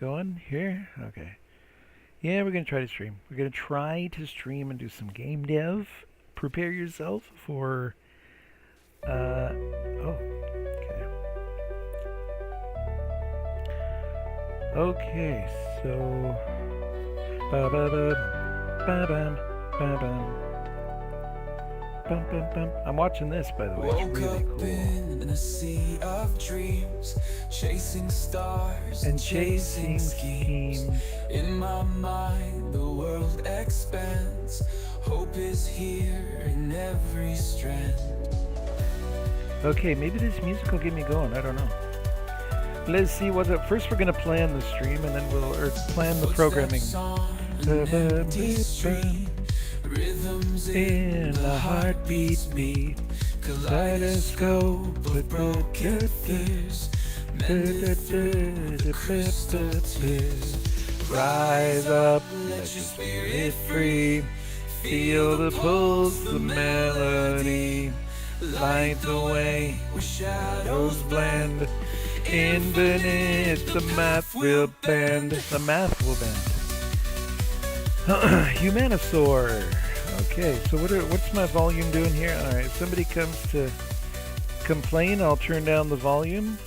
going here? Okay. Yeah, we're going to try to stream. We're going to try to stream and do some game dev. Prepare yourself for... oh, okay. Okay, so... Ba-ba-ba, ba-bam. Bum, bum, bum. I'm watching this, by the way. It's really cool. In a sea of dreams, chasing stars and chasing schemes. In my mind, the world expands. Hope is here in every strand. Okay, maybe this music will get me going. I don't know. Let's see what's up. First, we're gonna plan the stream, and then we'll plan the programming. Rhythms In a heartbeat beat, kaleidoscope with broken gears. Rise up, let your spirit free. Feel the pulse, the melody. Light the way where shadows blend. Infinite, the math will bend. The math will bend. Humanosaur. Okay, so what's my volume doing here? Alright, somebody comes to complain, I'll turn down the volume.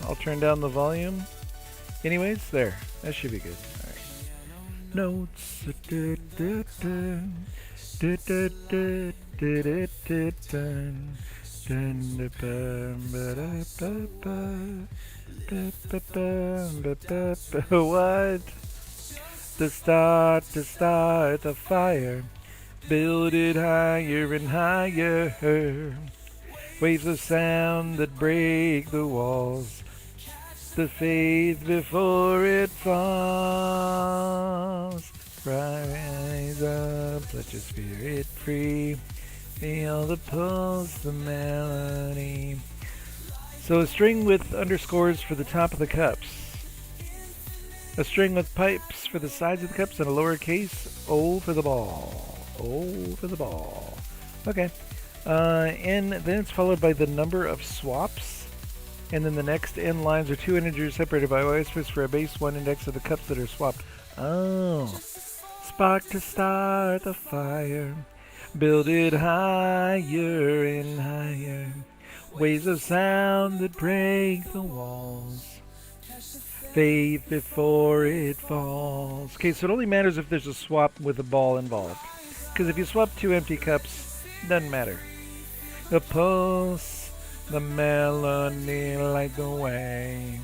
Anyways, there. That should be good. Alright. Notes. What? To start the fire, build it higher and higher. Waves of sound that break the walls, the faith before it falls. Rise up, let your spirit free. Feel the pulse, the melody. So a string with underscores for the top of the cups. A string with pipes for the sides of the cups and a lowercase O for the ball. O for the ball. Okay. And then it's followed by the number of swaps. And then the next n lines are two integers separated by y space for a base one index of the cups that are swapped. Oh. Spark to start the fire. Build it higher and higher. Waves of sound that break the walls. Faith before it falls. Okay, so it only matters if there's a swap with a ball involved. Because if you swap two empty cups, it doesn't matter. The pulse, the melody, light the way.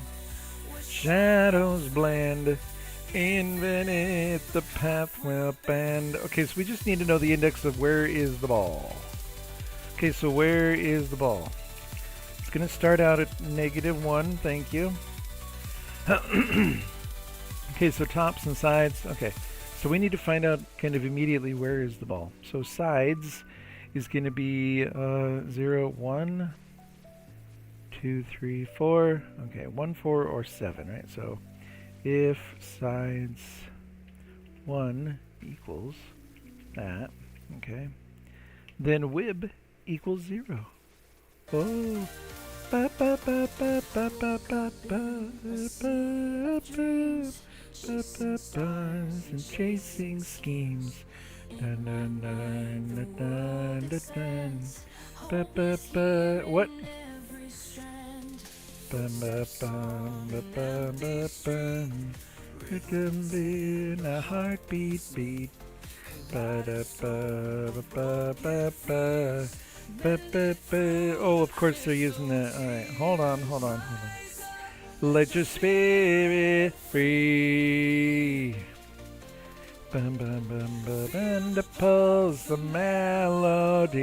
Shadows blend, infinite, the path will bend. Okay, so we just need to know the index of where is the ball. Okay, so where is the ball? It's going to start out at -1, thank you. Okay, so tops and sides. Okay, so we need to find out kind of immediately where is the ball. So sides is going to be 0, 1, 2, 3, 4. Okay, 1, 4, or 7, right? So if sides 1 equals that, okay, then wib equals 0. Oh. And chasing schemes. What? Rhythm in a heartbeat beat. Oh, of course they're using that. Alright, hold on. Let your spirit free. And the pulse, the melody.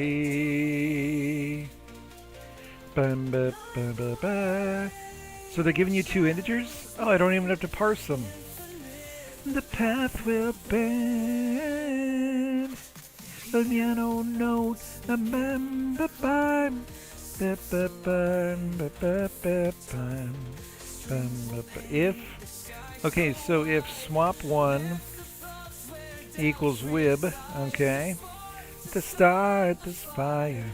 So they're giving you two integers? Oh, I don't even have to parse them. The path will bend. The piano note, the if, okay, so if swap 1 equals wib, okay, to start this fire,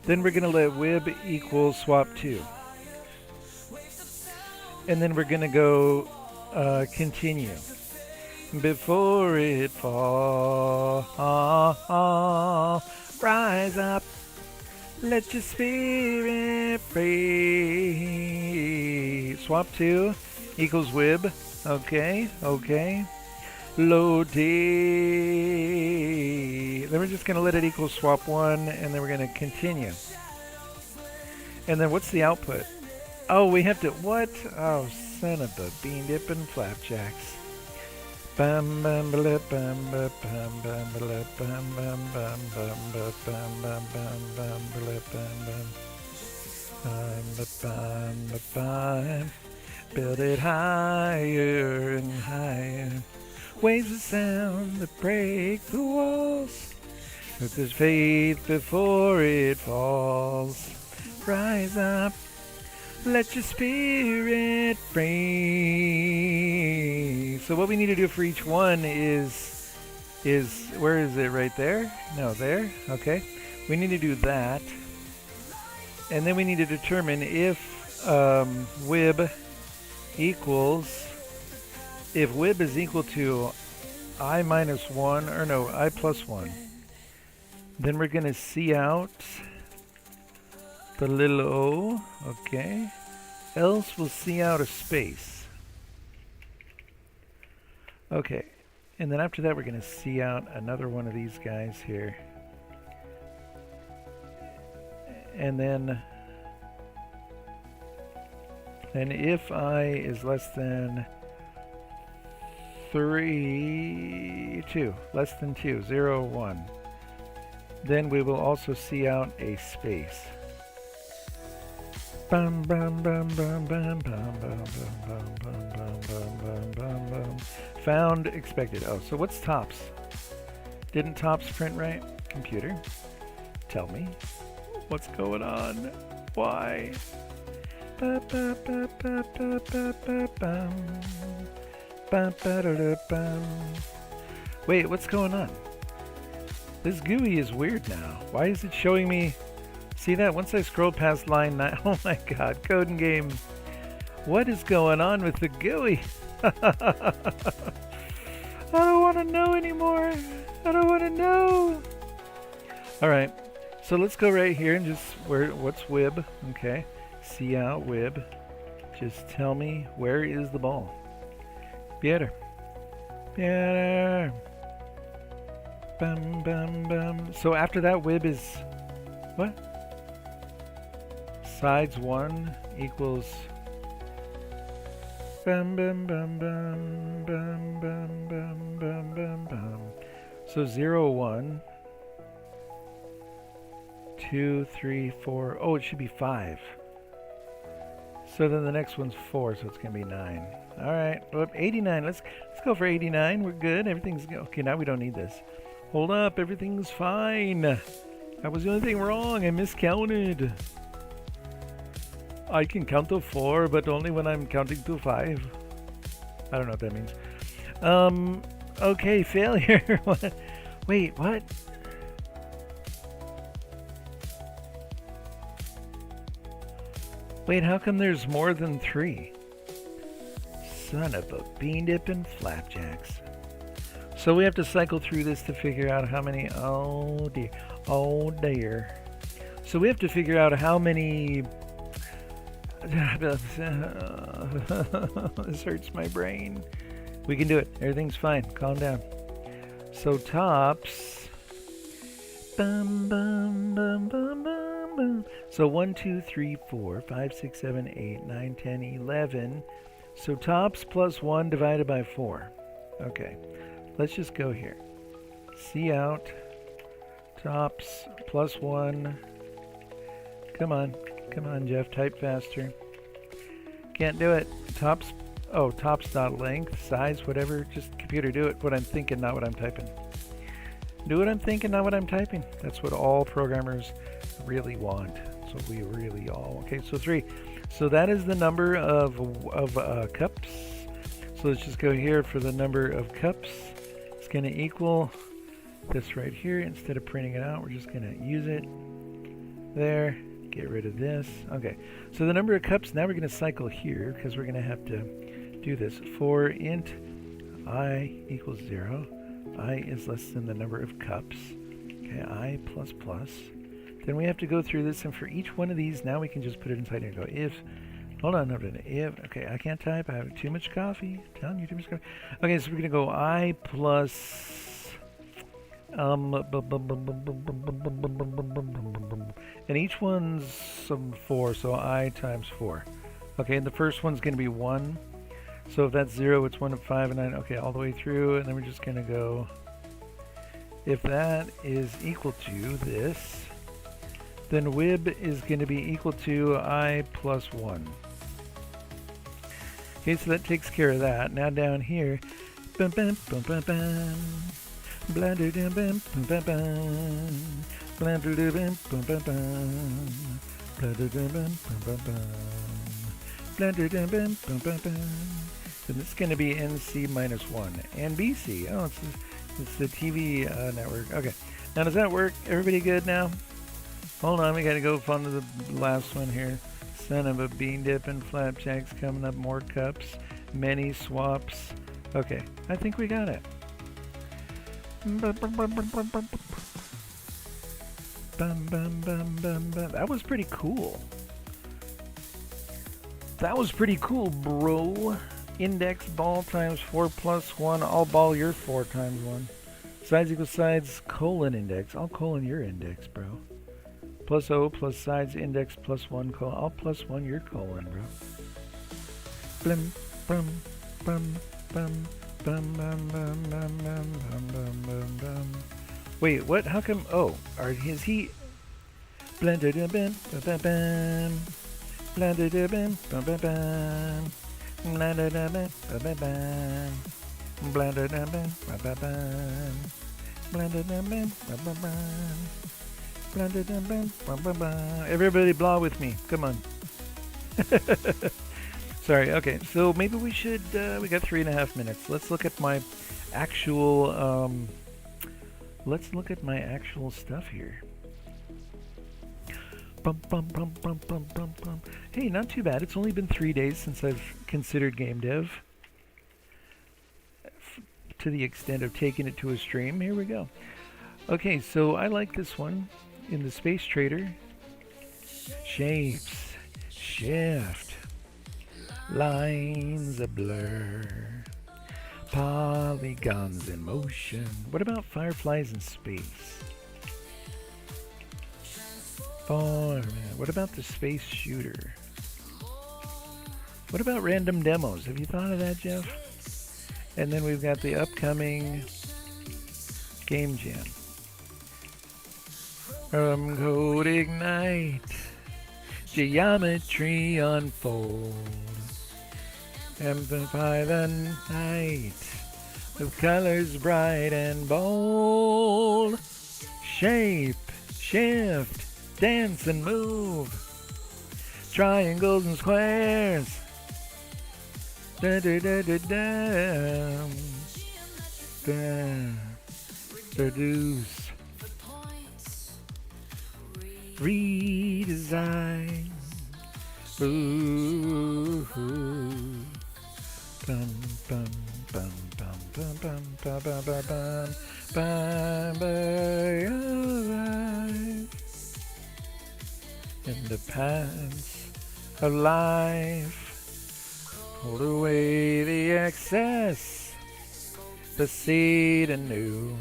then we're going to let wib equal swap 2. And then we're going to go continue. Before it falls, rise up, let your spirit free. Swap 2 equals wib. Okay, okay. Load D. Then we're just going to let it equal swap 1, and then we're going to continue. And then what's the output? Oh, we have to, what? Oh, son of a bean dipping flapjacks. Bum bum bum bum bum bum bum bum bum bum bum bum bum bum bum bum. Build it higher and higher. Waves of sound that break the walls. With this faith before it falls. Rise up, let your spirit free. So what we need to do for each one is where is it? Right there? No, there. Okay. We need to do that. And then we need to determine if wib equals, if wib is equal to I minus 1, or no, I plus 1, then we're going to see out the little o, okay, else we'll see out a space. Okay, and then after that we're going to see out another one of these guys here. And then if I is less than 2, less than 2, 0, 1, then we will also see out a space. Bum bum bum bum bum bum bum bum bum bum bum bum bum. Found expected. Oh, so what's tops? Didn't tops print right? Computer, tell me what's going on. Why? Ba ba ba ba ba ba ba bum. Ba ba da da bum. Wait, what's going on? This GUI is weird now. Why is it showing me? See that? Once I scroll past line 9, oh my god, codingame. What is going on with the GUI? I don't want to know anymore. I don't want to know. Alright, so let's go right here and just, what's wib? Okay, see out wib. Just tell me, where is the ball? Better. Better. Bum bum bum. So after that wib is, what? Sides 1 equals bum bum bum bum bum bum bum bum bum bum. So 0, 1, 2, 3, 4. Oh, it should be 5. So then the next one's 4, so it's gonna be 9. All right, well, 89. Let's go for 89. We're good. Everything's good. Okay. Now we don't need this. Hold up, everything's fine. That was the only thing wrong. I miscounted. I can count to 4, but only when I'm counting to 5. I don't know what that means. Okay, failure. Wait, what? Wait, how come there's more than 3? Son of a bean dipping flapjacks. So we have to cycle through this to figure out how many. Oh dear. Oh dear. So we have to figure out how many. This hurts my brain. We can do it. Everything's fine. Calm down. So tops. Bum bum bum bum bum bum. So 1, 2, 3, 4, 5, 6, 7, 8, 9, 10, 11. So tops plus 1 divided by 4. Okay. Let's just go here. See out. Tops plus 1. Come on. Come on, Jeff. Type faster. Can't do it. Tops. Oh, tops dot length, size, whatever. Just computer, do it. What I'm thinking, not what I'm typing. Do what I'm thinking, not what I'm typing. That's what all programmers really want. That's what we really all. Okay, so 3. So that is the number of cups. So let's just go here for the number of cups. It's going to equal this right here. Instead of printing it out, we're just going to use it there. Get rid of this. Okay, so the number of cups, now we're going to cycle here because we're going to have to do this. For int I equals 0, I is less than the number of cups. Okay, I plus plus. Then we have to go through this, and for each one of these, now we can just put it inside here and go if. Hold on, if. Okay, I can't type. I have too much coffee. I'm telling you, too much coffee. Okay, so we're gonna go I plus. And each one's some 4, so I times 4. Okay, and the first one's gonna be 1. So if that's 0, it's 1 of 5 and 9. Okay, all the way through, and then we're just gonna go. If that is equal to this, then wib is going to be equal to I plus 1. Okay, so that takes care of that. Now down here, bum bum bum bum bum, bladder dum bum bum bum bum, bladder dum bum bum bum, bladder dum bum bum bum bum, bladder dum bum bum bum bum. And it's going to be NC minus 1 and BC. Oh, it's the TV network. Okay, now does that work? Everybody good now? Hold on, we gotta go on to the last one here. Son of a bean dip and flapjacks coming up, more cups, many swaps. Okay, I think we got it. That was pretty cool. That was pretty cool, bro. Index ball times 4 plus 1. I'll ball your 4 times 1. Sides equals sides, colon index. I'll colon your index, bro. Plus O plus sides index plus 1 colon. I'll plus 1 your colon, bro. Blim, bum, bum, bum, bum, bum, bum, bum, bum, bum, bum, bum. Wait, what? How come? Oh, is he? Blended bum bum bum bum. Blended bum bum bum bum. Blended bum bum bum bum. Blended bum bum bum bum. Blended bum bum bum bum. Everybody blah with me. Come on. Sorry. Okay. So maybe we should, we got 3.5 minutes. Let's look at my actual, stuff here. Hey, not too bad. It's only been 3 days since I've considered game dev. To the extent of taking it to a stream. Here we go. Okay, so I like this one. In the Space Trader, shapes, shift, lines a blur, polygons in motion. What about fireflies in space? What about the space shooter? What about random demos? Have you thought of that, Jeff? And then we've got the upcoming Game Jam. From code ignite, geometry unfold, amplify the night with colors bright and bold. Shape, shift, dance and move, triangles and squares. Da da da da da. Da. Produce. Redesign. Ooh. Bum bum bum bum bum bum bum bum bum bum bum. In the pants of life, hold away the excess, the seed anew.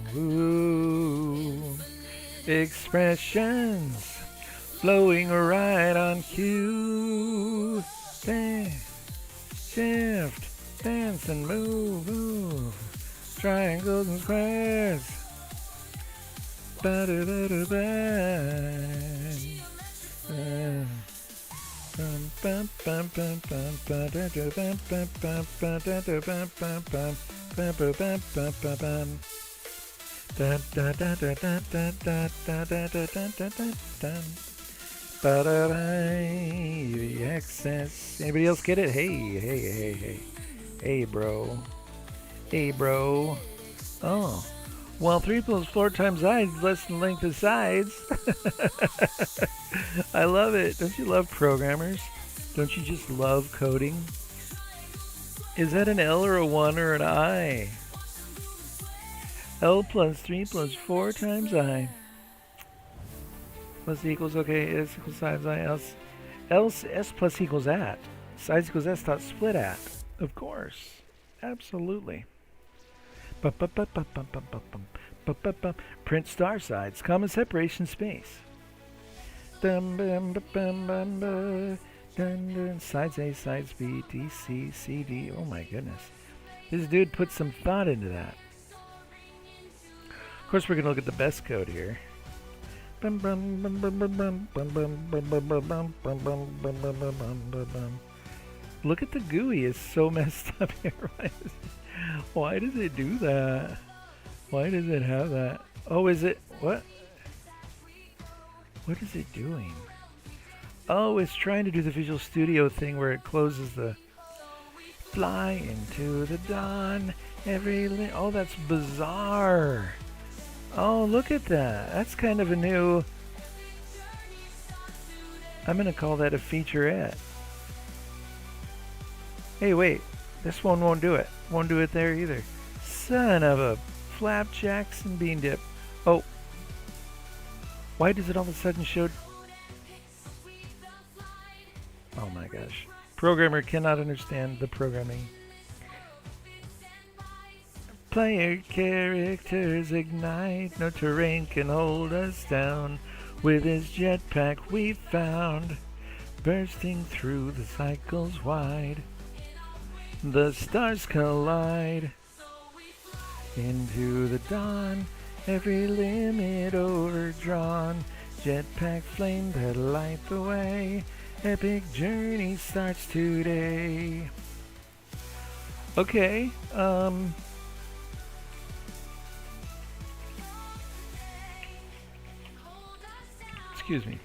Expressions flowing right on cue. Dance, shift, dance and move. Triangles and squares. Excess. Anybody else get it? Hey, bro. Oh. Well, 3 plus 4 times sides less than length of sides. I love it. Don't you love programmers? Don't you just love coding? Is that an L or a 1 or an I? L plus 3 plus 4 times I. Plus equals, okay, S equals size I, else. Else S plus equals at. Size equals S dot split at. Of course. Absolutely. Print star sides. Common separation space. Sides A, sides B, D, C, C, D. Oh my goodness. This dude put some thought into that. Of course, we're going to look at the best code here. Look at the GUI. It's so messed up here. Why does it do that? Why does it have that? Oh, is it? What? What is it doing? Oh, it's trying to do the Visual Studio thing where it closes the fly into the dawn. Oh, that's bizarre. Oh, look at that. That's kind of a new... I'm going to call that a featurette. Hey, wait. This one won't do it. Won't do it there either. Son of a flapjacks and bean dip. Oh. Why does it all of a sudden show... Oh my gosh. Programmer cannot understand the programming. Player characters ignite. No terrain can hold us down. With his jetpack we found. Bursting through the cycles wide. The stars collide. Into the dawn. Every limit overdrawn. Jetpack flame that light the way. Epic journey starts today. Okay, excuse me.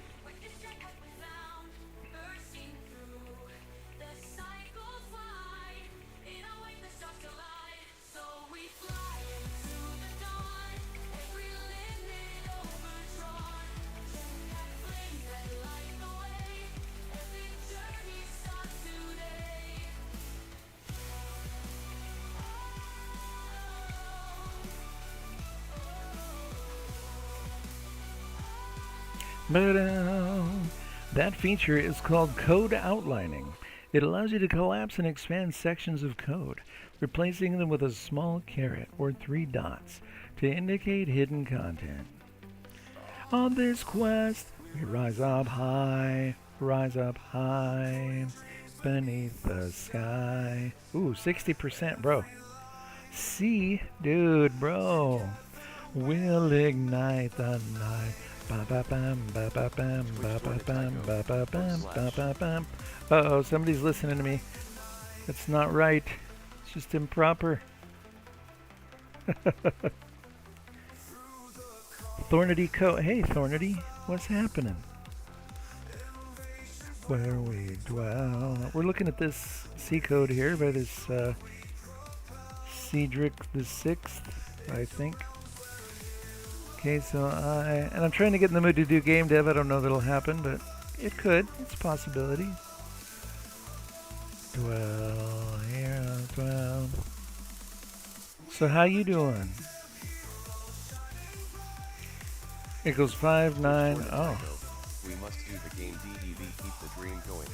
That feature is called code outlining. It allows you to collapse and expand sections of code, replacing them with a small caret or 3 dots to indicate hidden content. On this quest, we rise up high, beneath the sky. Ooh, 60%, bro. C, dude, bro. We'll ignite the night. Uh-oh, somebody's listening to me. That's not right. It's just improper. Thornity Hey, Thornity, what's happening? Where we dwell. We're looking at this C code here by this Cedric the Sixth, I think. Okay, so I'm trying to get in the mood to do game dev. I don't know that'll happen, but it could. It's a possibility. Dwell here, dwell. So how you doing? It goes 5, 9. Oh. We must do the game DEV, keep the dream going.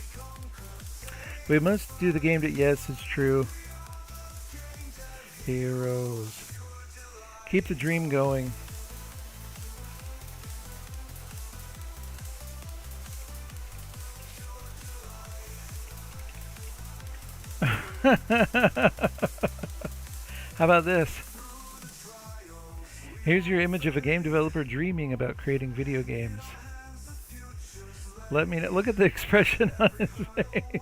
We must do the game that, yes, it's true. Heroes. Keep the dream going. How about this? Here's your image of a game developer dreaming about creating video games. Let me know. Look at the expression on his face.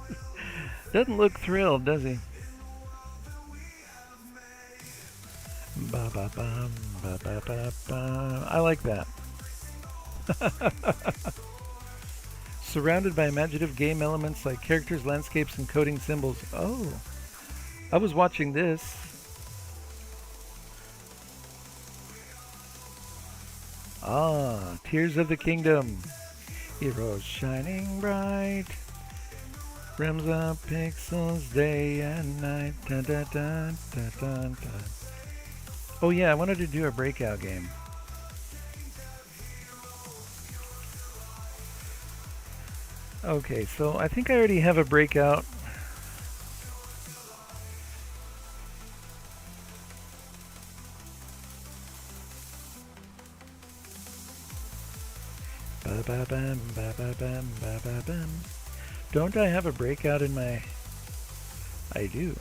Doesn't look thrilled, does he? Ba ba bum, ba ba ba bum. I like that. Surrounded by imaginative game elements like characters, landscapes, and coding symbols. Oh, I was watching this. Tears of the Kingdom. Heroes shining bright. Rims up pixels day and night. Dun, dun, dun, dun, dun, dun. Oh yeah, I wanted to do a breakout game. Okay, so I think I already have a breakout. Ba-ba-bam, ba-ba-bam, ba-ba-bam. Don't I have a breakout in my... I do.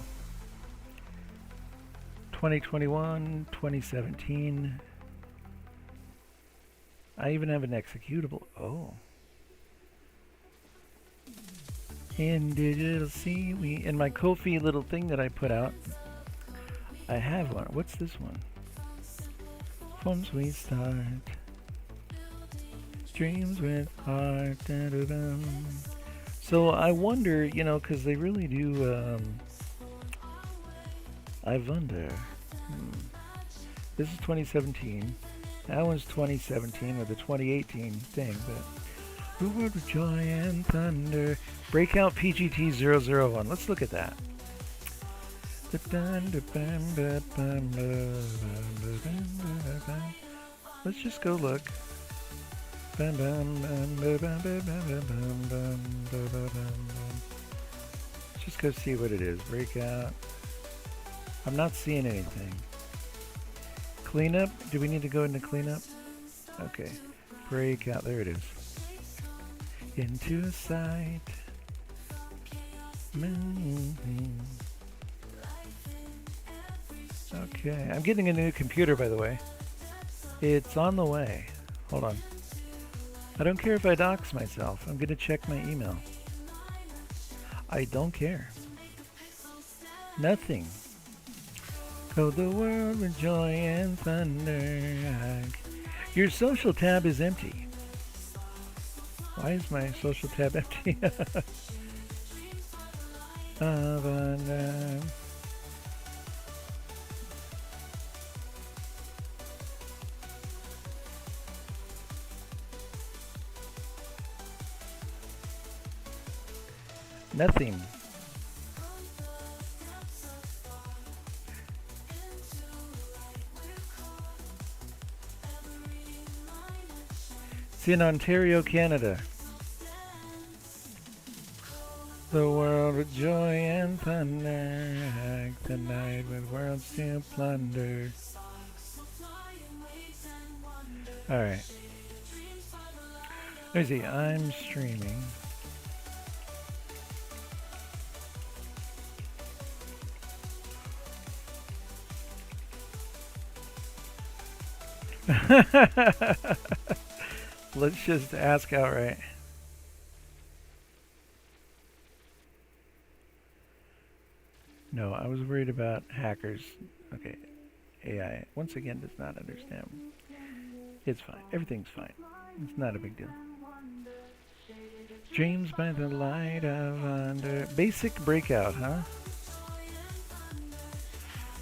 2021, 2017. I even have an executable. Oh. In digital seaweed. In my Ko-fi little thing that I put out, I have one. What's this one? From sweet start. Dreams with heart. Da-da-dum. So I wonder, you know, because they really do, I wonder. This is 2017. That one's 2017 with the 2018 thing, but who wrote Joy and Thunder? Breakout PGT001. Let's look at that. Let's just go look. Let's just go see what it is. Breakout. I'm not seeing anything. Cleanup? Do we need to go into cleanup? Okay. Breakout. There it is. Into sight. Okay. I'm getting a new computer, by the way. It's on the way. Hold on. I don't care if I dox myself. I'm going to check my email. I don't care. Nothing. Code the world with joy and thunder. Your social tab is empty. Why is my social tab empty? Nothing. It's in Ontario, Canada. The world with joy and thunder, act the night with worlds to plunder. Alright. Let me see, I'm streaming. Let's just ask outright. No, I was worried about hackers. Okay, AI once again does not understand. It's fine. Everything's fine. It's not a big deal. Dreams by the light of under. Basic breakout, huh?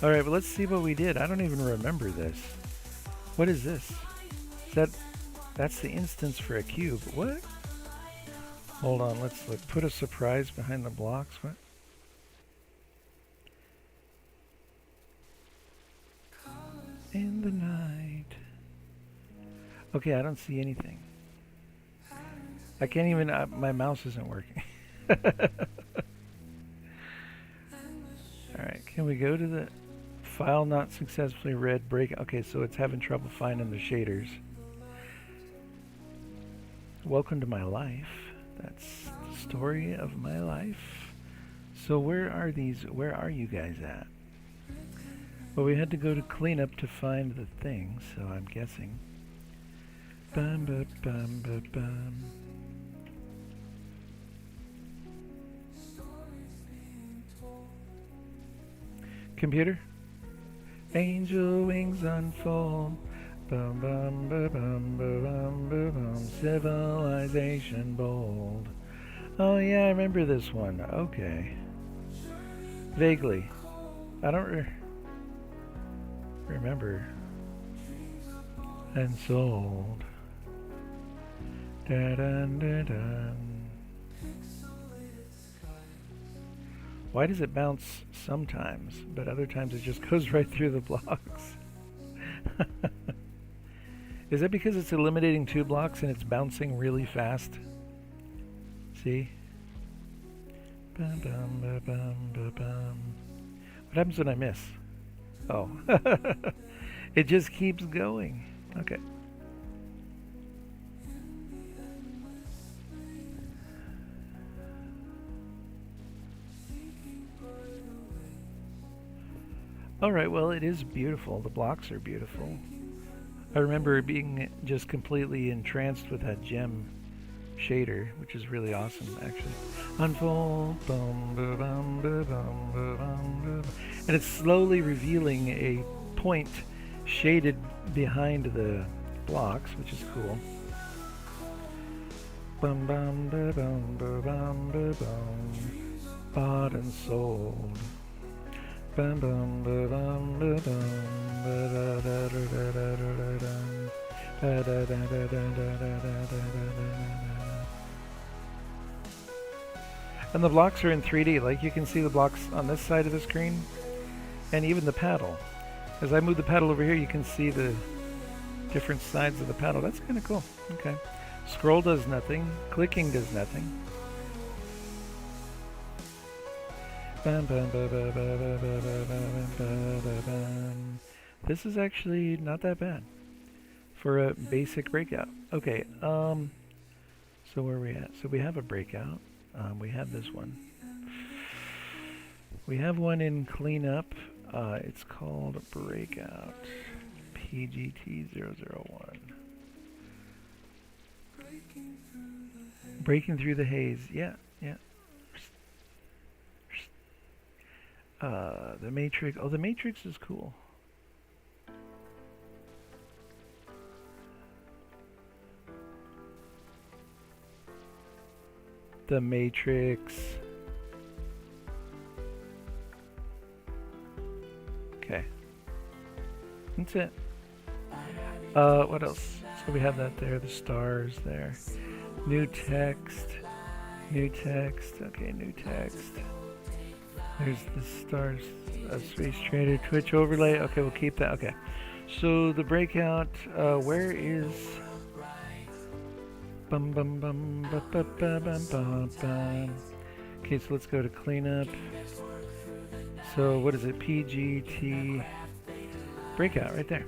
Alright, but let's see what we did. I don't even remember this. What is this? That's the instance for a cube. What? Hold on, let's look. Put a surprise behind the blocks. What? In the night. Okay, I don't see anything. I can't even, my mouse isn't working. Alright, can we go to the file not successfully read break? Okay, so it's having trouble finding the shaders. Welcome to my life. That's the story of my life. So where are you guys at? Well, we had to go to cleanup to find the thing, so I'm guessing. Bum, ba, bum, ba, bum. Computer? Angel wings unfold. Bum, bum, ba, bum, ba, bum, ba, bum. Civilization bold. Oh yeah, I remember this one. Okay. Vaguely. I don't remember. And sold. Da dun da dun. Why does it bounce sometimes, but other times it just goes right through the blocks? Is that because it's eliminating 2 blocks and it's bouncing really fast? See? Bum, bum, ba, bum, ba, bum. What happens when I miss? Oh. It just keeps going. Okay. Alright, well, it is beautiful. The blocks are beautiful. I remember being just completely entranced with that gem shader, which is really awesome, actually. Unfold, bum, ba, bum, ba, bum, ba, bum, ba. And it's slowly revealing a point shaded behind the blocks, which is cool. Bum, bum, ba, bum, ba, bum, ba, bum. Bought and sold. Bum, bum, ba, bum, ba, bum. Ba, da, da, da, da, da, da, da. Da, da, da, da, da, da, da, da. And the blocks are in 3D. Like, you can see the blocks on this side of the screen, and even the paddle. As I move the paddle over here, you can see the different sides of the paddle. That's kind of cool. Okay. Scroll does nothing. Clicking does nothing. This is actually not that bad for a basic breakout. Okay, so where are we at? So we have a breakout. We have this one. We have one in cleanup. It's called Breakout PGT001. Breaking through the haze. Yeah, yeah. The Matrix. Oh, the Matrix is cool. The Matrix. Okay. That's it. What else? So we have that there, the stars there. New text. New text. Okay, new text. There's the stars, Space Trader, Twitch overlay. Okay, we'll keep that. Okay. So the breakout, where is... Bum bum bum ba ba ba bum bum bum. Okay, so let's go to cleanup. So what is it? PGT breakout right there.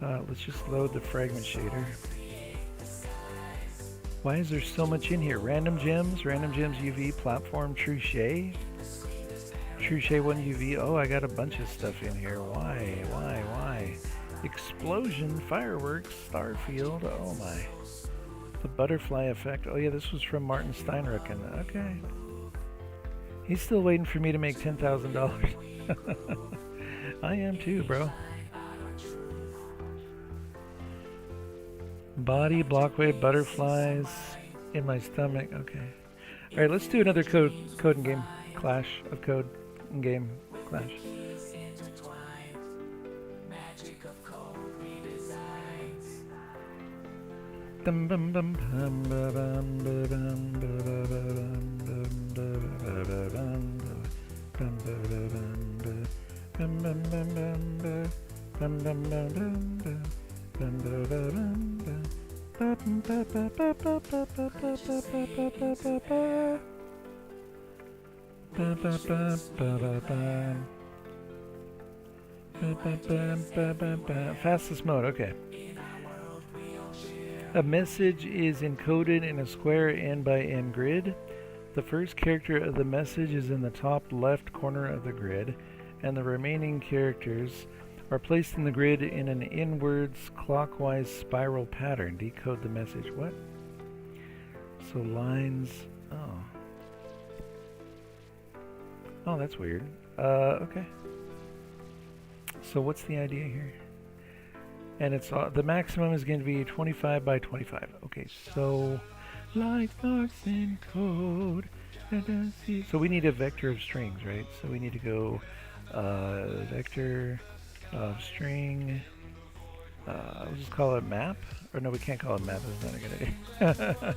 Let's just load the fragment shader. Why is there so much in here? Random gems UV, platform, Truche 1 UV. Oh, I got a bunch of stuff in here. Why? Explosion, fireworks, starfield. Oh my. The butterfly effect. Oh yeah, this was from Martin Steinrücken. Okay. He's still waiting for me to make $10,000. I am too, bro. Body, blockwave, butterflies in my stomach. Okay. All right, let's do another code and game clash of code and game clash. Bum bum bum bum bum bum fastest mode, okay. A message is encoded in a square n by n grid. The first character of the message is in the top left corner of the grid, and the remaining characters are placed in the grid in an inwards clockwise spiral pattern. Decode the message. What? So lines. Oh, that's weird. Okay. So what's the idea here? And it's the maximum is going to be 25 by 25. Okay, so like stars in code. So we need a vector of strings, right? So we need to go vector of string. We'll just call it map. Or no, we can't call it map. That's not a good idea.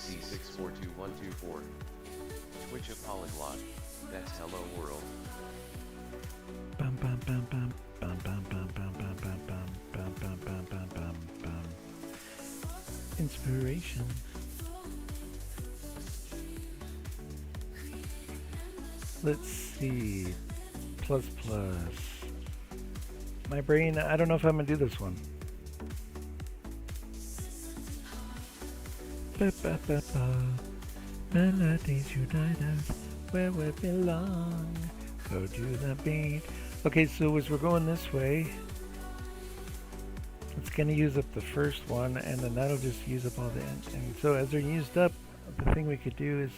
C642124. Twitch a polyglot, that's hello world. Inspiration. Let's see. Plus plus. My brain, I don't know if I'm gonna do this one. Ba ba ba ba. Melodies unite us where we belong. Go to the beat. Okay, so as we're going this way, it's gonna use up the first one, and then that'll just use up all the end. And so as they're used up, the thing we could do is,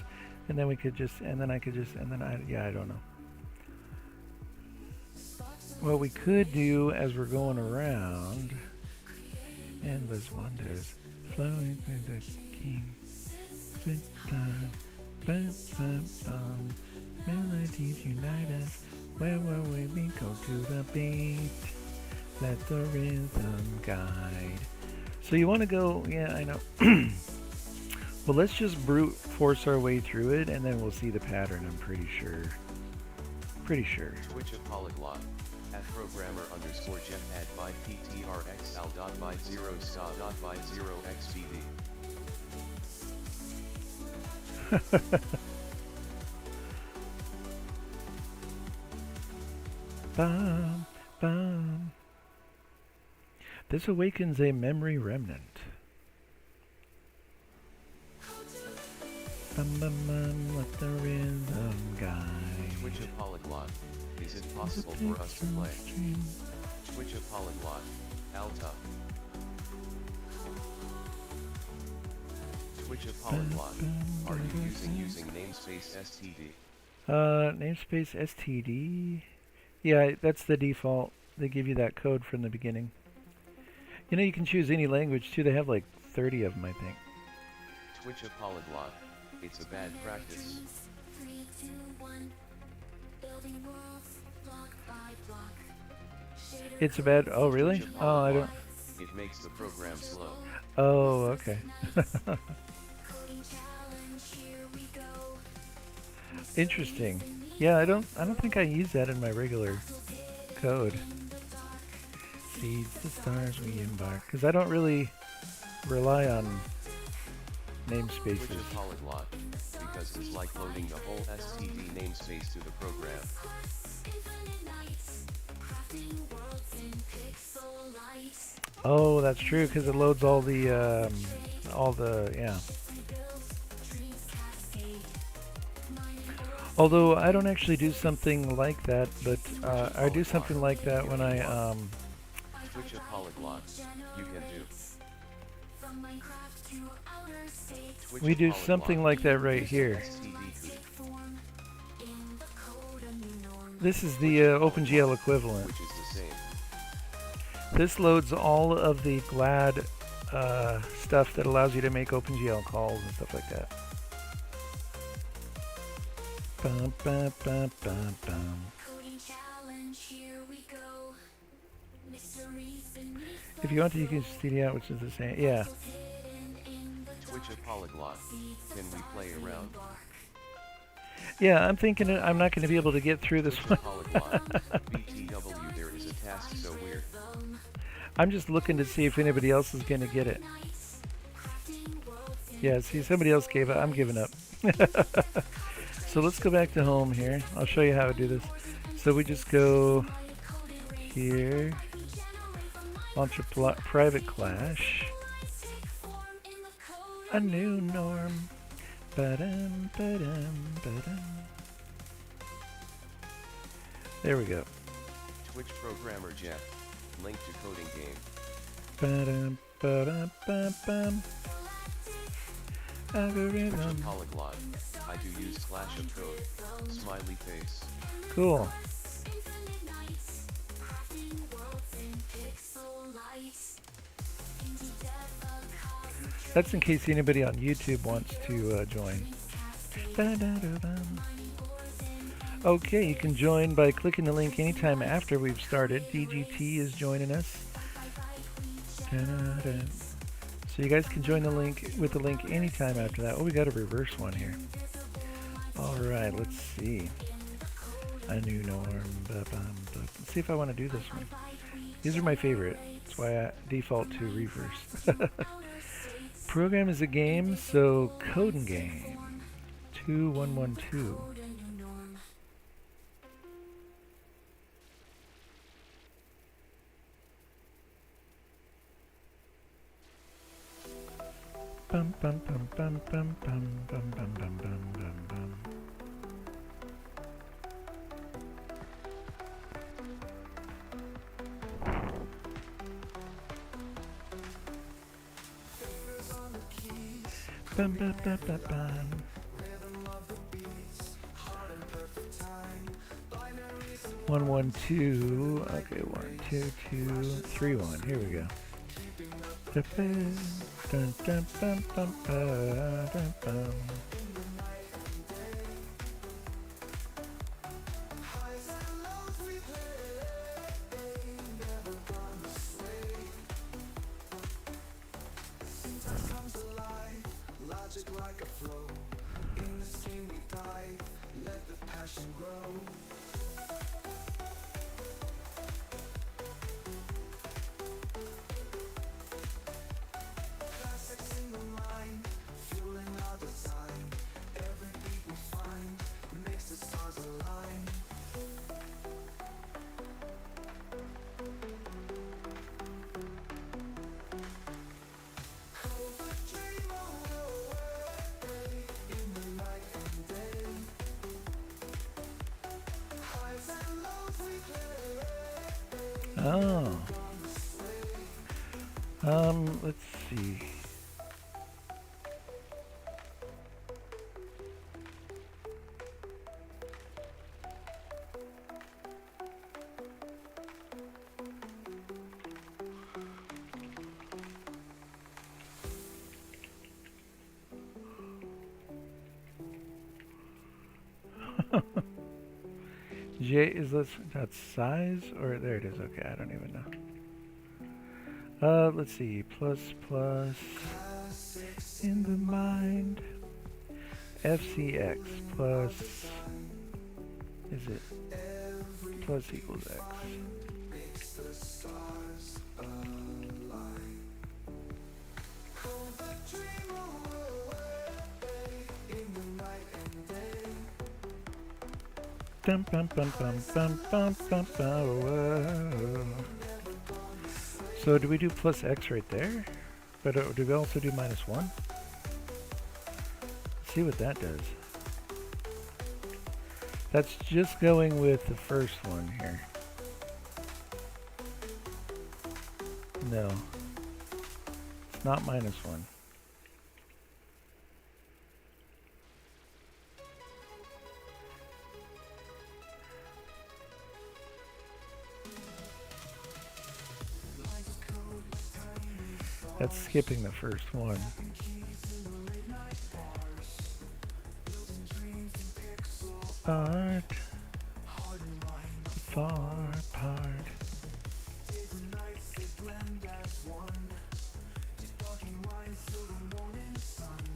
and then we could just, and then I could just, and then I don't know. What we could do as we're going around, endless wonders flowing through the king. Melodies unite us where we go to the beat. Let the rhythm guide. So you want to go, yeah, I know. Well, let's just brute force our way through it, and then we'll see the pattern, I'm pretty sure. Pretty sure. Twitch of Polyglot. At programmer underscore Jeff at 5ptrxl.byte0ska.byte0xbd. Bum, bum. This awakens a memory remnant. Bum, bum, bum, let the rhythm guide. Twitch of Polyglot. Is it possible for us to play? Twitch of Polyglot. Alta. Twitch of Polyglot. Are you using namespace STD? Namespace STD. Yeah, that's the default. They give you that code from the beginning. You know, you can choose any language too. They have like 30 of them, I think. Twitch of Polyglot. It's a bad practice. It's a bad. Oh, really? Oh, I don't. It makes the program slow. Oh, okay. Interesting. Yeah, I don't think I use that in my regular code. Seeds the stars we embark, because I don't really rely on namespaces. Twitch of Polyglot, because it's like loading the whole STD namespace to the program. Oh, that's true, because it loads all the yeah. Although I don't actually do something like that, but I do something like that when I Twitch of Polyglot, you can do. Twitch we of do Polyglot, something like that right here. STD code, This is the OpenGL equivalent. which is the same. This loads all of the GLAD stuff that allows you to make OpenGL calls and stuff like that. Bum, bum, bum, bum, bum. If you want to, you can just CD out, which is the same. Yeah. Twitch of Polyglot, can we play around? Yeah, I'm thinking I'm not going to be able to get through this Twitch one. of Polyglot, BTW, there is a task so weird. I'm just looking to see if anybody else is going to get it. Yeah, see, somebody else gave it. I'm giving up. So let's go back to home here. I'll show you how to do this. So we just go here, launch a private clash, a new norm. Ba-dum, ba-dum, ba-dum. There we go. Twitch programmer Jeff, link to coding game. Ba-dum, ba-dum, ba-bum. Twitch Algorithm. of Polyglot, I do use Clash of Code, smiley face. Cool. That's in case anybody on YouTube wants to join. Ba-da-da-bum. Okay, you can join by clicking the link anytime after we've started. DGT is joining us. Da-da-da. So you guys can join the link with the link anytime after that. Oh, we got a reverse one here. All right, let's see. A new norm. Ba-bum, ba. Let's see if I want to do this one. These are my favorite. That's why I default to reverse. program is a game, so codingame 2112. Bum bum bum bum bum bum bum bum bum bum bum. Bum bum bum bum bum. 112. Okay, 1 2 2 3 1. Here we go. Dun dun dun dun dun dun dun. Oh. Let's see. J is that's size, or there it is. Okay, I don't even know. Let's see. Plus plus in the mind. FCX plus is it plus equals X. Dum bum bum bum bum bum bum bum. So do we do plus X right there? But do we also do minus 1? Let's see what that does. That's just going with the first one here. No. It's not minus 1. That's skipping the first one. Art, far apart.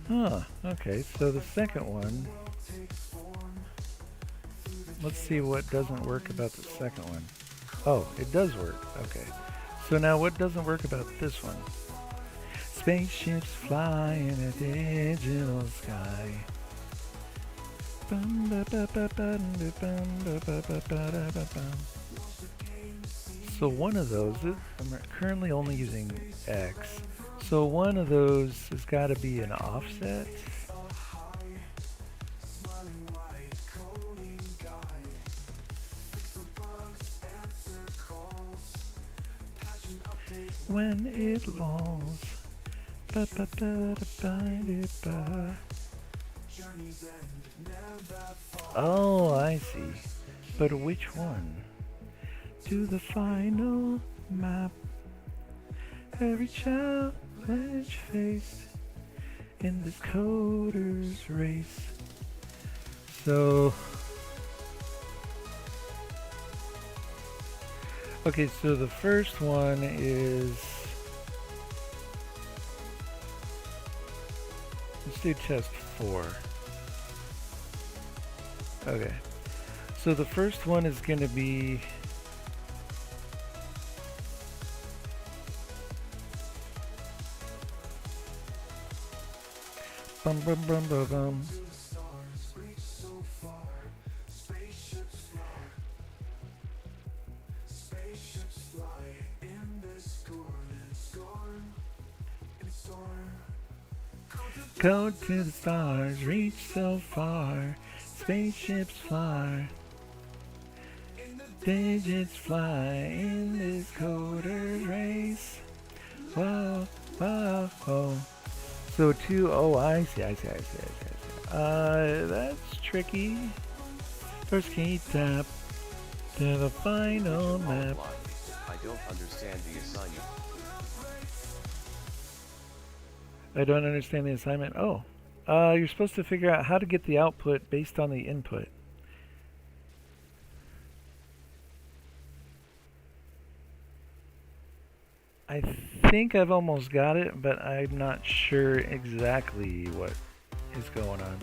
Huh, okay, so the second one, let's see what doesn't work about the second one. Oh, it does work, okay. So now what doesn't work about this one? Spaceships fly in a digital sky. So one of those, I'm currently only using X. So one of those has got to be an offset. When it lulls. Oh, I see. But which one? To the final map. Every challenge faced in this coder's race. So... okay, so the first one is... let's do test 4. Okay. So the first one is going to be... Bum bum bum bum bum. Go to the stars, reach so far. Spaceships fly. Digits fly in this coder's race. Whoa, whoa, whoa. So oh, I see. That's tricky. First key tap to the final map. I don't understand the assignment. I don't understand the assignment. Oh, you're supposed to figure out how to get the output based on the input. I think I've almost got it, but I'm not sure exactly what is going on.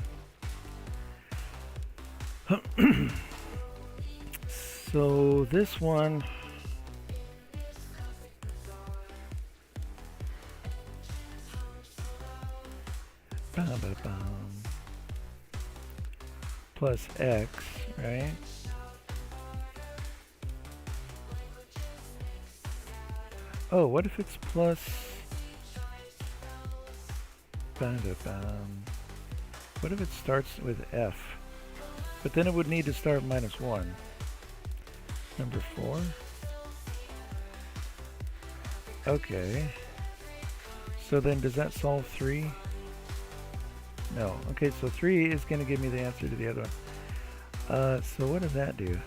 So this one, plus X, right? Oh, what if it's plus what if it starts with F? But then it would need to start -1. Number 4. Okay. So then does that solve 3? No. Okay, so 3 is going to give me the answer to the other one. So what does that do?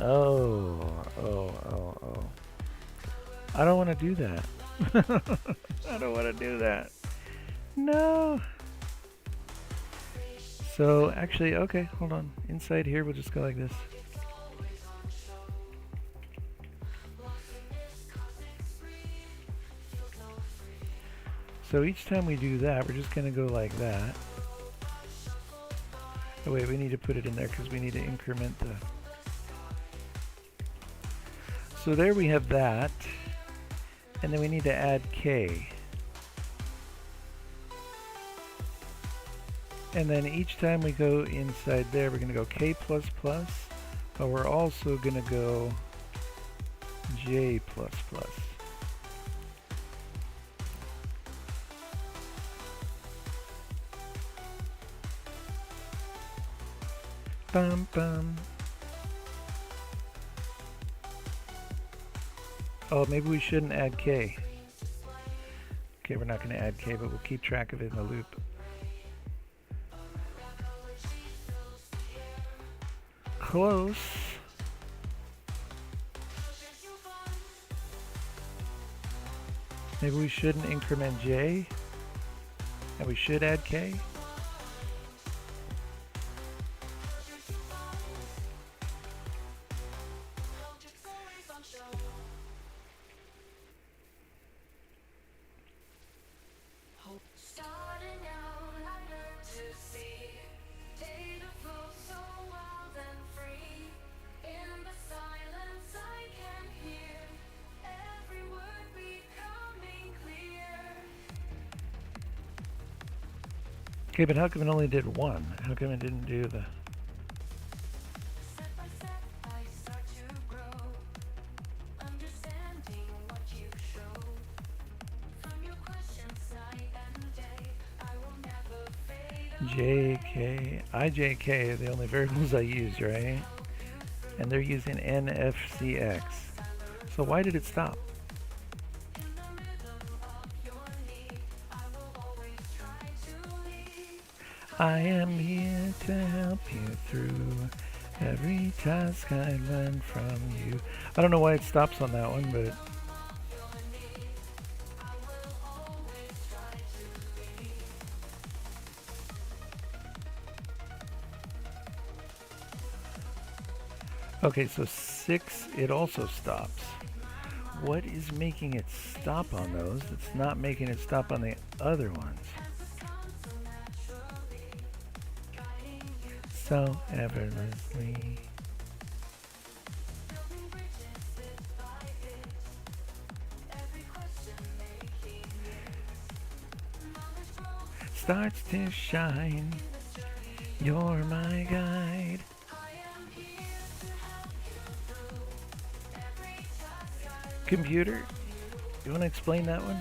Oh. I don't want to do that. I don't want to do that. No. So actually, okay, hold on. Inside here, we'll just go like this. So each time we do that, we're just going to go like that. Oh wait, we need to put it in there because we need to increment the... So there we have that. And then we need to add K. And then each time we go inside there, we're going to go K++, but we're also going to go J++. Bum bum. Oh, maybe we shouldn't add K. Okay, we're not going to add K, but we'll keep track of it in the loop. Close. Maybe we shouldn't increment J, and we should add K. Okay, but how come it only did 1? How come it didn't do the... JK, IJK are the only variables I use, right? And they're using NFCX. So why did it stop? I am here to help you through every task I learn from you. I don't know why it stops on that one, but... Okay, so 6, it also stops. What is making it stop on those? It's not making it stop on the other ones. So effortlessly. starts to shine. You're my guide. Computer, you want to explain that one?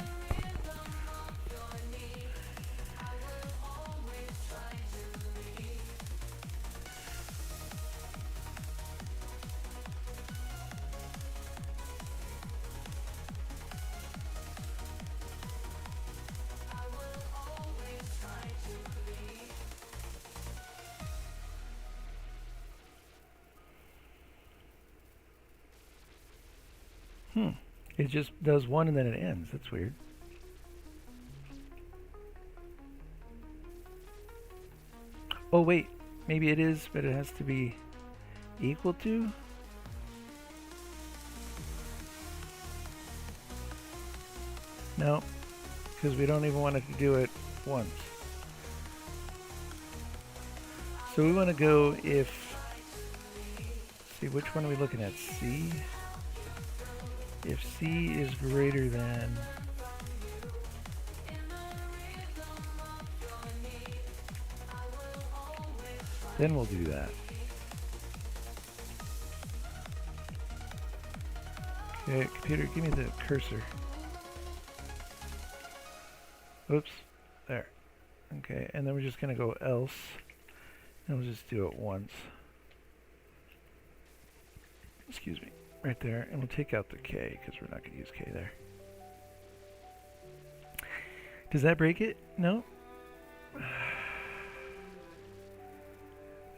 It just does one and then it ends. That's weird. Oh wait, maybe it is, but it has to be equal to? No, because we don't even want it to do it once. So we want to go if, see, which one are we looking at? C? If C is greater than, then we'll do that. Okay, computer, give me the cursor. Oops, there. Okay, and then we're just going to go else, and we'll just do it once. Excuse me. Right there, and we'll take out the K because we're not going to use K there. Does that break it? No?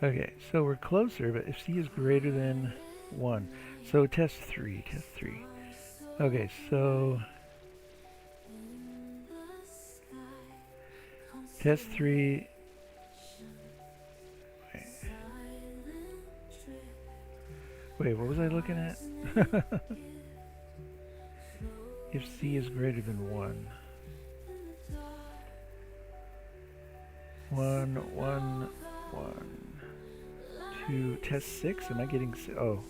Okay, so we're closer, but if C is greater than 1. So test 3, test 3. Okay, so test 3. Wait, what was I looking at? If C is greater than 1. 1, 1, 1, 2, test 6? Am I getting, oh.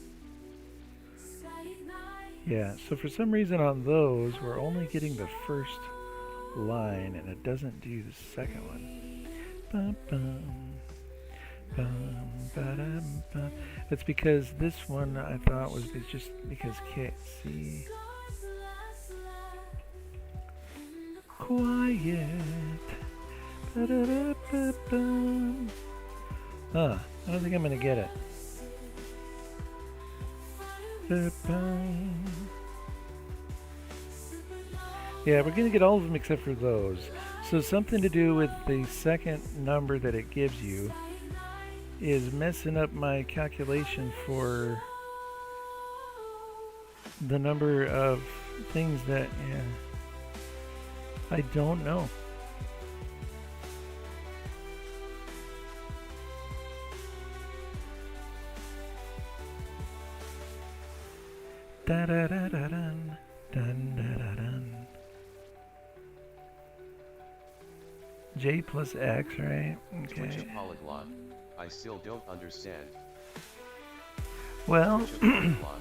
Yeah, so for some reason on those, we're only getting the first line, and it doesn't do the second one. Bum, bum. It's because this one I thought was just because K, C. Quiet. I don't think I'm gonna get it. Yeah, we're gonna get all of them except for those. So something to do with the second number that it gives you is messing up my calculation for the number of things that, yeah, I don't know. Da da da da dun, dun da da dun. J plus X, right? Okay. Twitch a polyglot. I still don't understand. Well, Twitch a polyglot.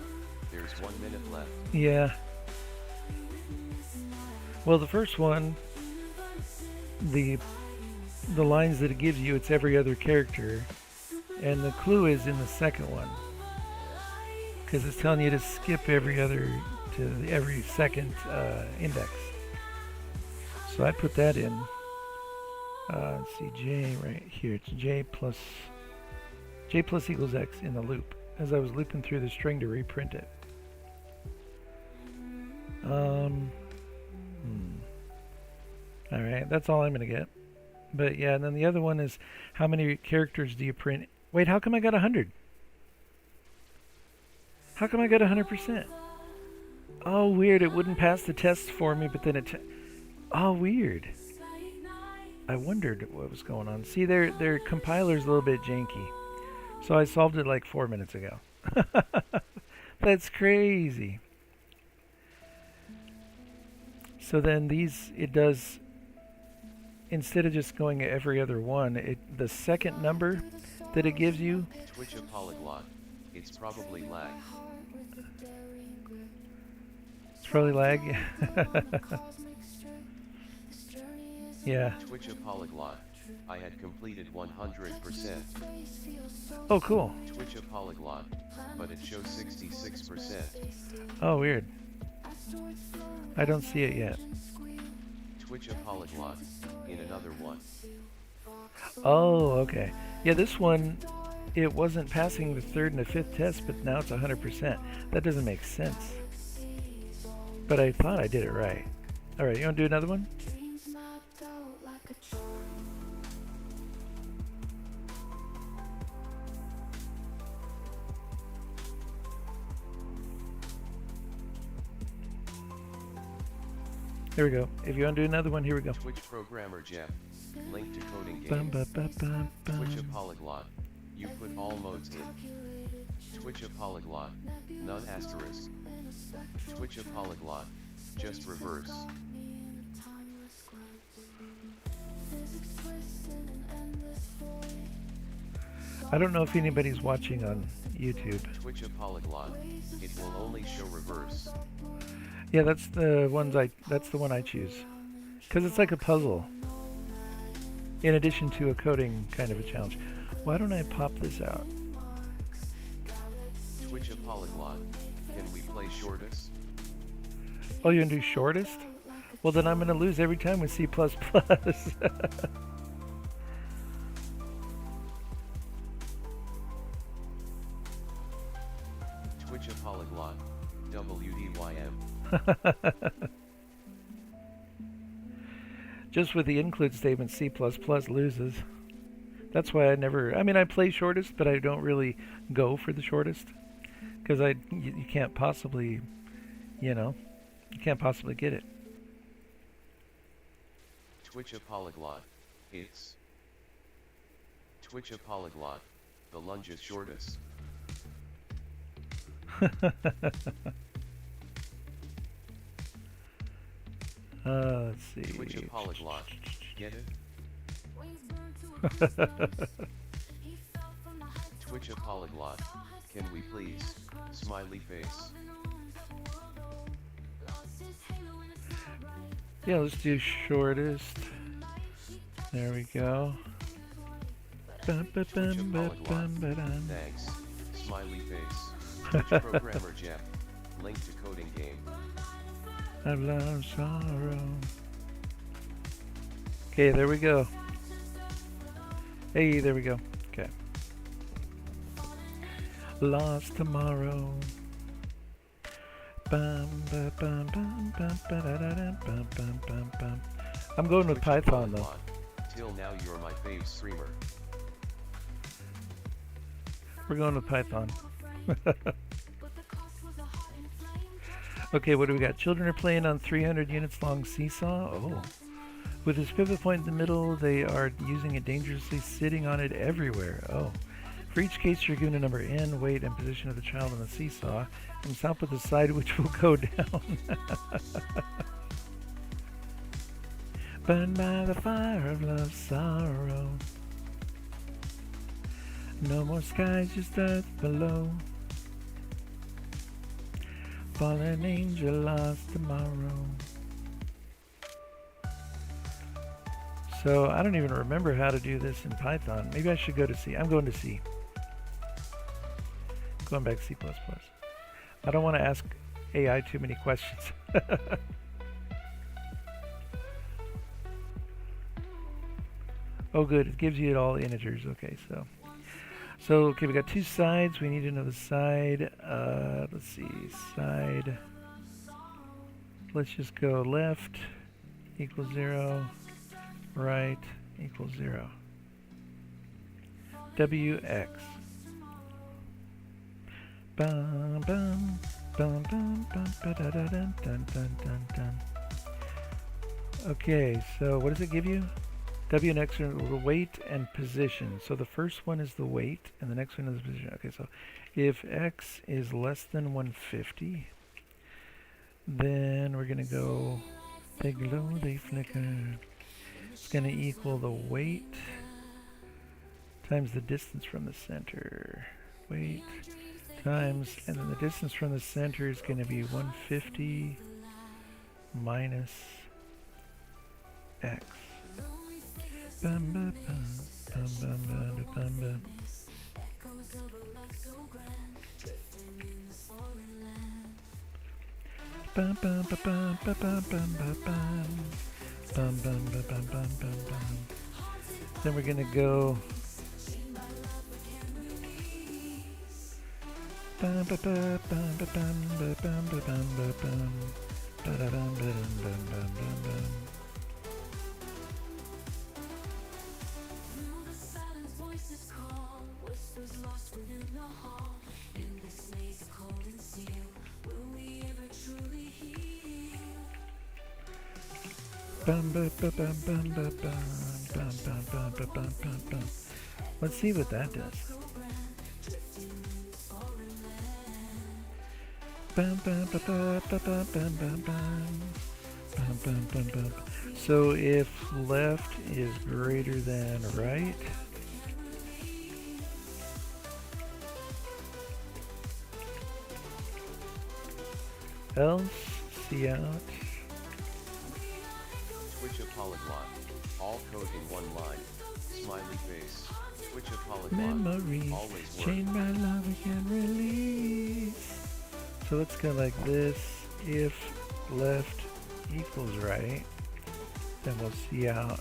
There's 1 minute left. Yeah. Well, the first one, the lines that it gives you, it's every other character, and the clue is in the second one, because it's telling you to skip every other to every second index. So I put that in. Let's see, J right here. It's J plus equals X in the loop, as I was looping through the string to reprint it. All right, that's all I'm gonna get. But yeah, and then the other one is how many characters do you print? Wait, how come I got 100? How come I got 100%? Oh, weird. It wouldn't pass the test for me, but then it. Oh, weird. I wondered what was going on. See, their compiler's a little bit janky, so I solved it like 4 minutes ago. That's crazy. So then these, it does, instead of just going every other one, the second number that it gives you. Twitch a polyglot. It's probably lag. It's probably lag. Yeah. Twitch a polyglot. I had completed 100%. Oh, cool. Twitch a polyglot, but it shows 66%. Oh, weird. I don't see it yet. Twitch a polyglot, in another one. Oh, okay. Yeah, this one, it wasn't passing the third and the fifth test, but now it's 100%. That doesn't make sense. But I thought I did it right. All right, you want to do another one? Here we go. If you want to do another one, here we go. Twitch programmer Jeff. Link to coding Bum, game. ba, ba, ba, bum. Twitch a polyglot. You put all modes in. Twitch a polyglot. None asterisk. Twitch a polyglot. Just reverse. I don't know if anybody's watching on YouTube. Twitch a polyglot. It will only show reverse. Yeah, that's the one I choose. Cuz it's like a puzzle. In addition to a coding kind of a challenge. Why don't I pop this out? Twitch a polyglot. Can we play shortest? Oh, you're gonna do shortest? Well, then I'm gonna lose every time with C++. Twitch a polyglot. WDYM. Just with the include statement, C++ loses. That's why I play shortest, but I don't really go for the shortest. Because you can't possibly, you can't possibly get it. Twitch a polyglot. It's Twitch a polyglot. The lunge is shortest. Let's see. Twitch a polyglot. Get it? Twitch a polyglot. Can we please? Smiley face. Yeah, let's do shortest. There we go. Twitch a polyglot. Thanks. Smiley face. Twitch programmer Jeff. Link to coding game. I love sorrow. Okay, there we go. Hey, there we go. Okay. Lost tomorrow. Bum, ba, bum, bum, bum, ba, da, da, da, bum, bum, bum, bum. I'm going with Twitch a Python though. polyglot. Till now you're my fave streamer. We're going with Python. Okay, what do we got? Children are playing on 300 units long seesaw. Oh. With this pivot point in the middle, they are using it dangerously, sitting on it everywhere. Oh. For each case, you're given a number n, weight, and position of the child on the seesaw, and stop with the side which will go down. Burned by the fire of love's sorrow. No more skies, just earth below. Fallen angel lost tomorrow. So I don't even remember how to do this in Python. Maybe I should go to C. I'm going to C. Going back to C++. I don't want to ask AI too many questions. Oh good, it gives you it all integers. Okay, okay, we got two sides. We need to know the side. Let's see, side. Let's just go left equals 0, right equals 0. WX. Bum, bum, bum, bum, bum, ba, da, da, dun, dun, dun, dun, dun. Okay, so what does it give you? W and X are weight and position. So the first one is the weight, and the next one is the position. Okay, so if X is less than 150, then we're going to go, they glow, they flicker. It's going to equal the weight times the distance from the center. Weight times, and then the distance from the center is going to be 150 minus X. Bum, ba, bum, bum, bum, ba, da, bum, ba. Bum, bum, ba, bum, ba, bum, bum, ba, bum. Bum, bum, ba, bum, bum, bum, bum. Then we're gonna go. Bum, ba, ba, bum, ba, bum, ba, bum, ba, bum, ba, bum. Ba, da, bum, ba, dum, bum, bum, bum, bum. Bum, ba, ba, bum, bum, ba, bum. Bum, bum, bum, ba, bum, bum, bum. Let's see what that does. Bum, bum, ba, ba, ba, ba, bum, bum, bum. Bum, bum, bum, bum. So if left is greater than right, else see out. Twitch a polyglot. All code in one line. Smiley face. Twitch a polyglot. Memories Always work. chained by love we can release. So let's go like this. If left equals right, then we'll see out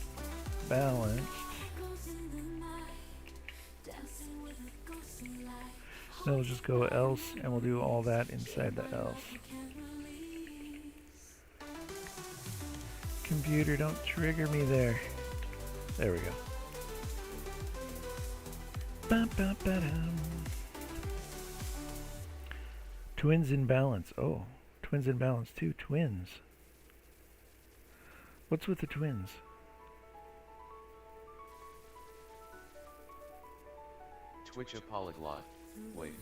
balanced. Then we'll just go else and we'll do all that inside the else. Computer, don't trigger me there. There we go. Bum, bum, ba-dum. Twins in balance. Oh, twins in balance too. Twins. What's with the twins? Twitch a polyglot. Wait.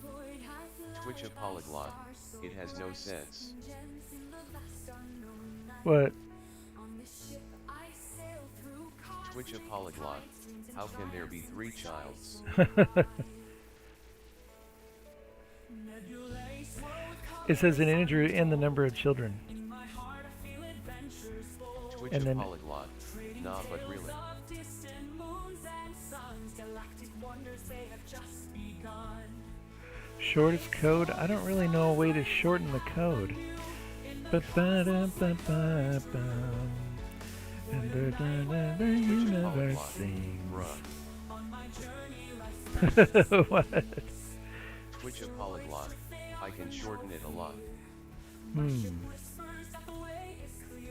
Twitch a polyglot. It has no sense. What? Twitch a polyglot. How can there be 3 childs? It says an integer in the number of children. Twitch And a then polyglot. Nah, but really. shortest code. I don't really know a way to shorten the code. Ba-ba-da-ba-ba-bum. And the universe sings. What? Twitch a polyglot. I can shorten it a lot.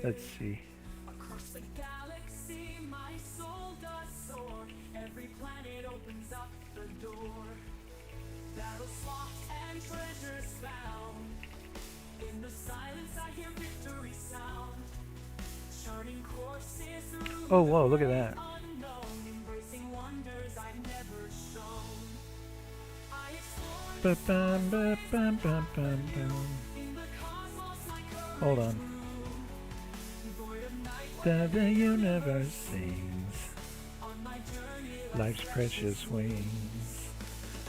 Let's see. Oh, whoa, look at that. Ba-bum, ba-bum, bum, bum, bum. Hold on. The universe sings life's precious wings.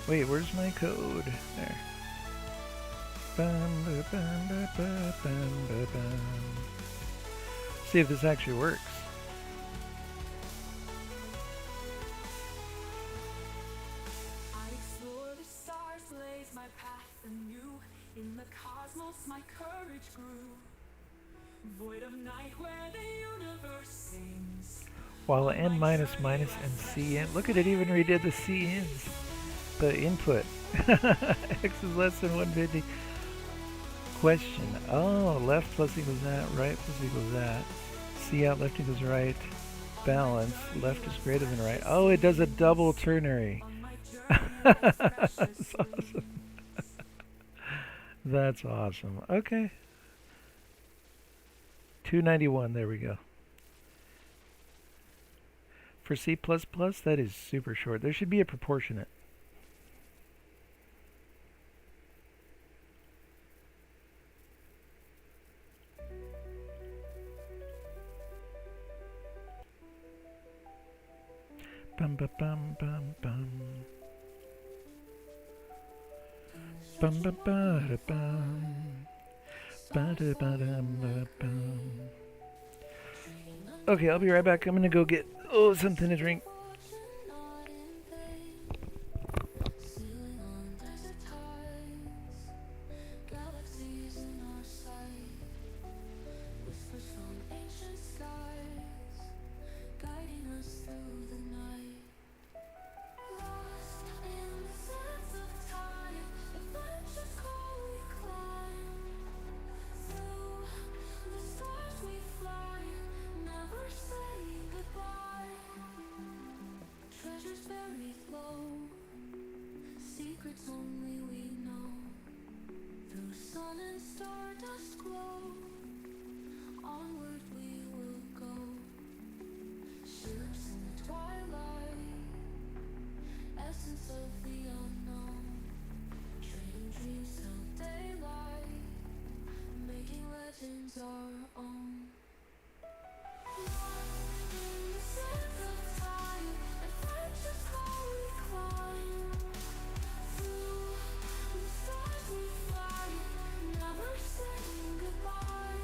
Wait, where's my code? There. Bum, ba, bum, ba, ba, bum, ba, bum. See if this actually works. I explore the stars, blaze my path anew. In the cosmos, my courage grew. Void of night where the universe sings. While n minus minus and c in. Look at it, even redid the c ins. The input. X is less than 150. Question. Oh, left plus equals that, right plus equals that. C out, left equals right. Balance. Left is greater than right. Oh, it does a double ternary. That's awesome. That's awesome. Okay. 291, there we go. For C++, that is super short. There should be a proportionate. Bum ba bum bum bum. Bum ba ba da bum. Ba da ba dum ba bum. Okay, I'll be right back. I'm gonna go get Oh, something to drink. Secrets only we know. Through sun and stardust glow, onward we will go. Ships in the twilight, essence of the unknown. Trading dreams till daylight, making legends our own. Lost in the sands of time, adventure's how we climb. Through the stars we fly, never saying goodbye.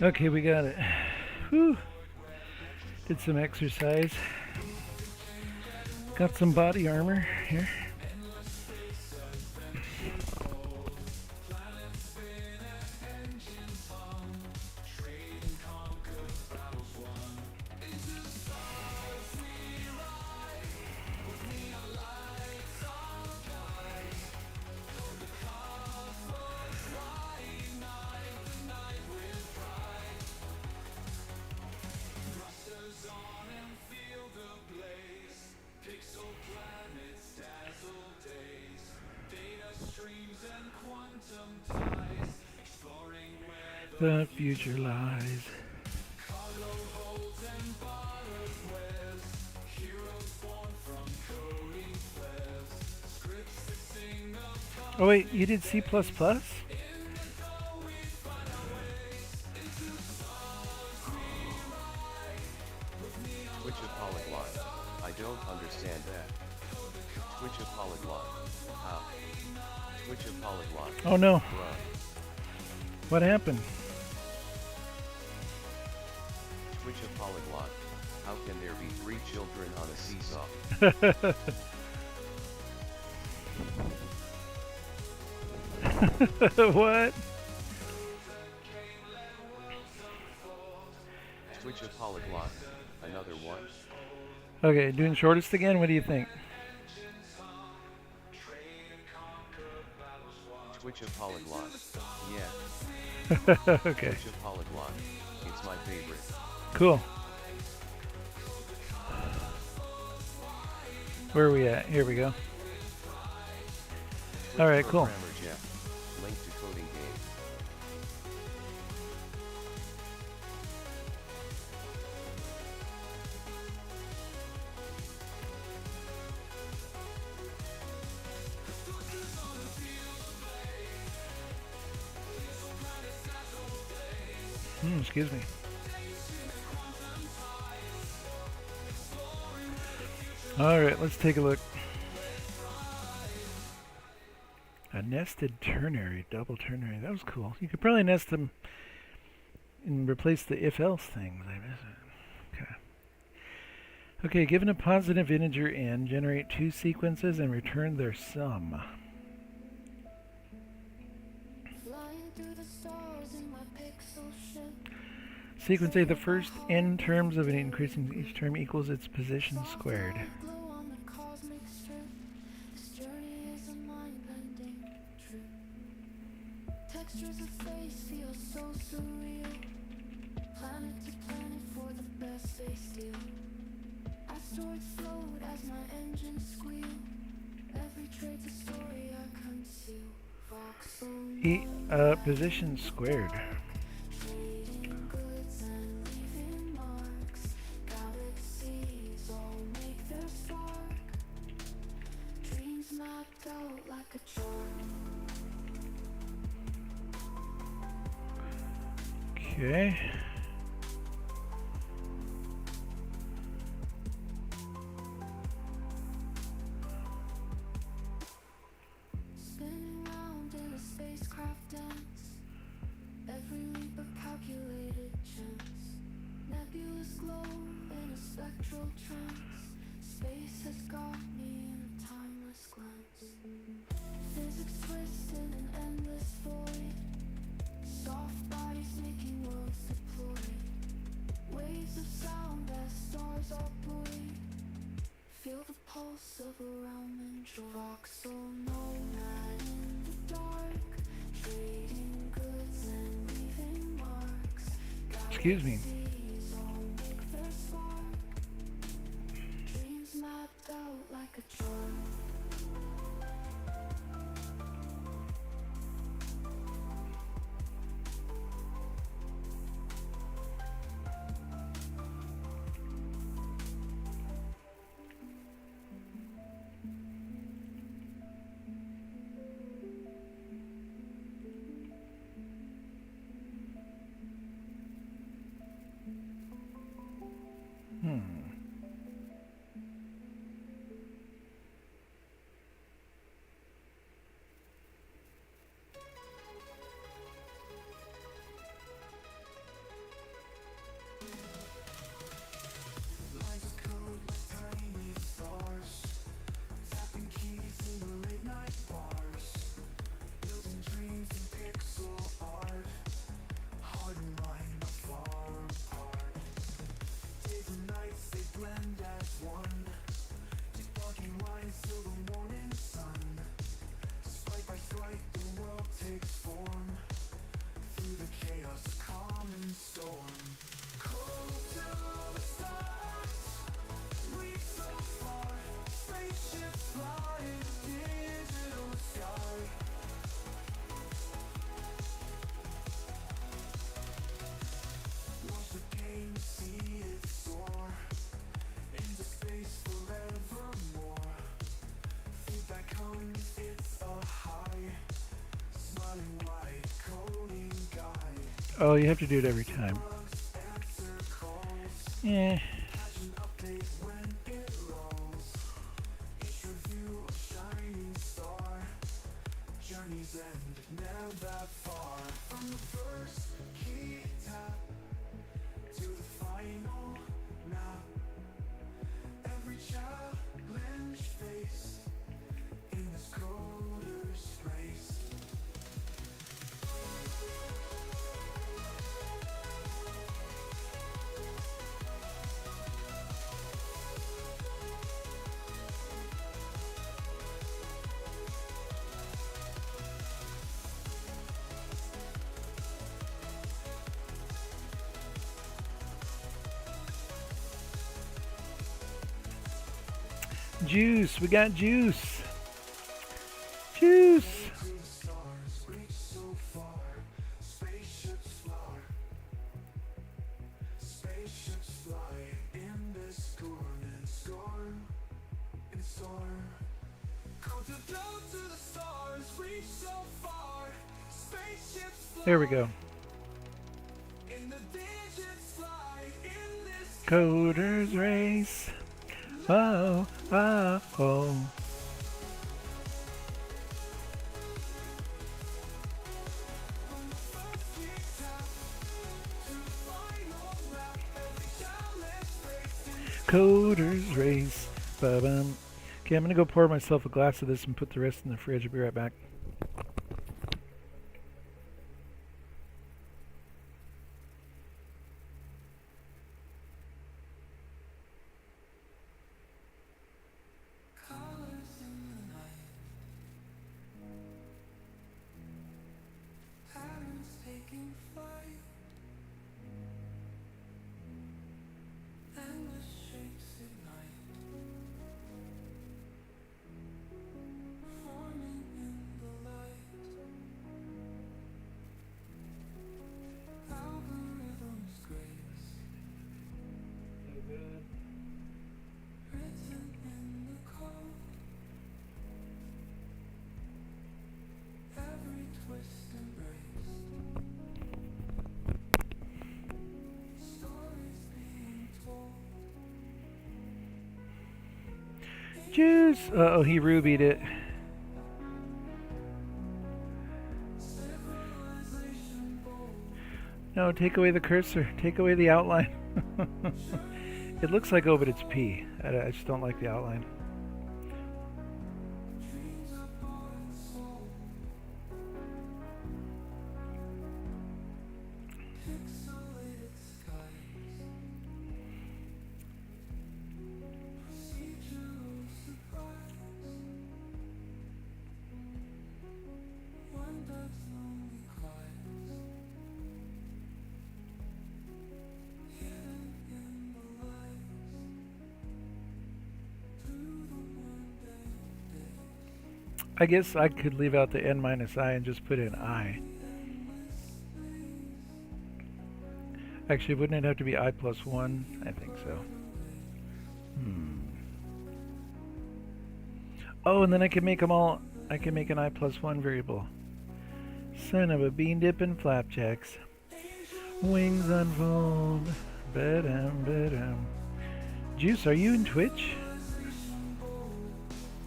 Okay, we got it. Whew. Did some exercise. Got some body armor here. The future lies. Oh wait, you did C++? Twitch a polyglot. I don't understand that. Twitch a polyglot. How? Twitch a polyglot. Oh no. Run. What happened? Twitch a polyglot. How can there be 3 children on a seesaw? What? Twitch a polyglot. Another one. Okay, doing shortest again? What do you think? Twitch a polyglot. Yeah. Okay, Twitch a polyglot. It's my favorite. cool. Where are we at? Here we go. All right, cool. Programmer Jeff. Link to coding game. Excuse me. All right, let's take a look. A nested ternary, double ternary. That was cool. You could probably nest them and replace the if-else things. Okay. Okay, given a positive integer n, generate 2 sequences and return their sum. Sequence A, the first n terms of an increasing each term equals its position squared. Textures of space feel so surreal. Planet to planet for the best they steal. Asteroids float as my engines squeal. Every trait's a story I conceal. Voxel Position squared. trading goods and leaving marks. Galaxies all make their spark. Dreams mapped out like a chart. Okay. Spinning round in a spacecraft dance. Every leap a calculated chance. Nebulous glow in a spectral trance. Space has got me in a timeless glance. Physics twist in an endless void. Soft bodies making worlds deploy. Waves of sound as stars are buoyed. Feel the pulse of a realm in voxel nomad in the dark. Trading goods and leaving marks. Excuse me. Galaxies all make their spark. Dreams mapped out like a chart. takes form through the chaos, calm and storm. Cold to the stars, reach so far. Spaceships fly in digital sky. Watch the game, see it soar into space forevermore. Feedback comes, it's a high. Smiling wide, coding guide. Oh, you have to do it every time. Answer calls. Yeah. Catch an update when it rolls. Each review a shining star. Journey's end, never that far. From the first key tap to the final nap. Every challenge face in this coder's race. Juice, we got juice. Juice. To the stars, reach so far. Spaceships fly. Spaceships fly in this storm and storm. Cold to go to the stars, reach so far. Spaceships fly. There we go. In the digits fly in this Coders race. Oh, oh, oh. first kick tap to the final lap. Every challenge face in Coders race. Ba-bum. Okay, I'm gonna go pour myself a glass of this and put the rest in the fridge. I'll be right back. colors in the night. Patterns taking flight. Endless shapes ignite. Forming in the light. Algorithms grace. Written in the code. Every twist embraced. Stories being told. Juice. Uh oh, he rubied it. Civilization bold. No, take away the cursor. Take away the outline. It looks like O, but it's P. I just don't like the outline. Dreams are bought and sold. Pixelated skies. Procedural surprise. One does lonely cries. Hidden in the lights. Through the mundane days. I guess I could leave out the N minus I and just put in I. Actually, wouldn't it have to be I plus 1? I think so. Oh, and then I can make them all. I can make an I plus 1 variable. Son of a bean dipping flapjacks. Wings unfold. Ba-dum, ba-dum. Juice, are you in Twitch?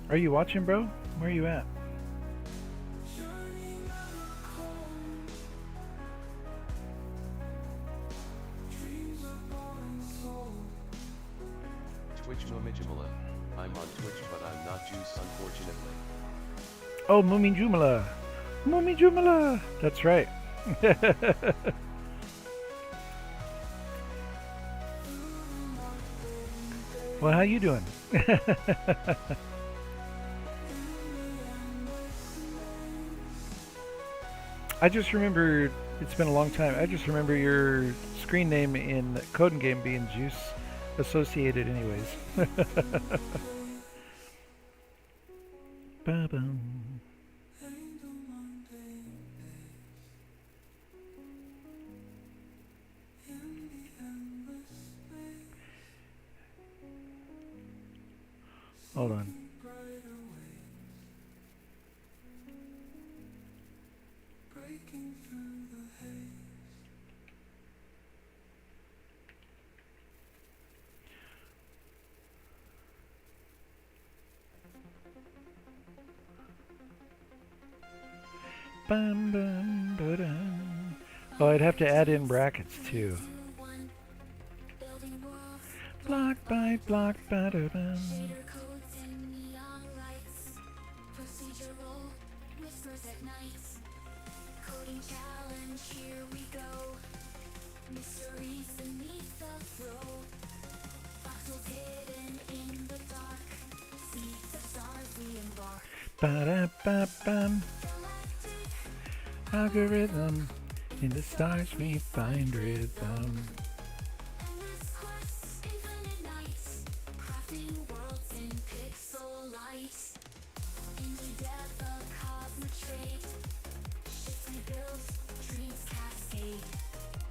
Are you watching, bro? Where are you at? Twitch Momijamala. I'm on Twitch but I'm not Juice unfortunately. Oh, Mumi Jumala. Mumi Jumala. That's right. Well, how you doing? I just remember, it's been a long time. I just remember your screen name in Coding Game being Juice associated, anyways. Ba-bum. Hold on. Bum, bum, ba-dum. Oh, I'd have to add in brackets too. Block by block, ba-da-bum. Ba-da-ba-bum. Algorithm, in the stars we find rhythm.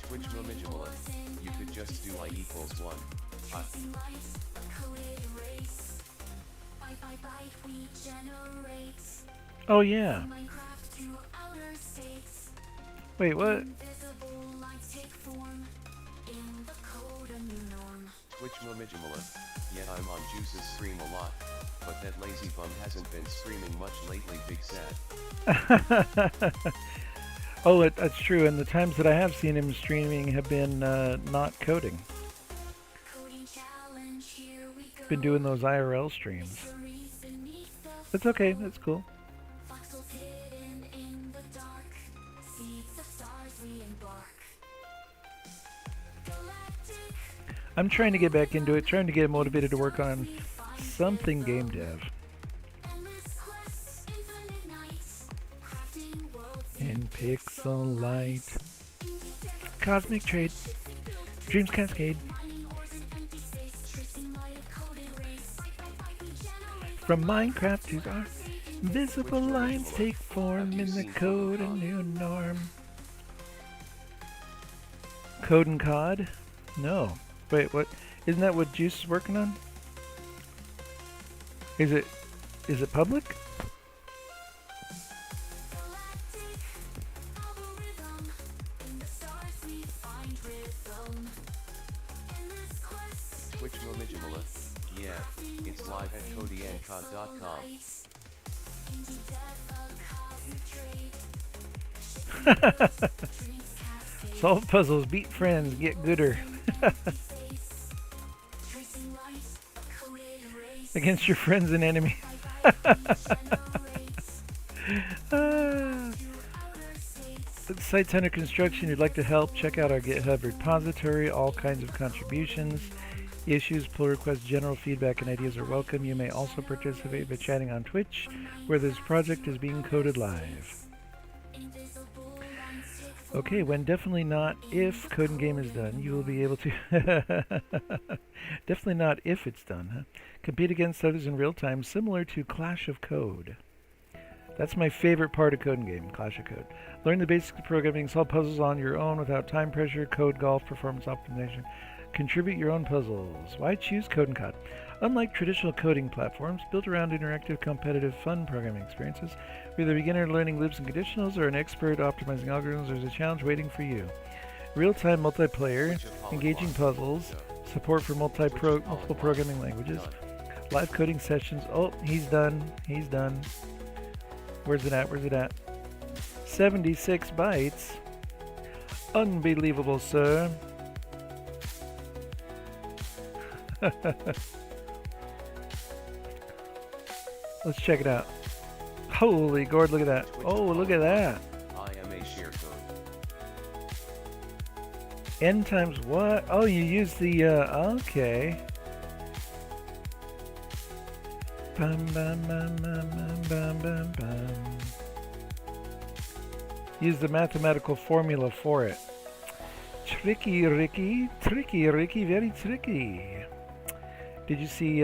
Twitch Momijamala. You could just do I equals 1. Hot. Oh yeah. Wait, what? Twitch Momijamala. Yeah, I'm on Juice's stream a lot, but that lazy bum hasn't been streaming much lately, big sad. Oh, that's true. And the times that I have seen him streaming have been not coding. Been doing those IRL streams. That's okay. That's cool. I'm trying to get back into it, trying to get motivated to work on something game dev. In pixel light, cosmic trade, dreams cascade. From Minecraft to art, invisible lines take form in the code, a new norm. Code and COD? No. Wait, what? Isn't that what Juice is working on? Is it public? Twitch Momijamala. Yeah, it's live at codingame.com. Solve puzzles, beat friends, get gooder. Against your friends and enemies. The site's under construction. You'd like to help? Check out our GitHub repository. All kinds of contributions, issues, pull requests, general feedback, and ideas are welcome. You may also participate by chatting on Twitch, where this project is being coded live. Okay, when definitely not if Coding Game is done, you will be able to definitely not if it's done, huh? Compete against others in real time, similar to Clash of Code. That's my favorite part of Coding Game, Clash of Code. Learn the basics of programming, solve puzzles on your own without time pressure, code golf, performance optimization. Contribute your own puzzles. Why choose Code and COD? Unlike traditional coding platforms built around interactive, competitive, fun programming experiences, whether a beginner learning loops and conditionals or an expert optimizing algorithms, there's a challenge waiting for you. Real-time multiplayer, engaging puzzles, support for multiple programming languages, live coding sessions. Oh, he's done. He's done. Where's it at? Where's it at? 76 bytes. Unbelievable, sir. Let's check it out. Holy Gord, look at that. Oh, look at that. I am a share code. N times what? Oh, you use the, okay. Bum, bum, bum, bum, bum, bum, bum, bum. use the mathematical formula for it. Tricky, Ricky. Tricky, Ricky. Very tricky. Did you see,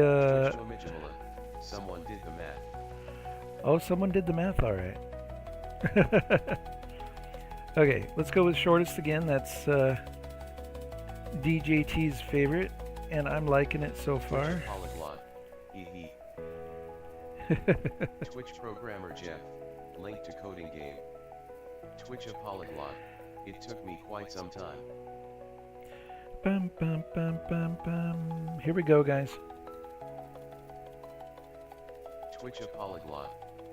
Someone did the math. Oh, someone did the math, alright. Okay, let's go with shortest again. That's DJT's favorite, and I'm liking it so far. Polyglot. Hee Twitch programmer Jeff. Link to coding game. Twitch a polyglot. It took me quite some time. Bum, bum, bum, bum, bum. Here we go, guys. Twitch a polyglot.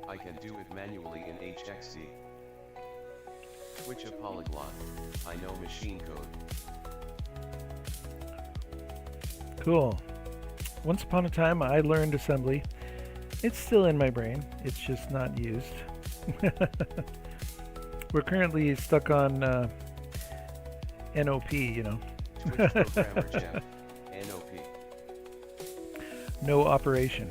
I can do it manually in HXD. Twitch a polyglot. I know machine code. Cool. Once upon a time, I learned assembly. It's still in my brain. It's just not used. We're currently stuck on NOP, you know. Twitch programmer Jeff. NOP. No operation.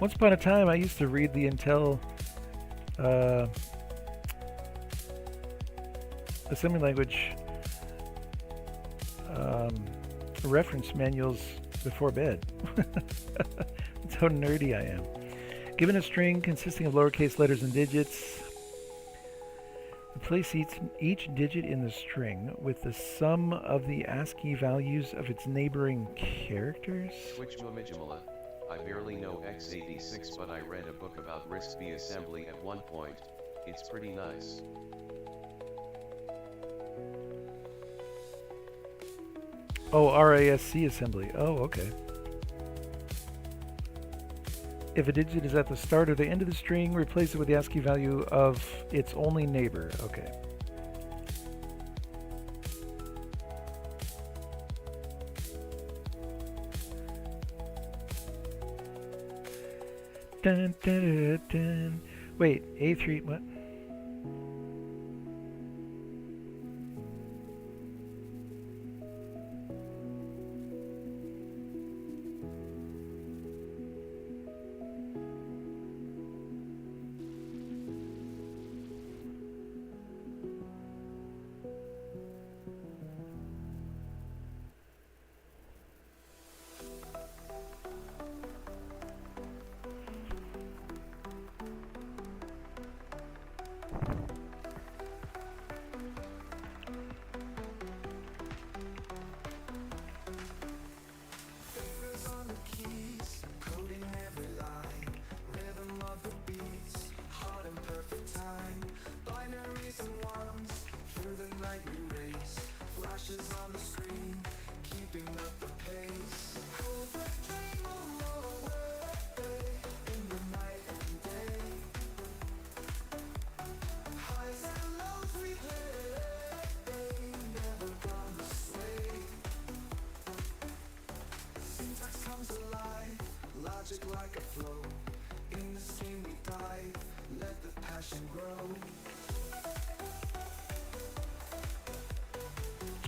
Once upon a time, I used to read the Intel assembly language reference manuals before bed. That's how nerdy I am. Given a string consisting of lowercase letters and digits, replace each digit in the string with the sum of the ASCII values of its neighboring characters. Twitch Mumijamala. I barely know x86, but I read a book about RISC-V assembly at one point. It's pretty nice. Oh, RISC assembly. Oh, okay. If a digit is at the start or the end of the string, replace it with the ASCII value of its only neighbor. Okay. Dun, dun, dun, dun. Wait, A3, what?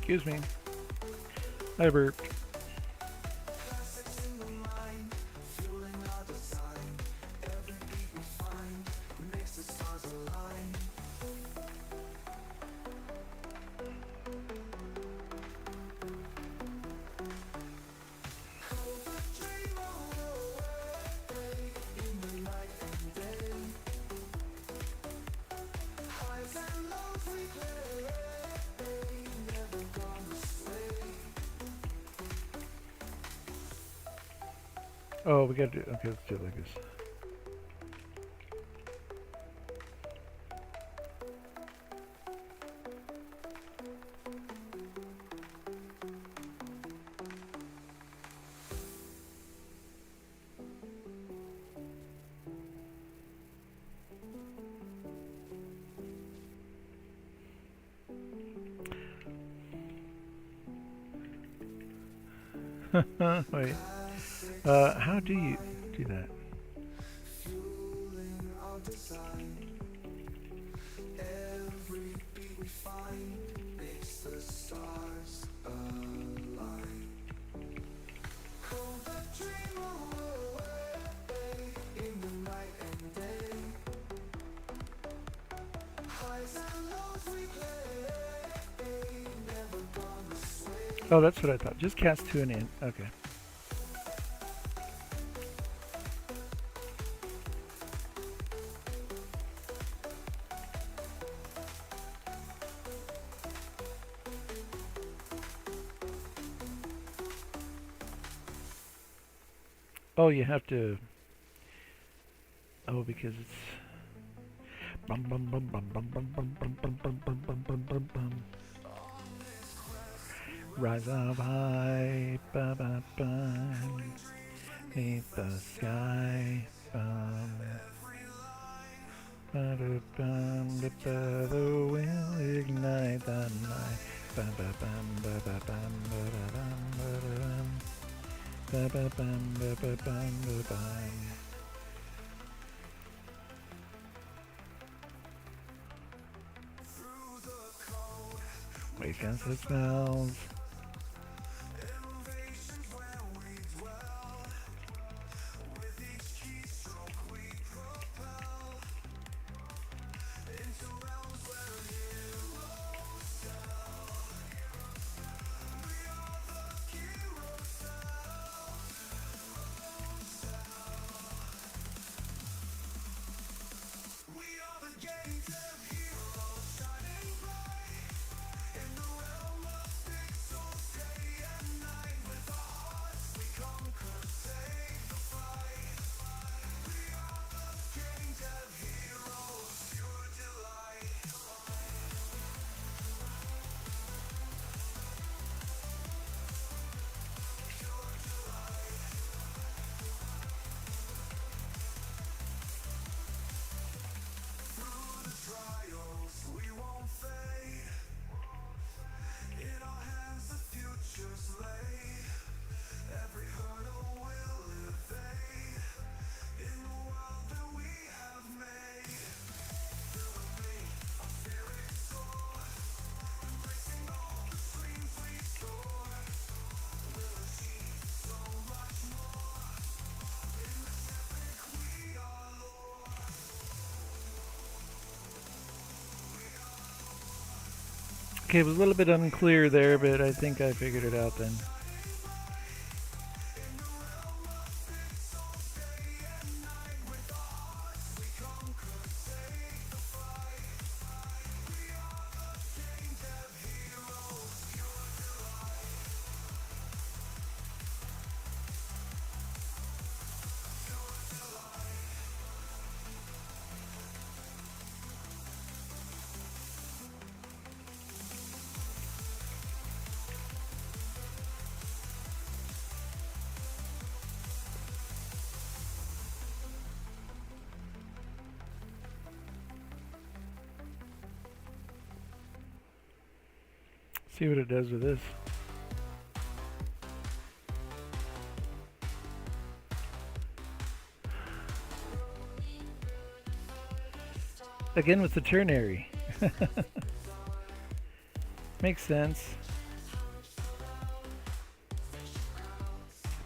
Excuse me. I burped. Oh, we gotta do, okay, let's do it like this. Wait. How do you do that? Oh, that's what I thought. Just cast to an int. Okay. Oh, you have to. Oh, because it's. Bum bum bum bum bum bum bum bum bum bum bum bum bum bum bum. Rise up high, ba ba ba. Beneath the sky, bum. Ba da bum, da ba, the will ignite the night. Ba ba bum, ba ba bum, ba da bum, ba da bum. Ba ba bum, ba ba bum, ba bum. Wake us the smells. Okay, it was a little bit unclear there, but I think I figured it out then. See what it does with this. Again with the ternary. Makes sense.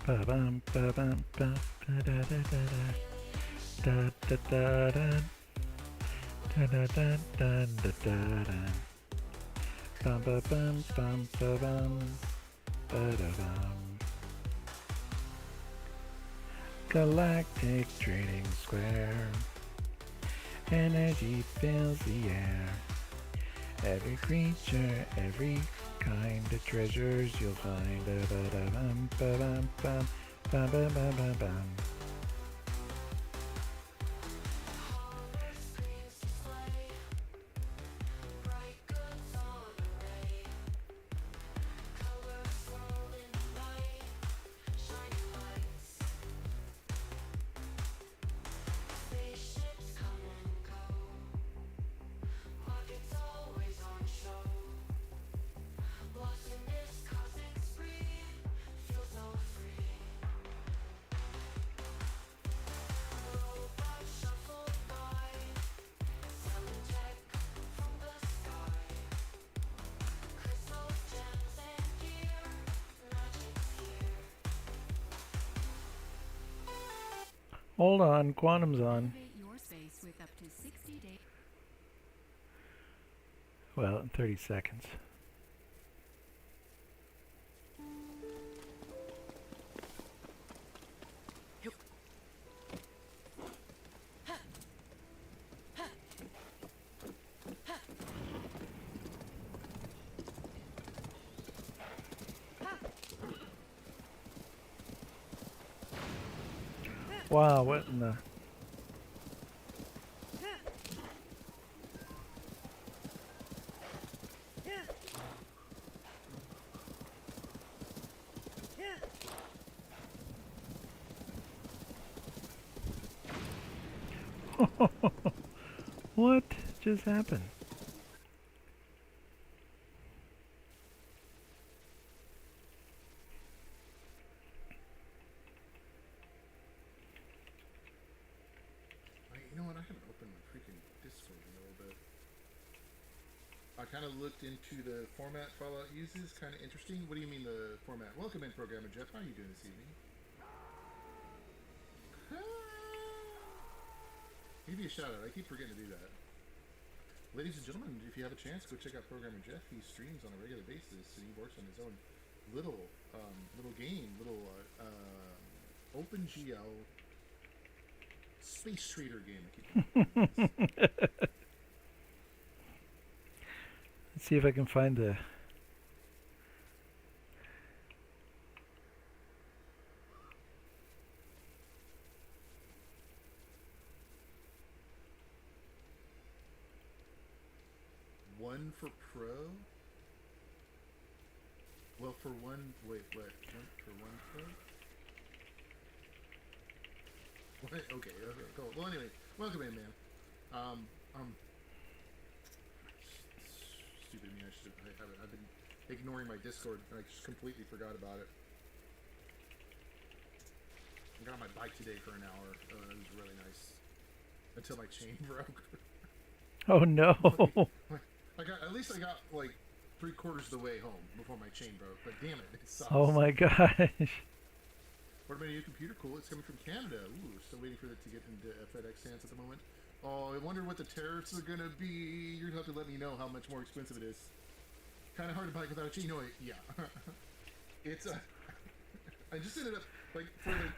Ba-bum, ba-bum, ba, da-da-da-da-da. Da-da-da-da. Da-da-da-da-da-da. Bum-ba-bum, bum-ba-bum. Ba-da-bum. Galactic Trading Square. Energy fills the air. Every creature, every kind of treasures you'll find. Ba-da-bum, ba-bum, bum, ba-ba-ba-ba-bum. Hold on, Quantum's on. Well, in 30 seconds. Wow, what in the... What just happened? You know what? I haven't opened my freaking Discord in a little bit. I kind of looked into the format Fallout uses. Kind of interesting. What do you mean the format? Welcome in, Programmer Jeff. How are you doing this evening? Give you a shout out. I keep forgetting to do that. Ladies and gentlemen, if you have a chance, go check out Programmer Jeff. He streams on a regular basis, and he works on his own little game, OpenGL space trader game. Let's see if I can find the... One for pro? Well, for one... Wait, what? For one pro? What? Okay, cool. Well, anyway, welcome in, man. Stupid me, I've been ignoring my Discord, and I just completely forgot about it. I got on my bike today for an hour. It was really nice. Until my chain broke. Oh no! At least I got like 3/4 of the way home before my chain broke, but damn it, it sucks. Oh my gosh! What about a new computer? Cool, it's coming from Canada. Ooh, still waiting for it to get into FedEx hands at the moment. Oh, I wonder what the tariffs are gonna be. You're gonna have to let me know how much more expensive it is. Kind of hard to buy without a chain. You know, yeah. It's a. I just ended up like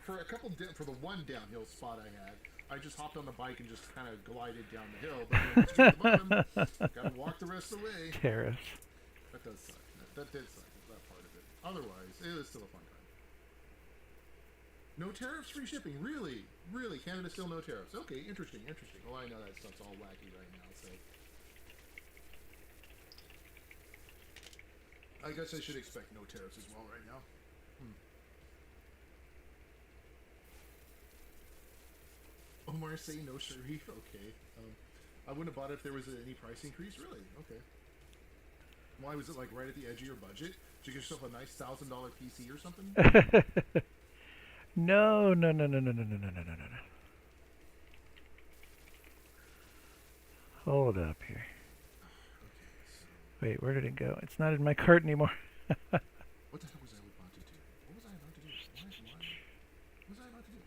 for the one downhill spot I had. I just hopped on the bike and just kind of glided down the hill, but when I reached the bottom, gotta walk the rest of the way. Tariffs. That does suck. That did suck. That part of it. Otherwise, it was still a fun time. No tariffs, free shipping. Really, really, Canada still no tariffs. Okay, interesting. Well, I know that stuff's all wacky right now, so I guess I should expect no tariffs as well right now. Omar say no Sharif. Okay. I wouldn't have bought it if there was any price increase. Really? Okay. Why was it like right at the edge of your budget? Did you get yourself a nice $1,000 PC or something? No. Hold up here. Wait, where did it go? It's not in my cart anymore. What the hell was I about to do? What was I about to do? What was I about to do?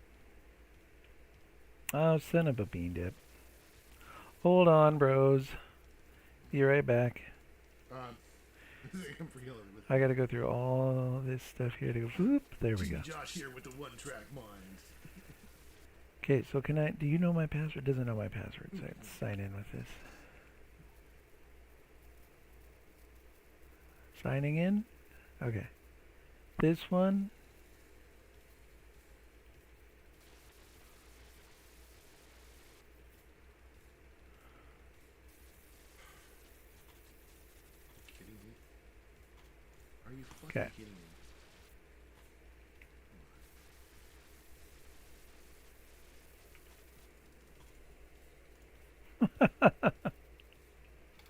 Oh, son of a bean dip. Hold on, bros. Be right back. I gotta go through all this stuff here to go. Whoop, there we go. Josh here with the one-track mind. Okay, so can I? Do you know my password? It doesn't know my password, so I have to sign in with this. Signing in. Okay. This one. Are you fucking kidding me?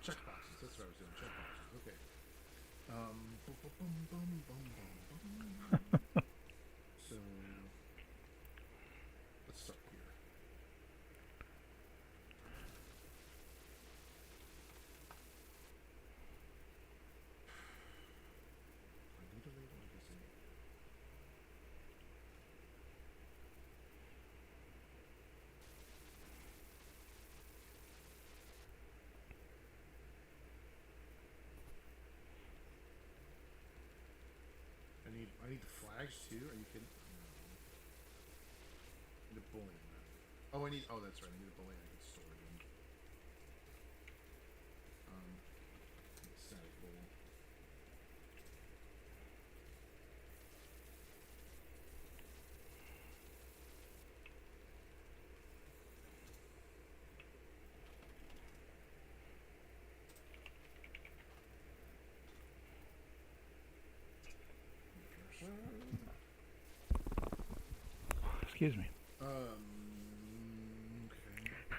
Checkboxes. That's what I was doing. Checkboxes. Okay. So let's start here. I need to label everything. I need the flags too. Are you kidding? No. I need a boolean. Oh, that's right. I need a boolean. I can store it in. Static bool. Excuse me.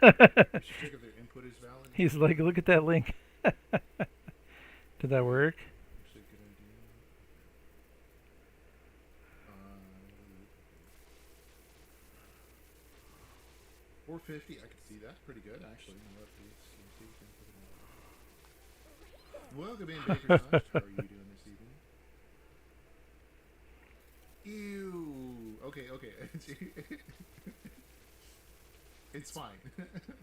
Okay. We should check if their input is valid. He's like, look at that link. Did that work? Actually, a good idea. 450, I could see that. Pretty good, actually. Welcome in, Baker's Lunch. How are you doing this evening? Ew. Okay. It's fine.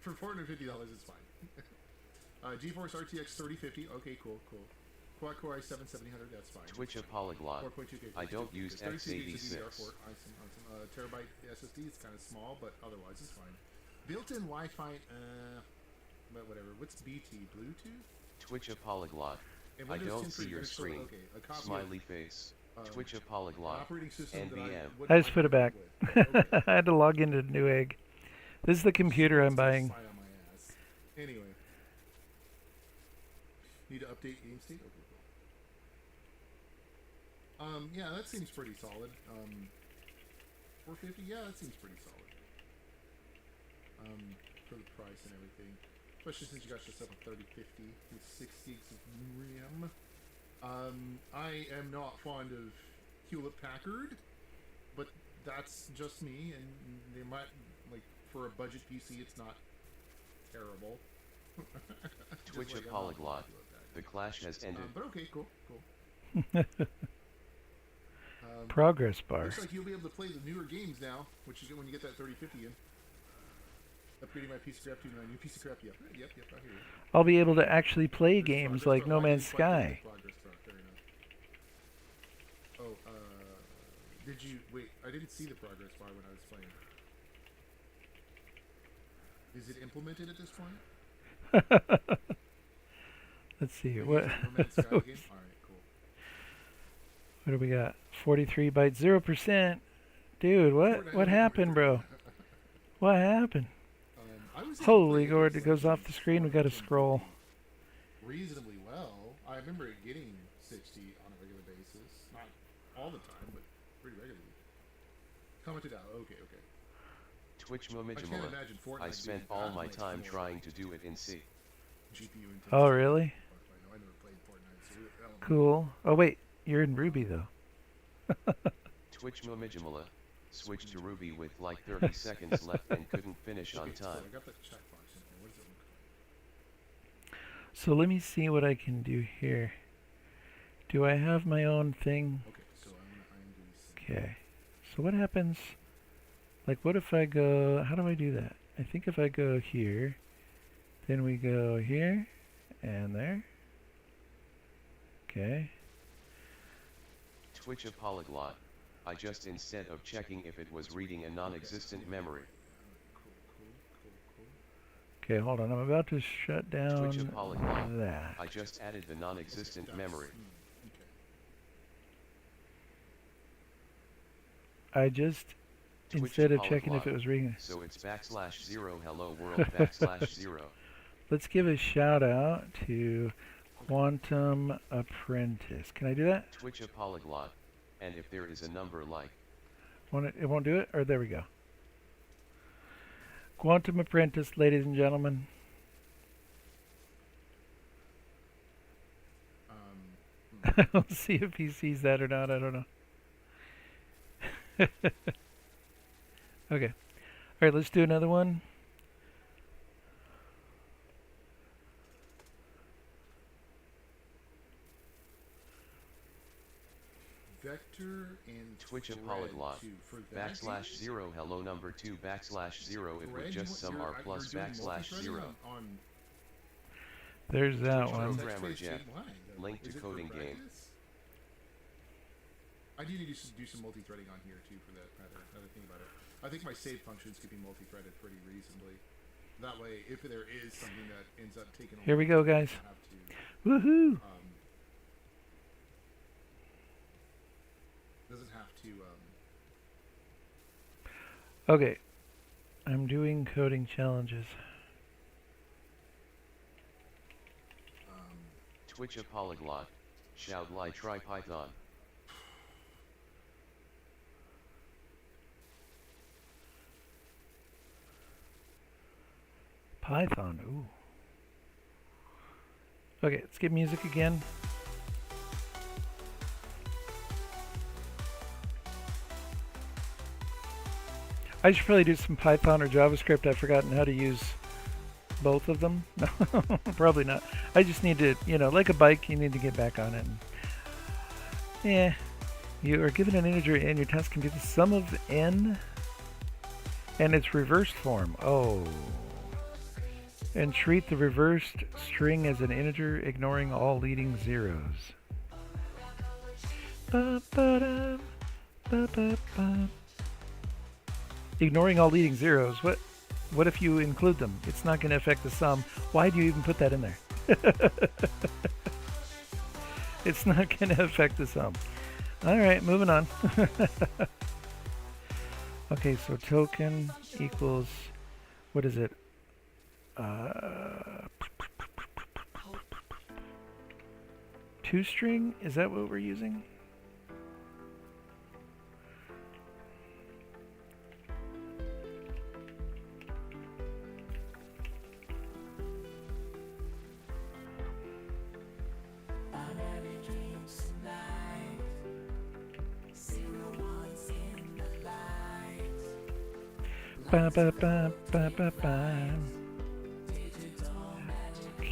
For $450, it's fine. GeForce RTX 3050. Okay, cool. Quad Core i7 700. That's fine. Twitch a polyglot. 4.2K. I don't use x86. Awesome. Terabyte SSD. It's kind of small, but otherwise it's fine. Built-in Wi-Fi. But whatever. What's BT? Bluetooth? Twitch a polyglot. And I Windows don't 10 see your screen. Okay, a copy Smiley face. Twitch a polyglot. operating system that NVM. what I am just put it back. with? Okay. I had to log into Newegg. This is the computer I'm buying. Sigh on my ass. Anyway. Need to update game state? Okay, cool. Yeah, that seems pretty solid. 450, yeah, that seems pretty solid. For the price and everything. Especially since you got yourself a 3050 with 6 gigs of RAM. I am not fond of Hewlett Packard, but that's just me, and they might, like, for a budget PC, it's not terrible. Twitch Just a like, polyglot. The clash has ended. but okay, cool. Progress bar. Looks like you'll be able to play the newer games now, which you get when you get that 3050 in. Upgrading my PC crap to my new PC crap. Yep, I hear you. I'll be able to actually play There's games progress like bar. No I Man's didn't quite get Sky. the progress bar. Fair enough. Oh, did you wait? I didn't see the progress bar when I was playing. Is it implemented at this point? Let's see here. Maybe What? it's a No Man's Sky game? Alright, cool. What do we got? 43 bytes, 0%. Dude, what happened, bro? What happened? I was able to Holy play Lord, games it goes like off the screen. We gotta scroll. reasonably well. I remember it getting 60 on a regular basis. Not all the time, but pretty regularly. Commented out. Okay. Twitch I can't Momijamala. imagine Fortnite I spent being all that my much time more trying to do it in C. GPU intensive. Oh, really? I never played Fortnite, so I don't know. Cool. Oh, wait. You're in Ruby, though. Twitch Momijamala. Switched to Ruby with like 30 seconds left and couldn't finish on Okay, so time. I got the checkbox in here. What does it look like? So let me see what I can do here. Do I have my own thing? Okay, so I'm gonna undo this. Okay. So what happens? Like, what if I go... How do I do that? I think if I go here, then we go here, and there. Okay. Twitch a polyglot. I just instead of checking if it was reading a non-existent memory. Cool. Okay, hold on. I'm about to shut down Twitch a polyglot. that. I just added the non-existent memory. Okay. I just, Twitch instead of polyglot. checking if it was reading... So it's \0 hello world \0. Let's give a shout out to Quantum Apprentice. Can I do that? Twitch a polyglot. And if there is a number like It won't do it? Or there we go. Quantum Apprentice, ladies and gentlemen. I'll see if he sees that or not. I don't know. Okay. Alright, let's do another one. Vector and Twitch a thread polyglot. too. For that, \0 hello number 2 \0 it thread, would just sum r plus you're doing \0. on There's that one. Programmer text-based Jack. line, though. Link to Is it for coding game. practice? I do need to do some multi-threading on here too for that matter. Now that I think about it, I think my save functions could be multi-threaded pretty reasonably. That way, if there is something that ends up taking, Here we go, guys. Woohoo! Doesn't have to. Okay. I'm doing coding challenges. Twitch a polyglot. Shout lie try Python. Python. Ooh. Okay, let's get music again. I should probably do some Python or JavaScript. I've forgotten how to use both of them. No, probably not. I just need to, like a bike, you need to get back on it. Yeah. You are given an integer and your task can be the sum of n and its reversed form. Oh. And treat the reversed string as an integer, ignoring all leading zeros. Ba-ba-dum, ba-ba-bum. Ignoring all leading zeros. What if you include them? It's not going to affect the sum. Why do you even put that in there? It's not going to affect the sum. All right, moving on. Okay, so token equals, what is it? Two-string? Is that what we're using? Ba ba ba ba ba ba.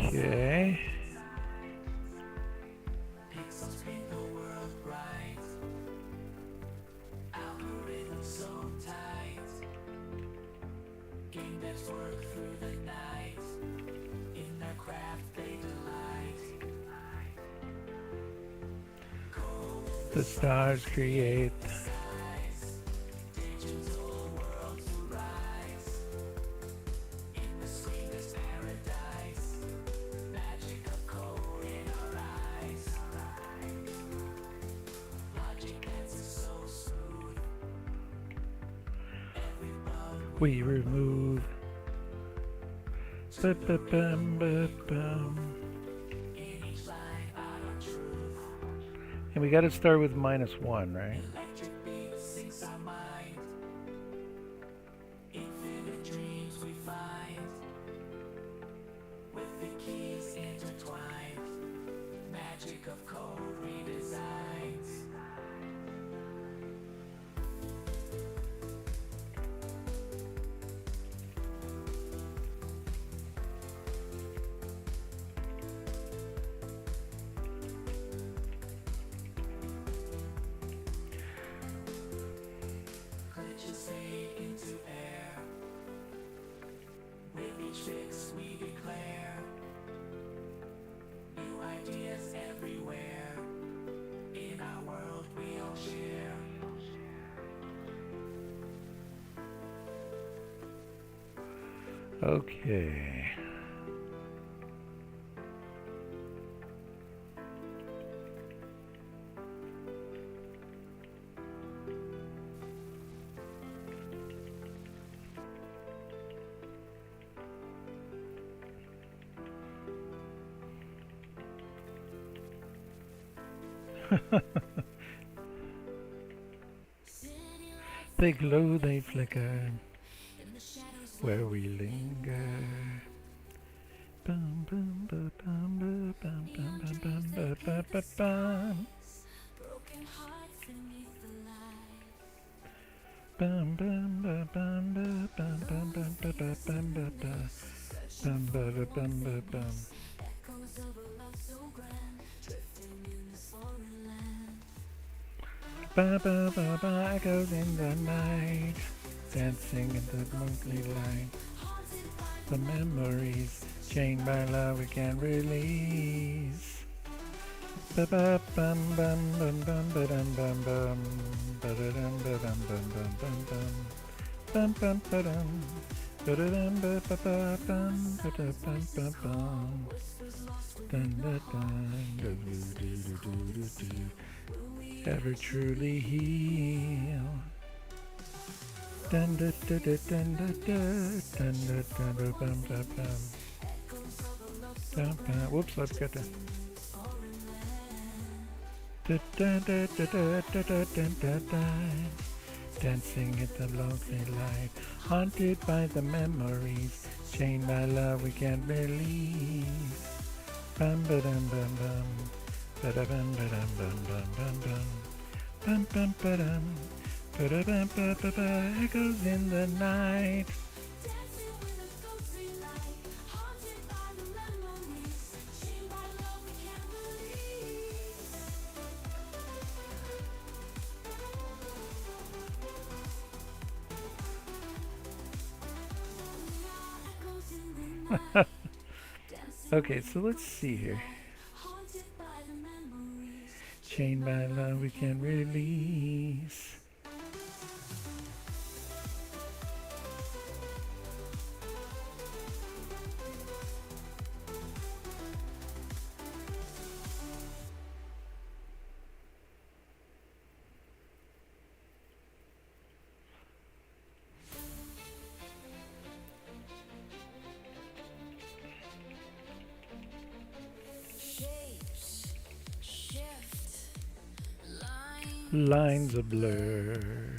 Okay. The stars create. We remove. Ba-ba-bum-ba-bum. And we got to start with -1, right? Okay. They glow, they flicker, where we linger. Bum, bum, ba, bum, ba, bum, bum, bum, bum, ba, ba, ba, bum. Bum, bum, ba, bum, ba, bum, bum, bum, ba, ba, bum, ba, ba. Bum, ba, ba, bum, ba, bum. Ba ba ba ba, echoes in the night, dancing in the moonly light. The memories chained by love we can't release. Ba ba bum bum bum bum ba dum bum bum ba da dum ba dum bum bum bum bum bum ba dum ba da dum ba ba ba bum ba da bum bum bum dun dun dun do do do do do do. Ever truly heal. Dun dun dun dun dun dun dun dun dun dun bum bum bum. Dun bum. Whoops, let's get that. Dun dun dun dun dun dun dun dun dun. dancing at the lonely light, haunted by the memories, chained by love we can't release. Bum ba dum bum bum, ba da bum ba dum bum bum bum bum, bum bum ba dum, ba da bum ba ba ba, echoes in the night. Dancing with a ghostly light, haunted by the memories, chained by love we can't release. Echoes in the night, dancing Okay, so let's see here. haunted by the memories. Chained by love we can't release. Shapes shift, Lines a blur,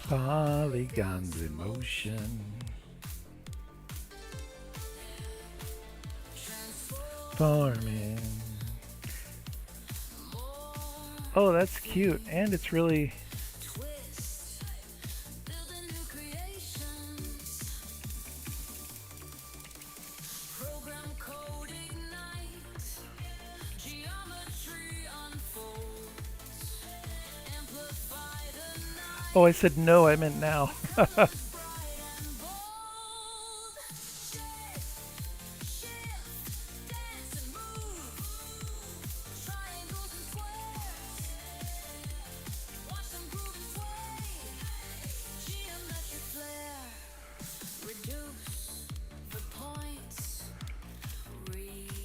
polygons in motion, forming. Oh, that's cute, and it's really. twist, building new creations. Program code ignite, geometry unfolds. Amplify the night, Oh, I said no, I meant now. bright and bold. Shift, dance and move. Triangles and squares, watch them groove and sway. Geometric flair, reduce the points, resize,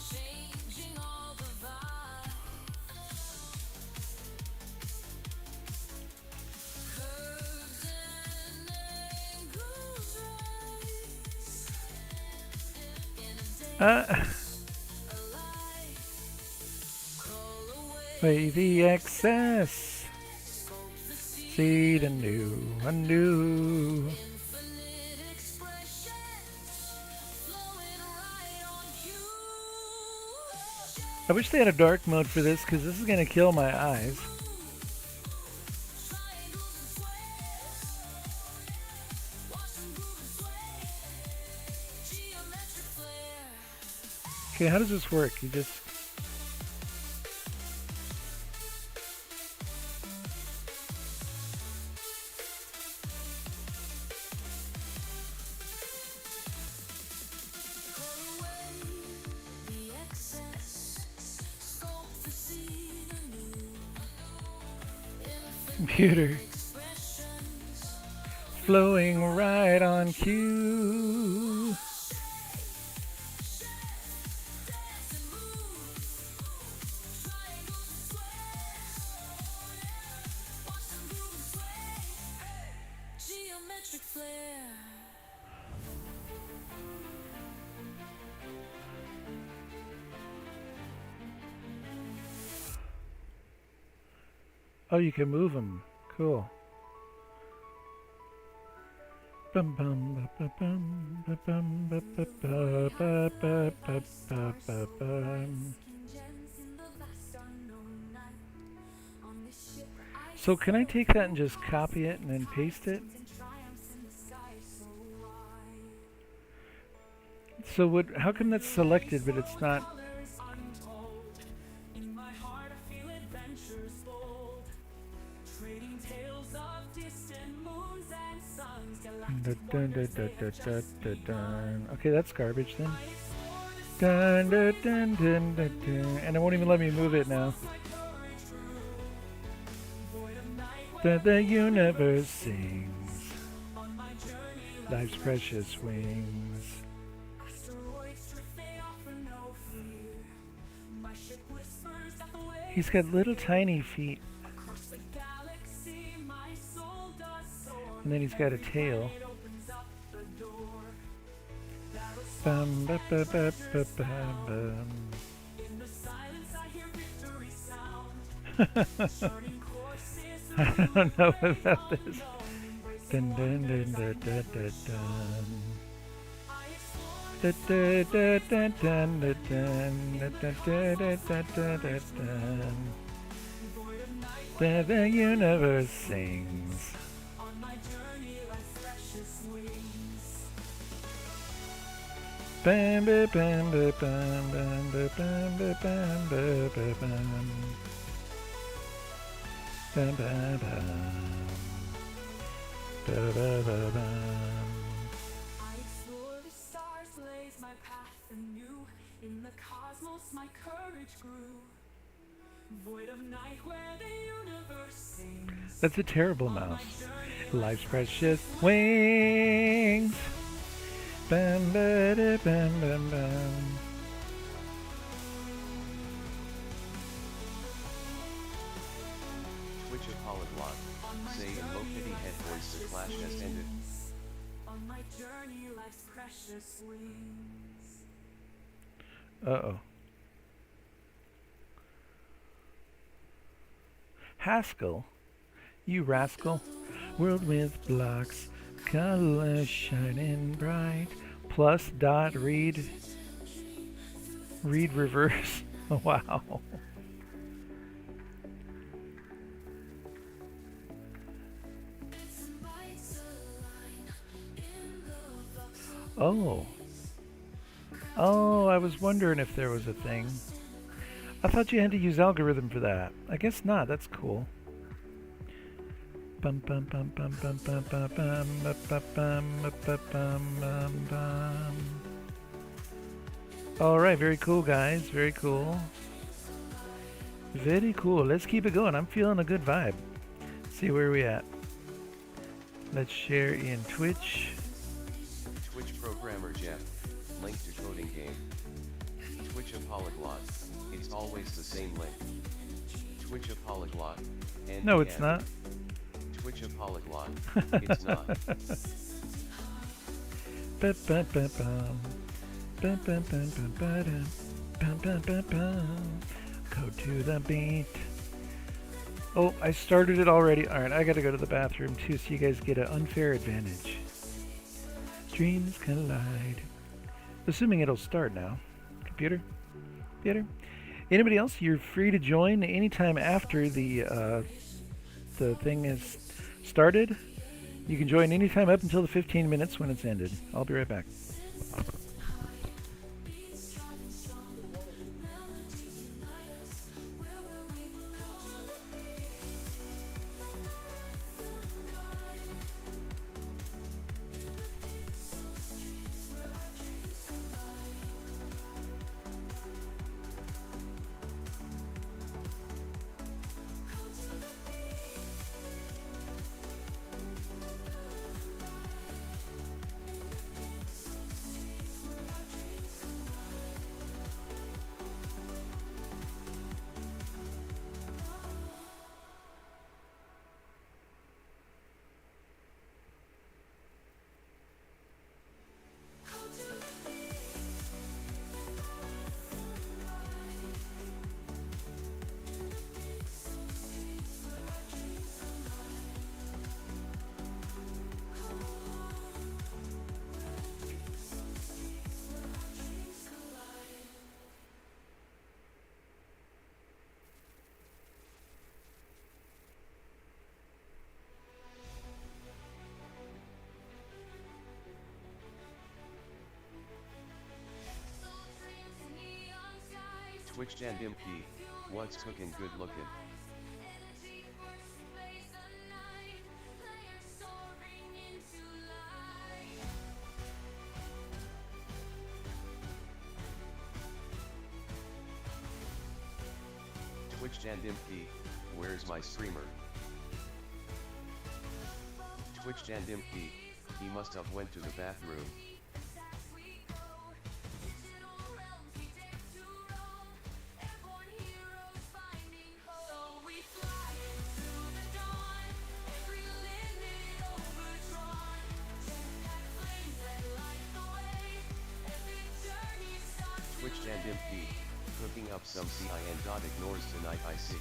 changing all the vibe. Curves and angles rise in a Uh, dance alive. Crawl away, Weigh the excess, sculpt the seed, seed anew, anew. infinite expressions, flowing right on cue. I wish they had a dark mode for this, because this is going to kill my eyes. Triangles and squares, watch them groove and sway. Geometric flair. Okay, how does this work? You just. Call away the excess, sculpt the seed anew. Infinite Computer expressions, flowing right on cue. dance and move. Triangles and squares, watch them groove and sway. Geometric flair. Oh, you can move them. Cool. Bum bum ba ba bum ba bum ba ba ba ba ba ba ba ba bum. So can I take that and just copy it and then paste it? So what? How come that's selected but it's not? In my heart I feel adventures bold, trading tales of distant moons and suns, galactic Dun, dun, wonders dun, they dun, have dun, just dun, begun. dun. Okay, that's garbage then. I explore the Dun, dun, dun, dun, dun, dun. And it won't even let me move it now. my courage grew, void of night The universe sings on my journey. life's precious wings. Asteroids drift, they offer no fear. My ship whispers that the way He's got little tiny feet, across the galaxy, my soul does soar. and then he's got a tail. It opens up the door. Bum, ba, ba, ba, ba, ba, bum. In the silence I hear victory sound. Charting course I don't know about this. Dun, dun, dun, dun, dun, dun, dun. Dun, dun, dun, dun, dun, dun, dun, dun, dun, dun, dun, dun, dun, dun. The universe sings. On my journey, life's precious wings. Bam, ba, bam, ba, bam, bam, ba, bam, ba, bam, ba, ba, bam. Bam, bam, bam. Ba, ba, ba, bam. I explore the stars, blaze my path anew. In the cosmos, my courage grew. Void of night where the universe sings. That's a terrible On my mouse. journey, Life's precious wings. Bam, ba, da, bam, bam, bam. Twitch a polyglot. Say in low pitty head voice the clash has ended. on my journey, life's precious wings. Uh-oh. Haskell, you rascal. World with blocks, colors shining bright. Plus dot read. Read reverse. Wow. Oh. Oh, I was wondering if there was a thing. I thought you had to use algorithm for that. I guess not. That's cool. Bum bum bum bum bum bum bum bum bum bum bum bum bum. All right, very cool, guys. Very cool. Very cool. Let's keep it going. I'm feeling a good vibe. See where we at. Let's share in Twitch. Twitch programmer Jeff. Link to coding game. Twitch a polyglot. It's always the same link. Twitch a polyglot. And No, it's not. Twitch a polyglot. It's not. Ba, ba, ba, bum. Ba, ba, ba, ba, ba, dum. Bum, bum, bum, bum. Go to the beat. Oh, I started it already. Alright, I gotta go to the bathroom too so you guys get an unfair advantage. Dreams collide. Assuming it'll start now. Computer? Anybody else? You're free to join anytime after the thing is started. You can join anytime up until the 15 minutes when it's ended. I'll be right back. Twitch and MP. What's cooking good looking? Twitch and MP. Where's my streamer? Twitch and MP. He must have went to the bathroom. Twitch and MP. Cooking up some CIN. Ignores tonight I see.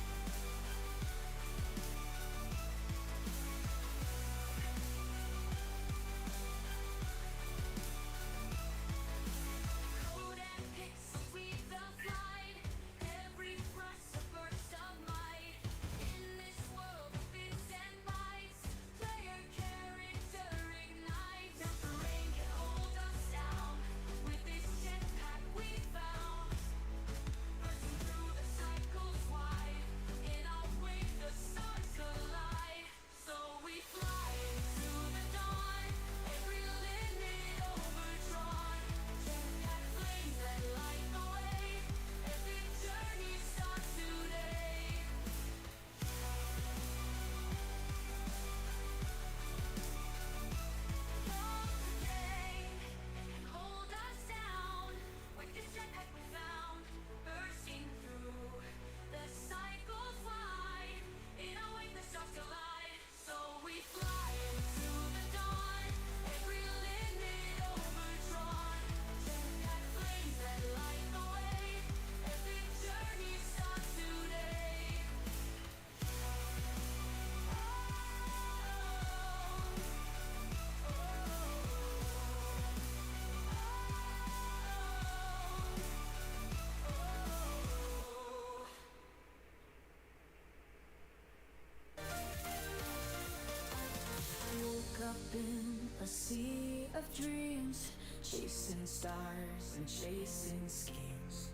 A sea of dreams, chasing stars and chasing schemes.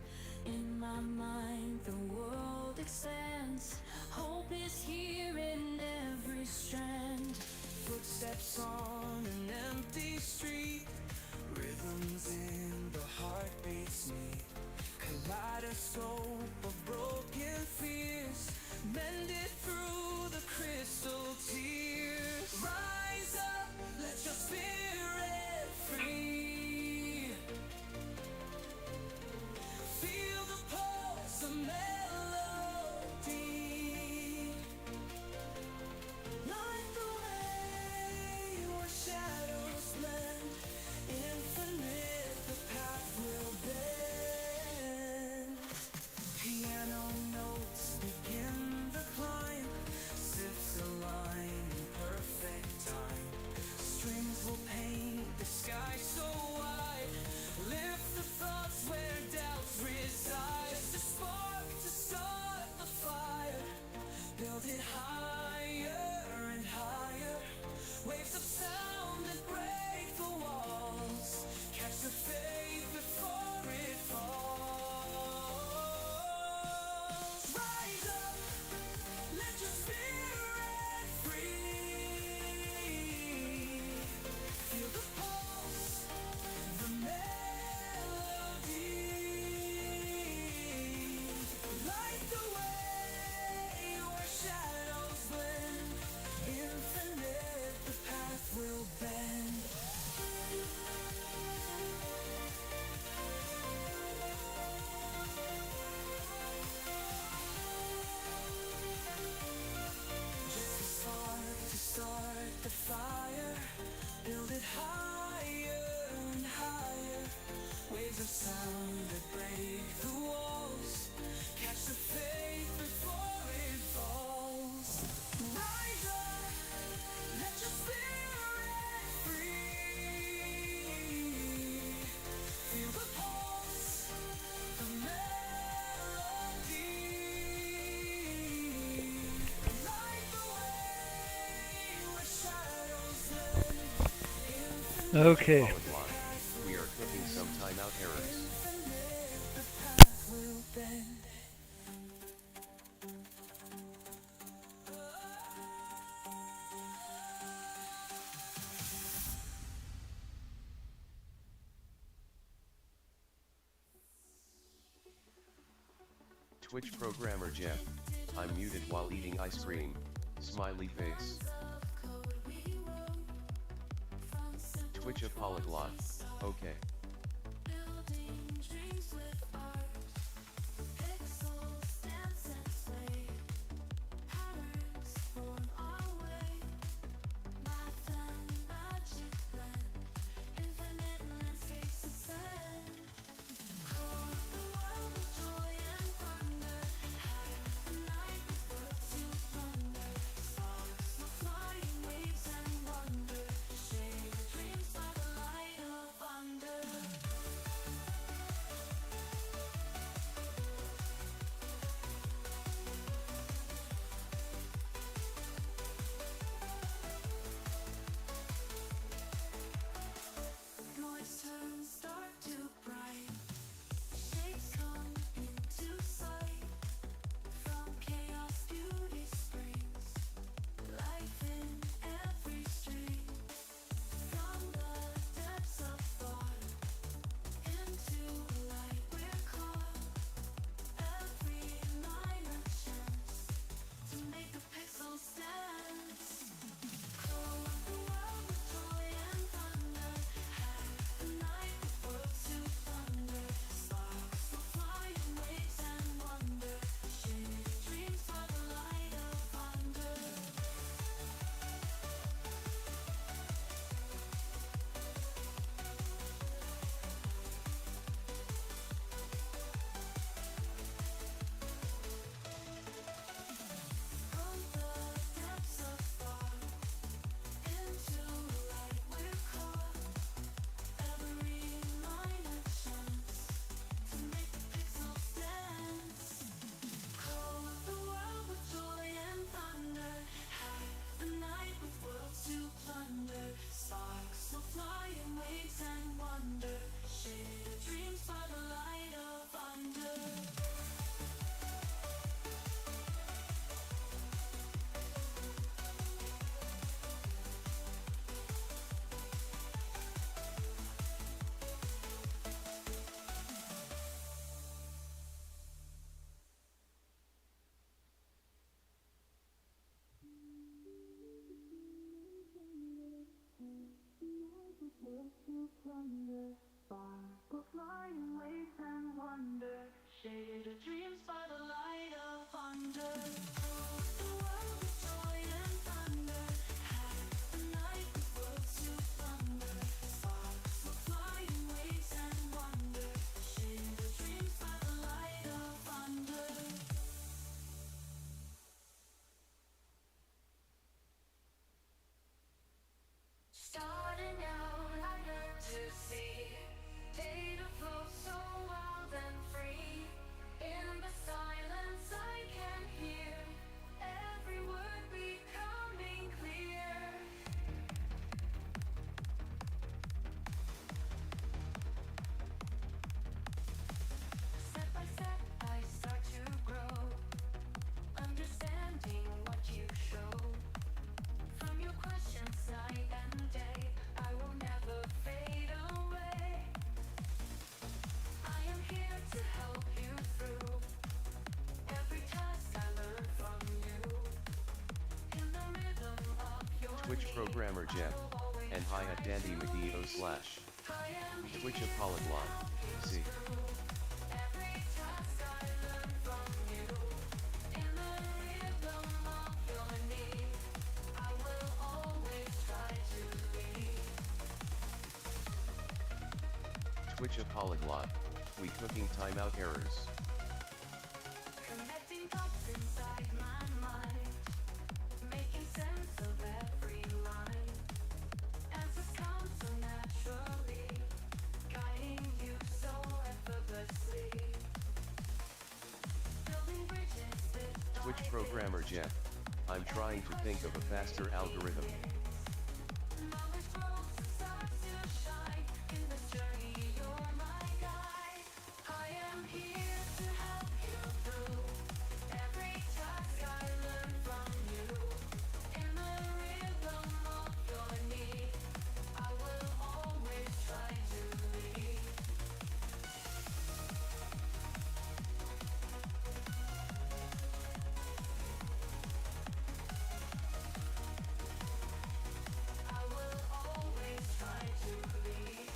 In my mind, the world expands. Hope is here in every strand. Footsteps on an empty street. Rhythms in the heartbeats meet. Kaleidoscope of broken fears. Mended through the crystal tears. Rise up, let your spirit free. Feel the pulse of melody. Like the way where shadows blend. Infinite, the path will bend. Piano notes begin the climb. Sips align in perfect time. Strings will paint the sky so wide. Lift the thoughts where doubts reside. Just a spark to start the fire. Build it higher and higher. Waves of sound that break the walls. Catch the faith before it falls. Rise up, let your spirit free. Feel the pulse, the melody. Light the way where shadows blend. Infinite, the path will bend. Just a spark to start the fire. Build it higher and higher. Waves of sound that break the walls. Catch the faith before it falls. Rise up, let your spirit free. Feel the pulse, the melody. Light the way where shadows blend. Okay. Polyglot. We are cooking some timeout errors. Infinite, the path will bend. Twitch programmer Jeff. I'm muted while eating ice cream. Smiley face. Twitch a polyglot. Okay. Building dreams with art. Pixels dance and play. Patterns form our way. Math and magic blend. Infinite landscapes ascend. Core the world with joy and thunder. Hide the night with birth to thunder. Sparks will flying waves and wonder. Shade dreams by the light of under. Twitch programmer Jeff, and hi at Dandy McGee / Twitch a polyglot. See. Twitch a polyglot. We cooking timeout errors. Connecting thoughts inside my mind, making sense of every line. Answers come so naturally, guiding you so effortlessly. Building bridges bit Twitch by programmer Jeff, I'm trying to think of a faster algorithm. knowledge grows and starts to shine. In this journey, you're my guide. I am here to help you through every task I learn from you. In the rhythm of your need, I will always try to lead. I will always try to lead.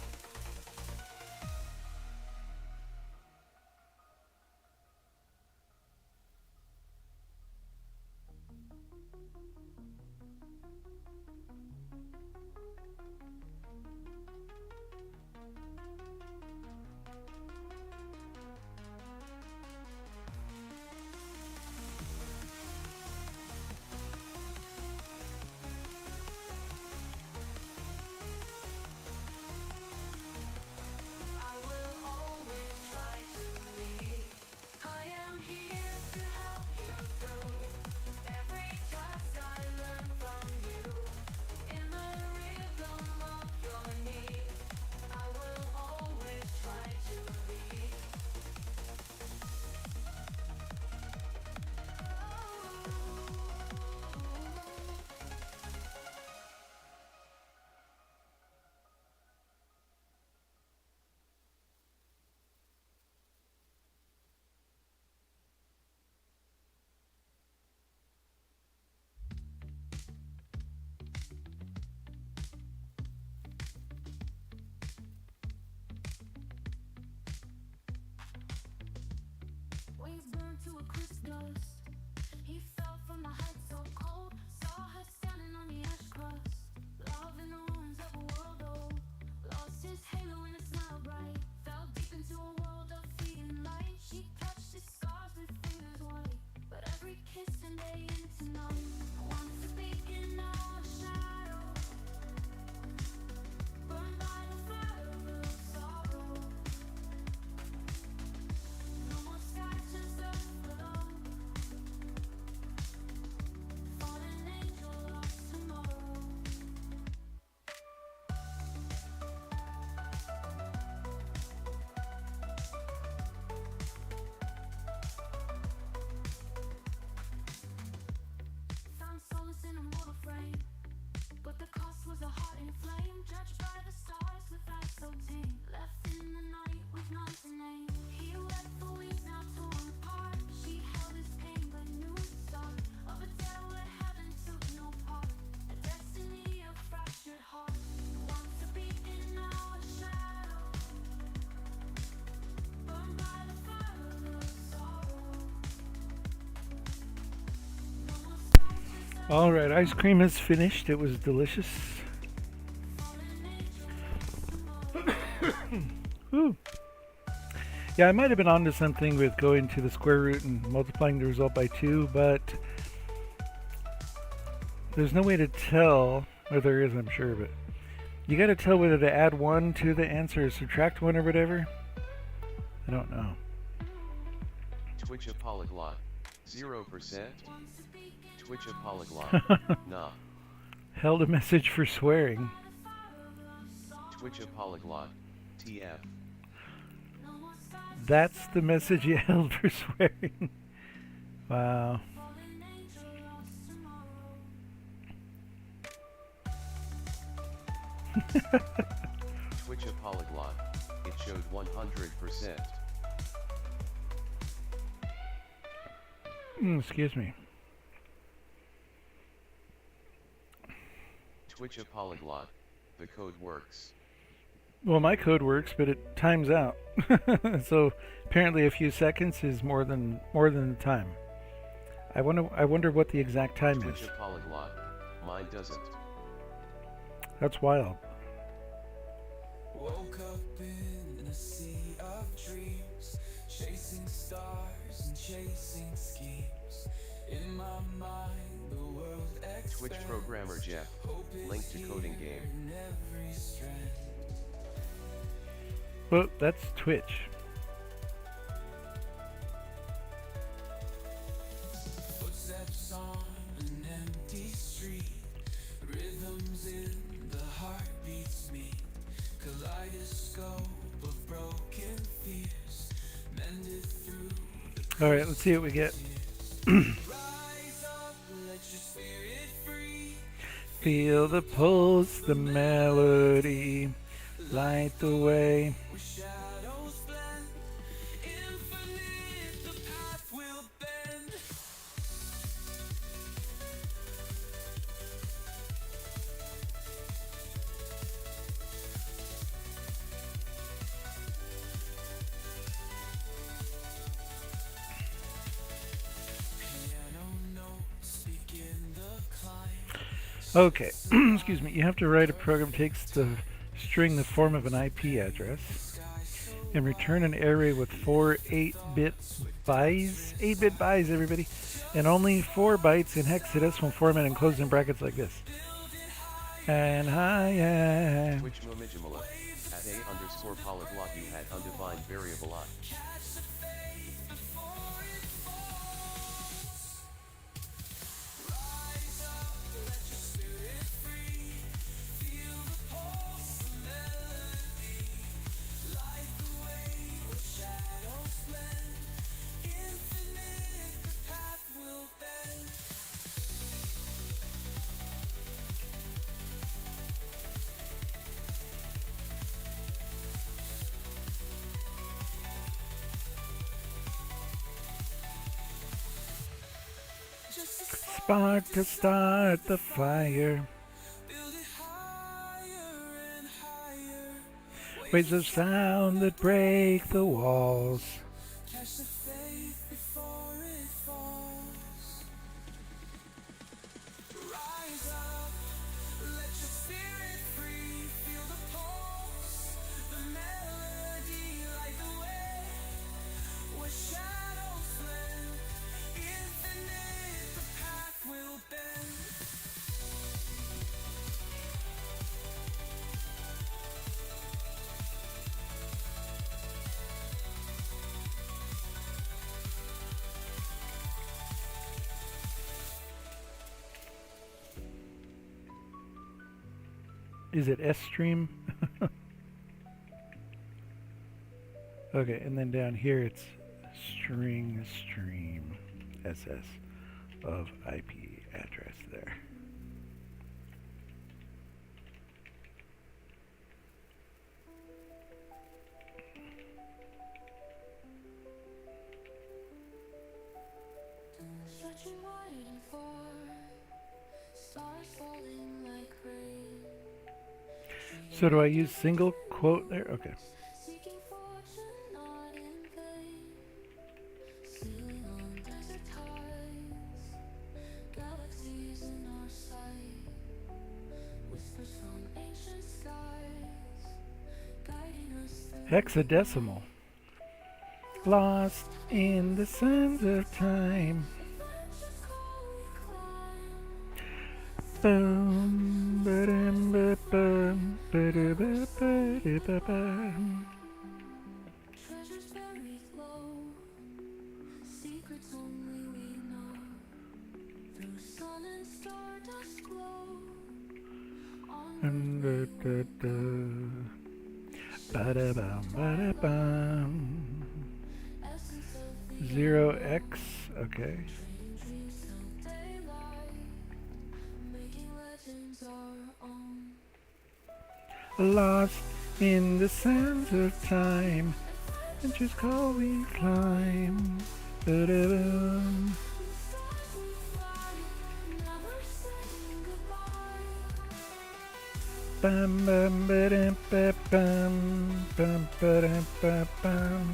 I will always try to lead. I am here to help you through every task I learn from you. In the rhythm of your need, I will always try to lead. Wings burned to a crisp dust. He fell from the height so cold. Saw her standing on the ash crust. Love in the ruins of a world old. Lost his halo and a smile bright. Fell deep into a world of fleeting light. She touched his scars with fingers white. But every kiss and day into night. Once a beacon, now a shadow. Burned by the fire of sorrow. No more skies, just earth below. Fallen angel lost tomorrow. Found solace in a mortal frame, but the cost was a heart in flame. Judged by the stars with eyes so tame. Left in the night with none to name. He wept for weeks now torn apart. She held his pain but knew the start of a tale where heaven took no part. A destiny of fractured heart. Once a beacon, now a shadow. Burned by the fire of sorrow. No more skies, just earth. All right, ice cream is finished. It was delicious. Fallen angel lost tomorrow. Whew. Yeah, I might have been onto something with going to the square root and multiplying the result by 2, but there's no way to tell, or there is, I'm sure, but you got to tell whether to add 1 to the answer or subtract 1 or whatever. I don't know. Twitch a polyglot. 0%. Twitch a polyglot. Nah. Held a message for swearing. Twitch a polyglot. TF. That's the message you held for swearing. Wow. Fallen angel lost tomorrow. Twitch a polyglot. It showed 100%. Excuse me. Twitch a polyglot. The code works. Well, my code works, but it times out. So apparently, a few seconds is more than the time. I wonder what the exact time Twitch is. a polyglot. Mine doesn't. That's wild. Woke up in a sea of dreams, chasing stars and chasing schemes. In my mind, the world expands. Twitch programmer Jeff. Link to coding game. In every strand. Well, that's Twitch. Footsteps on an empty street, rhythms in the heart beats me. Kaleidoscope of broken fears, mended through. All right, let's see what we get. Rise up, let your spirit free. Feel the pulse, the melody, light the way. Where shadows blend, infinite, the path will bend. Piano notes begin the climb. Okay, excuse me. You have to write a program that takes the string the form of an IP address and return an array with 4 8-bit bytes. 8-bit bytes, everybody. And only 4 bytes in hexadecimal format enclosed in brackets like this. And higher. Twitch momijamala. At a_polyglot you had undefined variable I. Spark to start the fire. Waves of sound that break the walls. Catch the faith before it falls. Rise up, let your spirit free. Feel the pulse, the melody, light the way. Where shadows blend, infinite, the path will bend. Is it S stream? Okay, and then down here it's string stream SS of IP address there. Stretching wide and far, stars falling like rain. So do I use single quote there? Okay. Seeking fortune not in vain. Sailing on desert tides, galaxies in our sight. Whispers from ancient skies, guiding us through. Hexadecimal. Lost in the sands of time. Adventures call we climb. Boom, ba-dum, ba-bum, ba-da-ba-ba-da-ba-bum. Treasures buried low, secrets only we know. Through sun and stardust glow. Onward Ba-da-bum, ba-da-bum. essence of the 0x, okay. trading dreams till daylight, making legends our own. Lost in the sands of time, and just call we climb. Ba-da-bum. We start, we fly, never saying goodbye. Bum, bum, ba-dum, ba-bum, bum, ba-dum, ba-bum.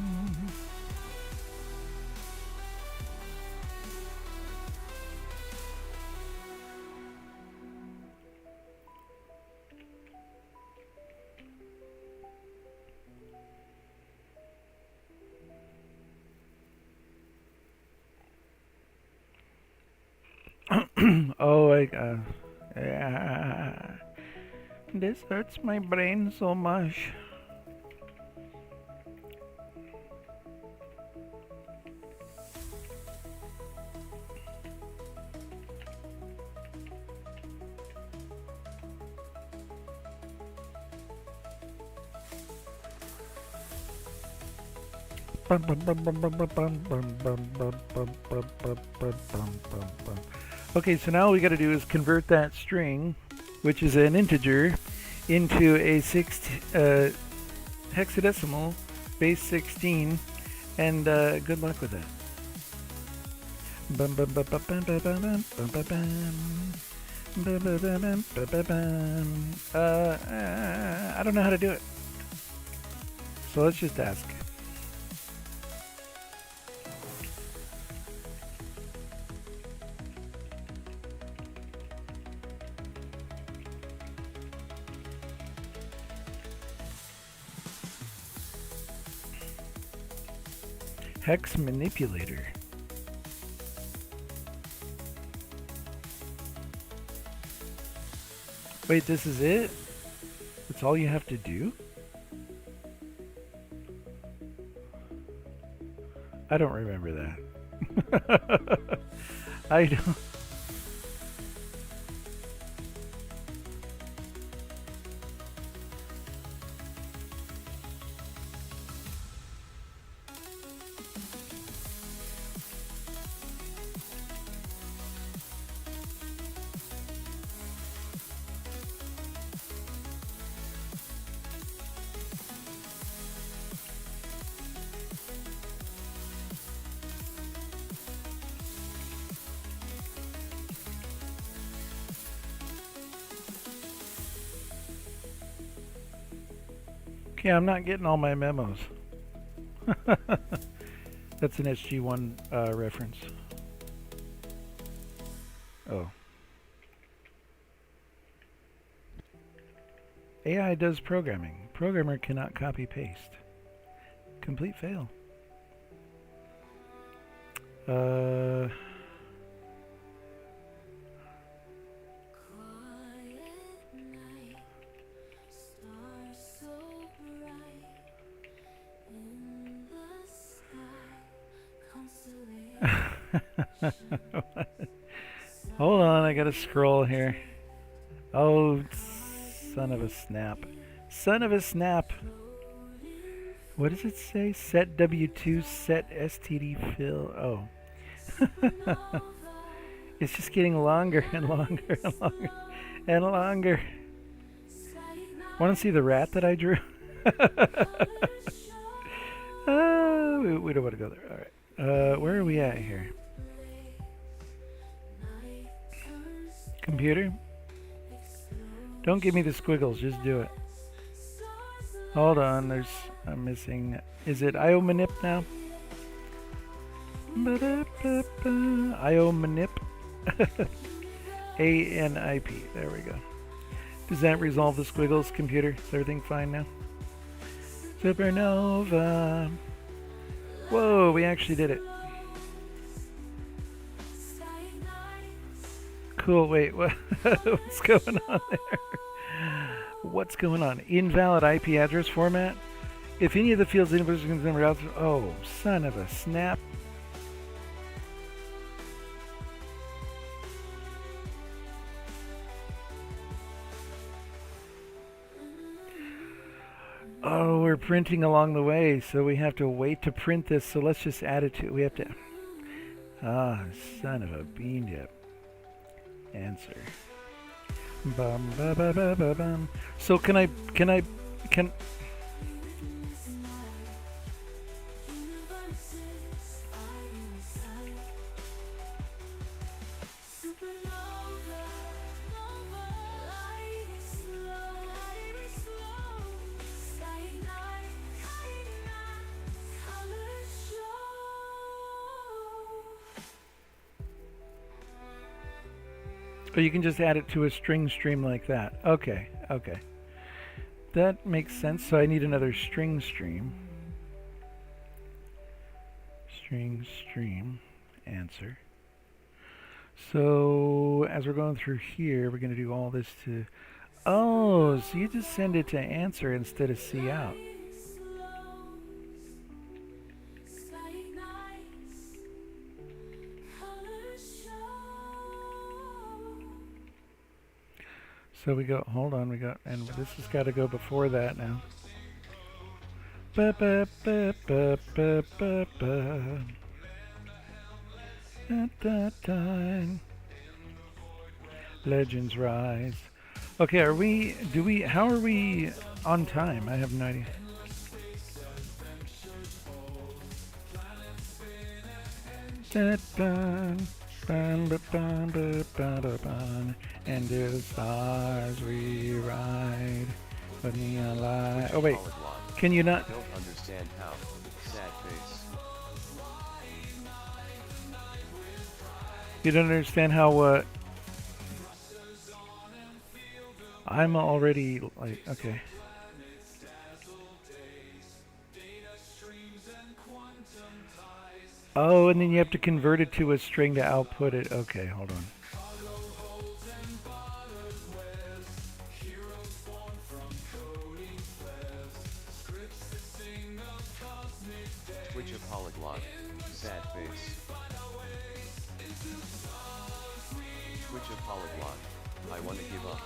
Oh, yeah. This hurts my brain so much. Okay, so now all we got to do is convert that string, which is an integer, into a hexadecimal base 16, and good luck with that. I don't know how to do it, so let's just ask. Hex manipulator. Wait, this is it? That's all you have to do? I don't remember that. I don't. Okay, I'm not getting all my memos. That's an SG1 reference. Oh. AI does programming. Programmer cannot copy paste. Complete fail. Hold on, I gotta scroll here. Oh, son of a snap. Son of a snap. What does it say? Set W2, set STD fill. Oh. It's just getting longer and longer and longer and longer. Want to see the rat that I drew? We don't want to go there. Alright. Where are we at here? Computer? Don't give me the squiggles, just do it. Hold on, I'm missing. Is it IO manip now? IO manip? ANIP, there we go. Does that resolve the squiggles, computer? Is everything fine now? Supernova. Whoa, we actually did it. Cool, wait, what's going on there? What's going on? Invalid IP address format? If any of the fields inputs number out, oh, son of a snap. Oh, we're printing along the way, so we have to wait to print this, so let's just add it to, we have to, son of a bean dip. Answer. Bum ba ba ba ba bum. So can So you can just add it to a string stream like that. Okay, okay. That makes sense. So I need another string stream. String stream answer. So as we're going through here, we're going to do all this to... Oh, so you just send it to answer instead of see out. So we go, hold on, we got, and this has got to go before that now. Ba ba ba ba ba ba ba. At time. Legends rise. Okay, how are we on time? I have no idea. And the stars we ride. But me alive. Oh wait, can you not? I don't understand how. Sad face. You don't understand how what? I'm already like, okay. Oh, and then you have to convert it to a string to output it. Okay, hold on. Twitch a polyglot. Sad face. Twitch a polyglot. I wanna give up.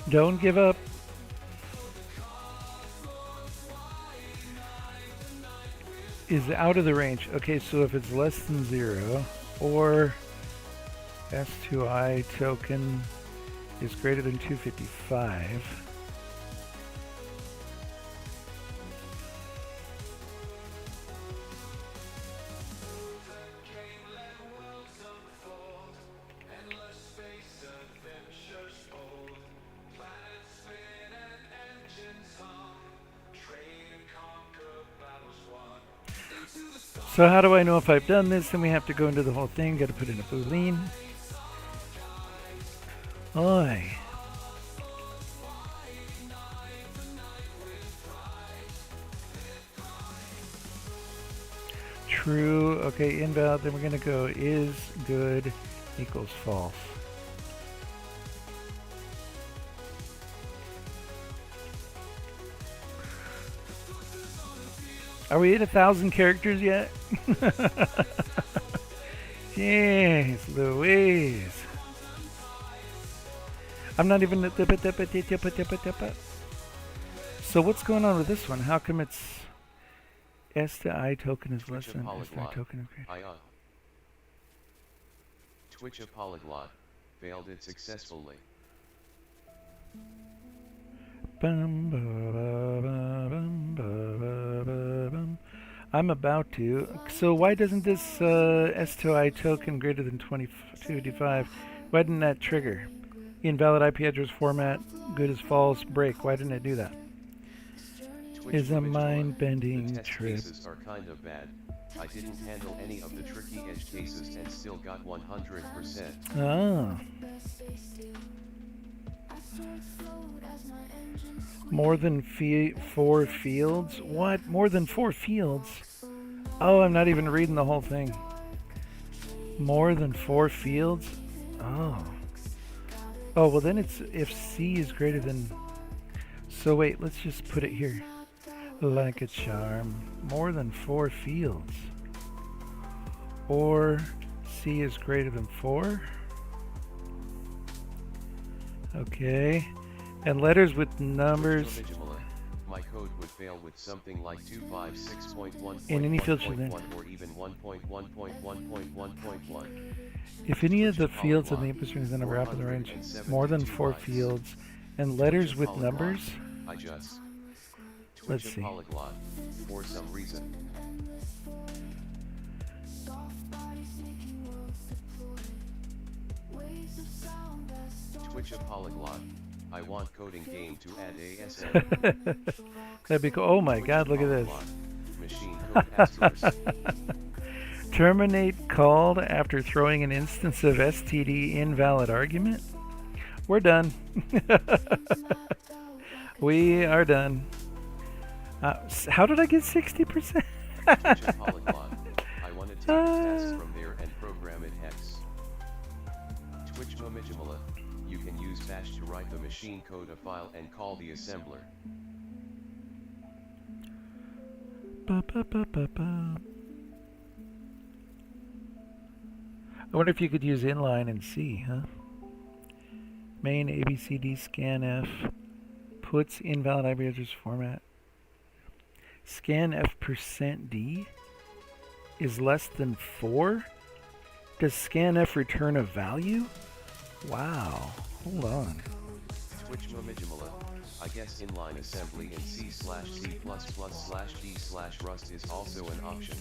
Don't give up. Is out of the range. Okay, so if it's less than 0 or S2I token is greater than 255. So how do I know if I've done this? Then we have to go into the whole thing. Got to put in a boolean. Oi. True. Okay, invalid. Then we're going to go is good equals false. Are we at 1,000 characters yet? Jeez Louise. I'm not even... So what's going on with this one? How come it's S to I token is less than S to I token? Twitch a polyglot. Failed it successfully. I'm about to. So why doesn't this S2I token greater than 2255? Why didn't that trigger? Invalid IP address format, good as false, break. Why didn't it do that? Is a mind-bending trip. Cases are kind of bad. I didn't handle any of the tricky edge cases and still got 100%. Ah. More than 4 fields? What? More than 4 fields? Oh, I'm not even reading the whole thing. More than 4 fields? Oh. Oh, well then it's if C is greater than... So wait, let's just put it here. Like a charm. More than 4 fields. Or C is greater than 4. Okay. And letters with numbers. My code would fail with something like 256.1 in any field should then. or even 1.1.1.1.1. If any of the fields in the input string is the number out of the range, more than 4 fields, and letters with numbers. I just let's see. Polyglot for some reason. Twitch a polyglot. I want coding game to add ASM. That'd be cool. Oh my God! Look at this. Machine code Terminate called after throwing an instance of STD invalid argument. We're done. We are done. How did I get 60%? Twitch a polyglot. I want to take the tasks from there and program it hex. Twitch Momijamala. You can use bash to write the machine code a file and call the assembler. Ba, ba, ba, ba, ba. I wonder if you could use inline and C, huh? Main ABCD scanf puts invalid IP address format. Scanf %D is less than 4? Does scanf return a value? Wow. Hold on. Twitch Momijamala. I guess inline assembly in C/C++/D/Rust is also an option.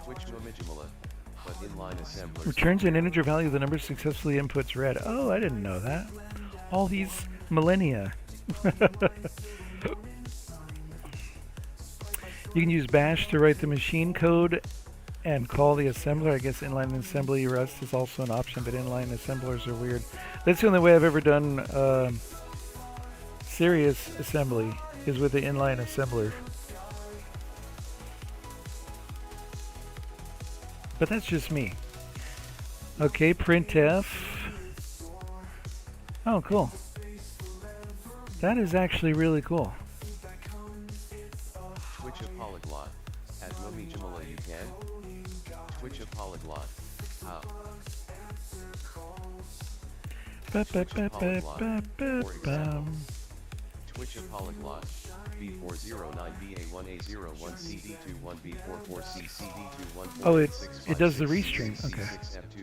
Twitch Momijamala. But inline assembler Returns an integer value of the number successfully inputs read. Oh, I didn't know that. All these millennia. You can use bash to write the machine code and call the assembler. I guess inline assembly Rust is also an option, but inline assemblers are weird. That's the only way I've ever done serious assembly is with the inline assembler. But that's just me. Okay, printf. Oh, cool. That is actually really cool. Twitch a polyglot. At Momijamala you can. Twitch a polyglot. How? Twitch a polyglot. B409BA1A01CD21B44CCD21. Oh, it does the restream. Okay.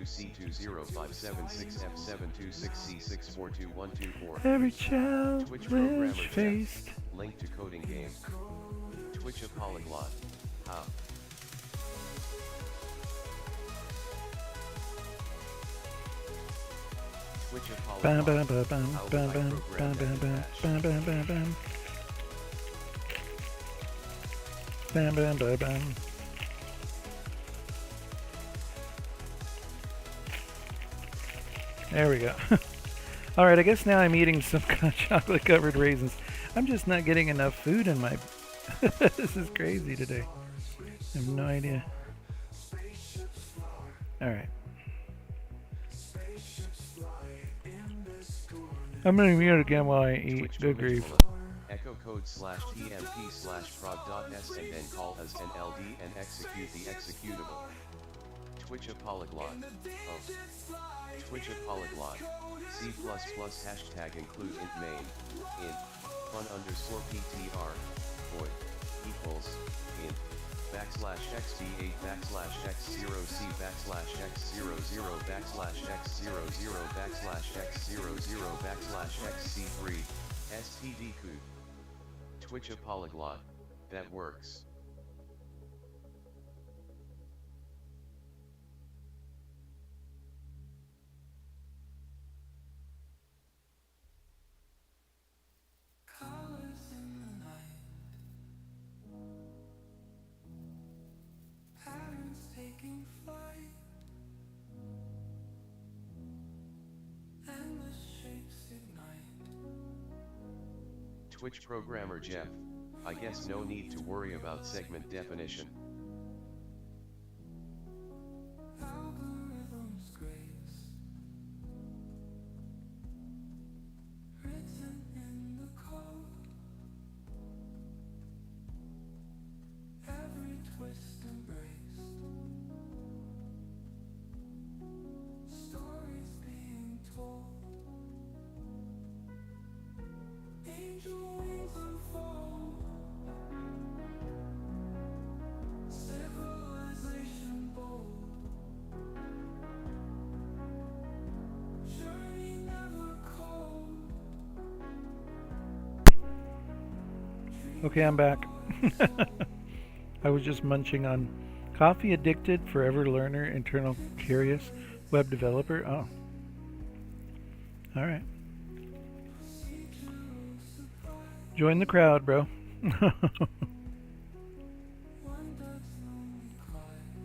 C6F2C205726F726C6421224. Every child Twitch programmer lives Jeff. faced. Link to coding game. Twitch a polyglot. How? Twitch a Bam, polyglot. bam, bam, bam, How bam, will I bam, program bam, bam, that bam, in bam, Bash? bam, bam, bam. Bam, bam, bam, bam. There we go. Alright, I guess now I'm eating some kind of chocolate-covered raisins. I'm just not getting enough food in my... This is crazy today. I have no idea. Alright. I'm gonna mute again while I eat. Twitch Good grief. Momijamala. Echo code /tmp/prod.s and then call as an LD and execute the executable. Twitch a polyglot. Oh. Twitch a polyglot. C++ hashtag include int main. Int. Fun_ptr. Void. Equals. Int. \xd8 \x0c \x00 \x00 \x00 std code. Twitch a polyglot. That works. Colors in the night, patterns taking flight, endless shapes ignite. Twitch programmer Jeff. I guess no need to worry about segment definition. Algorithms grace, written in the code. Every twist embraced, stories being told. Angel wings unfold, civilization bold, journey never cold. Okay, I'm back. I was just munching on coffee addicted, forever learner, internal curious, web developer. Oh. Alright. Join the crowd, bro. One does lonely cries,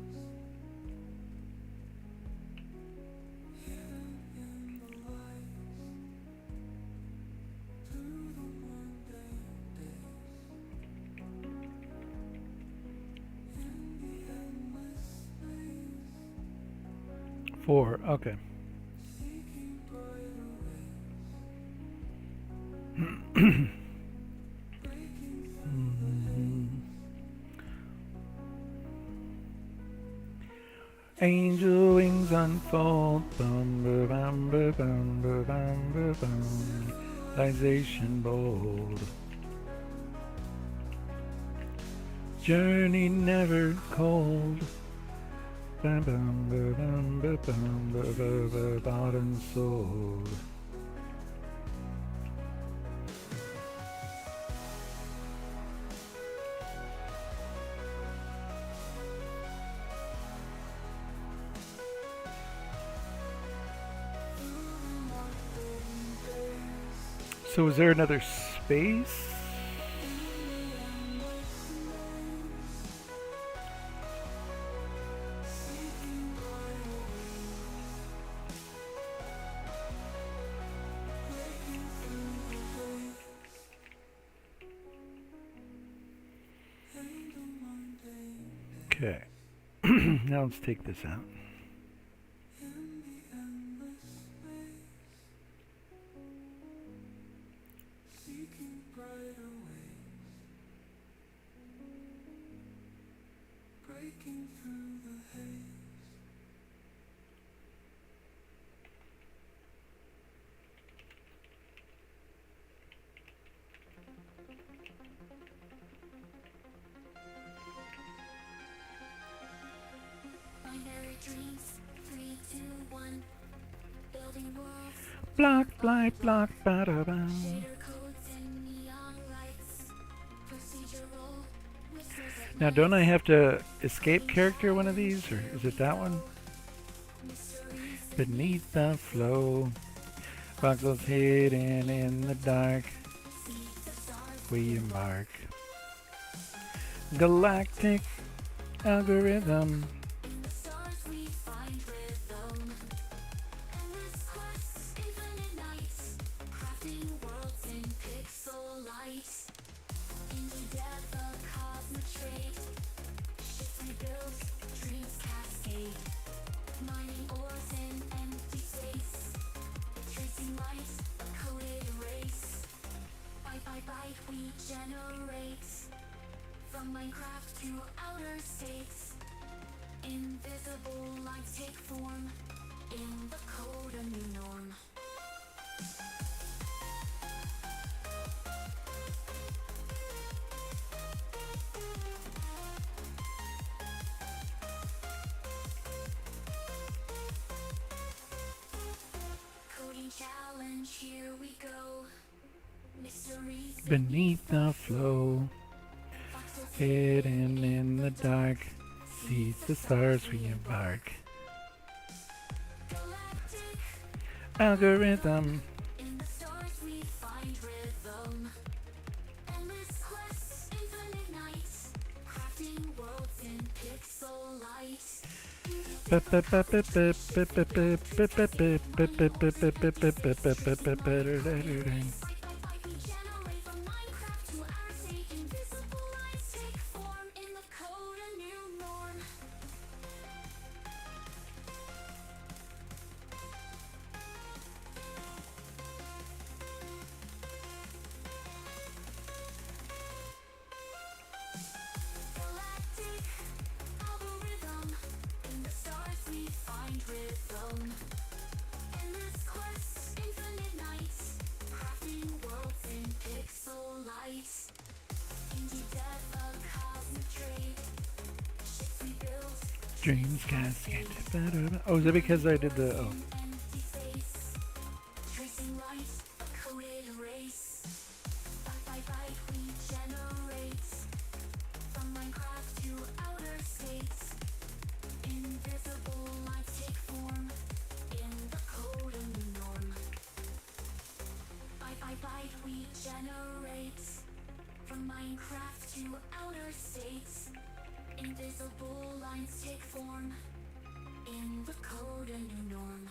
4. Okay. Angel wings unfold, bum ba bum ba bum ba bum ba bum. Realization bold. Journey never cold. Bum bum ba bum ba bum ba ba ba bought and sold. So is there another space? Okay. Now let's take this out. Binary dreams, 3, 2, 1. Building worlds, Block, blind, block, bada bum. shader codes and neon lights. Procedural whispers at Now, night. don't I have to escape character one of these, or is it that one? Mysteries Beneath the flow, voxels hidden in the dark. seeds of stars. We embark. Galactic algorithm. In the stars we find rhythm. Endless quests, infinite nights. Crafting worlds in pixel light. Into depth of cosmic trade. Ships we build, dreams cascade. Mining ores in empty space. Tracing light, a coded race. Byte by byte we generate. From Minecraft to outer states. Invisible lines take form. In the code a new norm. Coding challenge, here we go. Mysteries Beneath the flow, voxels hidden in the dark. Sees the stars we embark. galactic. Algorithm. In the stars we find rhythm. Endless quests, infinite nights. Crafting worlds in pixel light. Byte by byte we generate from Minecraft to outer state. Invisible lines take form. In the code a new norm. Galactic algorithm. In the stars we find rhythm. Endless quests, infinite nights. Crafting worlds in pixel light. Into depth of cosmic trade. Ships we build. Dreams cascade. Oh, is it because I did the... Oh. Empty space. Tracing light, a coded race. Byte by byte we generate. From Minecraft to outer states. Invisible lines take form. In the code a new norm. Byte by byte we generate. From Minecraft to outer states. Invisible lines take form. In the code a new norm.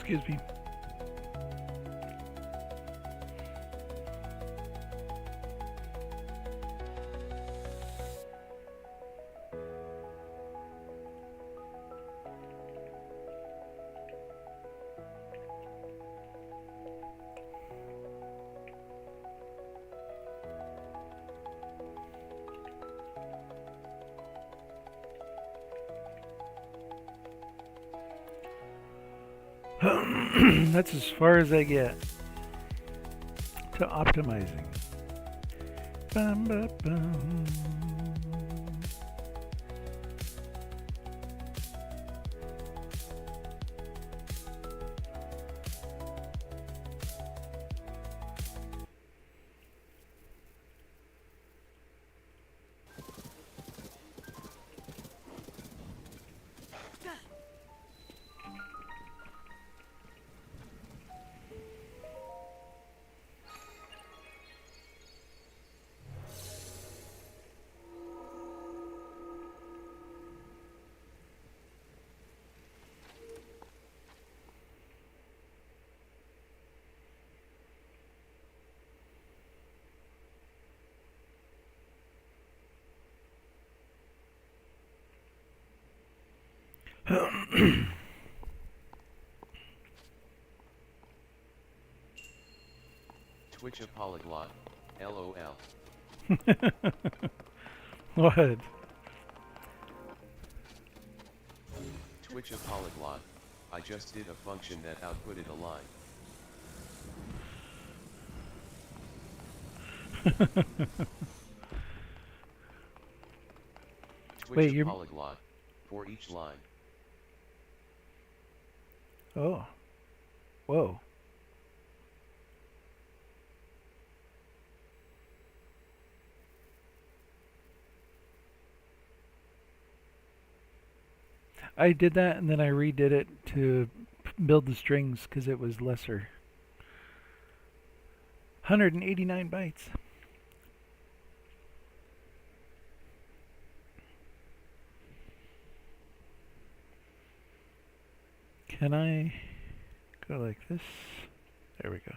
Excuse me. That's as far as I get to optimizing. Bum, ba, bum. Twitch a polyglot. LOL. What? Twitch a polyglot. I just did a function that outputted a line. Twitch Wait, a you're... polyglot. For each line. Oh. Whoa. I did that and then I redid it to build the strings because it was lesser. 189 bytes. Can I go like this? There we go.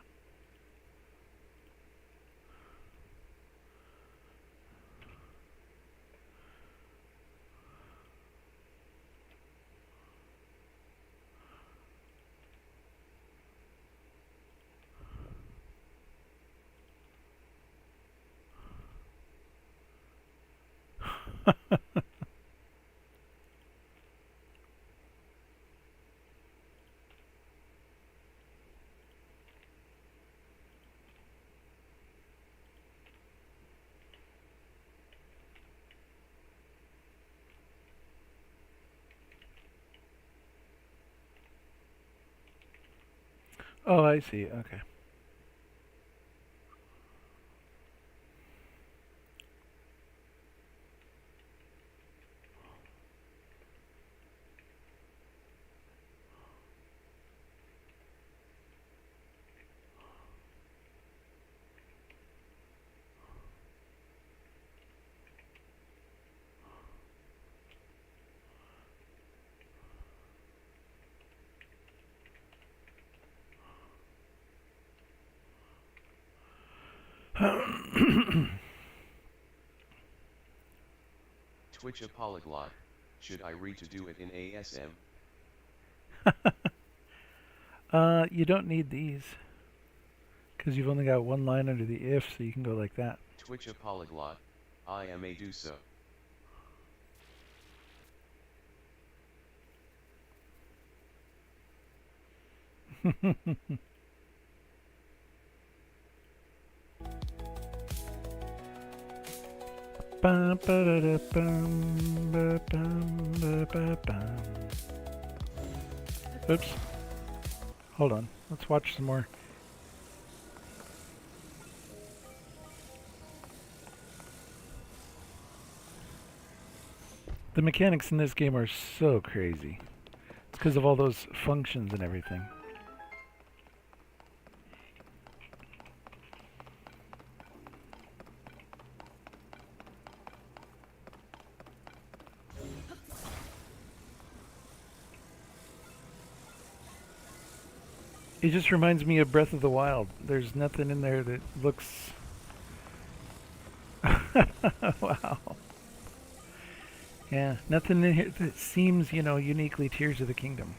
Oh, I see. Okay. Twitch a polyglot. Should I read to do it in ASM? You don't need these because you've only got one line under the if, so you can go like that. Twitch a polyglot. I am a do so. Bum, ba-da-da-bum, ba-bum, ba-ba-bum. Oops. Hold on. Let's watch some more. The mechanics in this game are so crazy. It's because of all those functions and everything. It just reminds me of Breath of the Wild. There's nothing in there that looks. Wow. Yeah, nothing in here that seems, uniquely Tears of the Kingdom.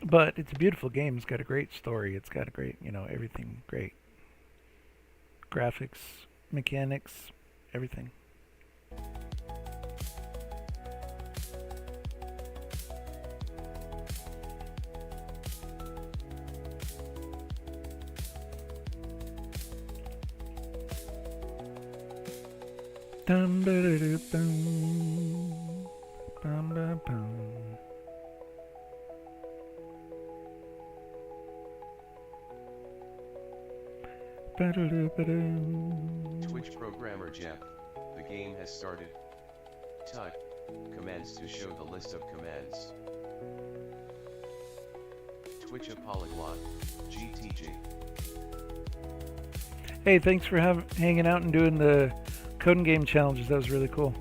But it's a beautiful game. It's got a great story. It's got a great, everything great. Graphics, mechanics, everything. Dum ba da doo dum. Bum ba bum. Twitch programmer Jeff, the game has started. Tut. Commands to show the list of commands. Twitch a polyglot, GTG. Hey, thanks for hanging out and doing the coding game challenges. That was really cool.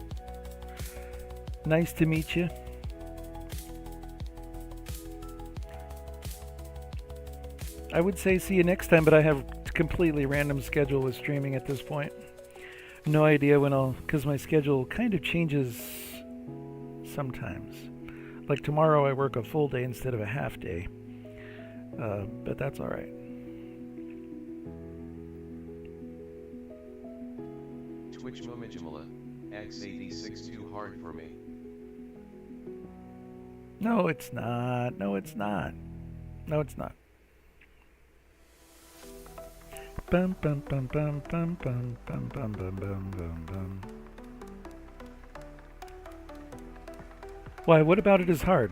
Nice to meet you. I would say see you next time, but I have a completely random schedule with streaming at this point. No idea when because my schedule kind of changes sometimes. Like tomorrow I work a full day instead of a half day. But that's alright. Twitch Momijamala, X86 too hard for me. No, it's not. No, it's not. No, it's not. Bum bum bum bum bum bum bum bum bum bum bum bum. Why, what about it is hard?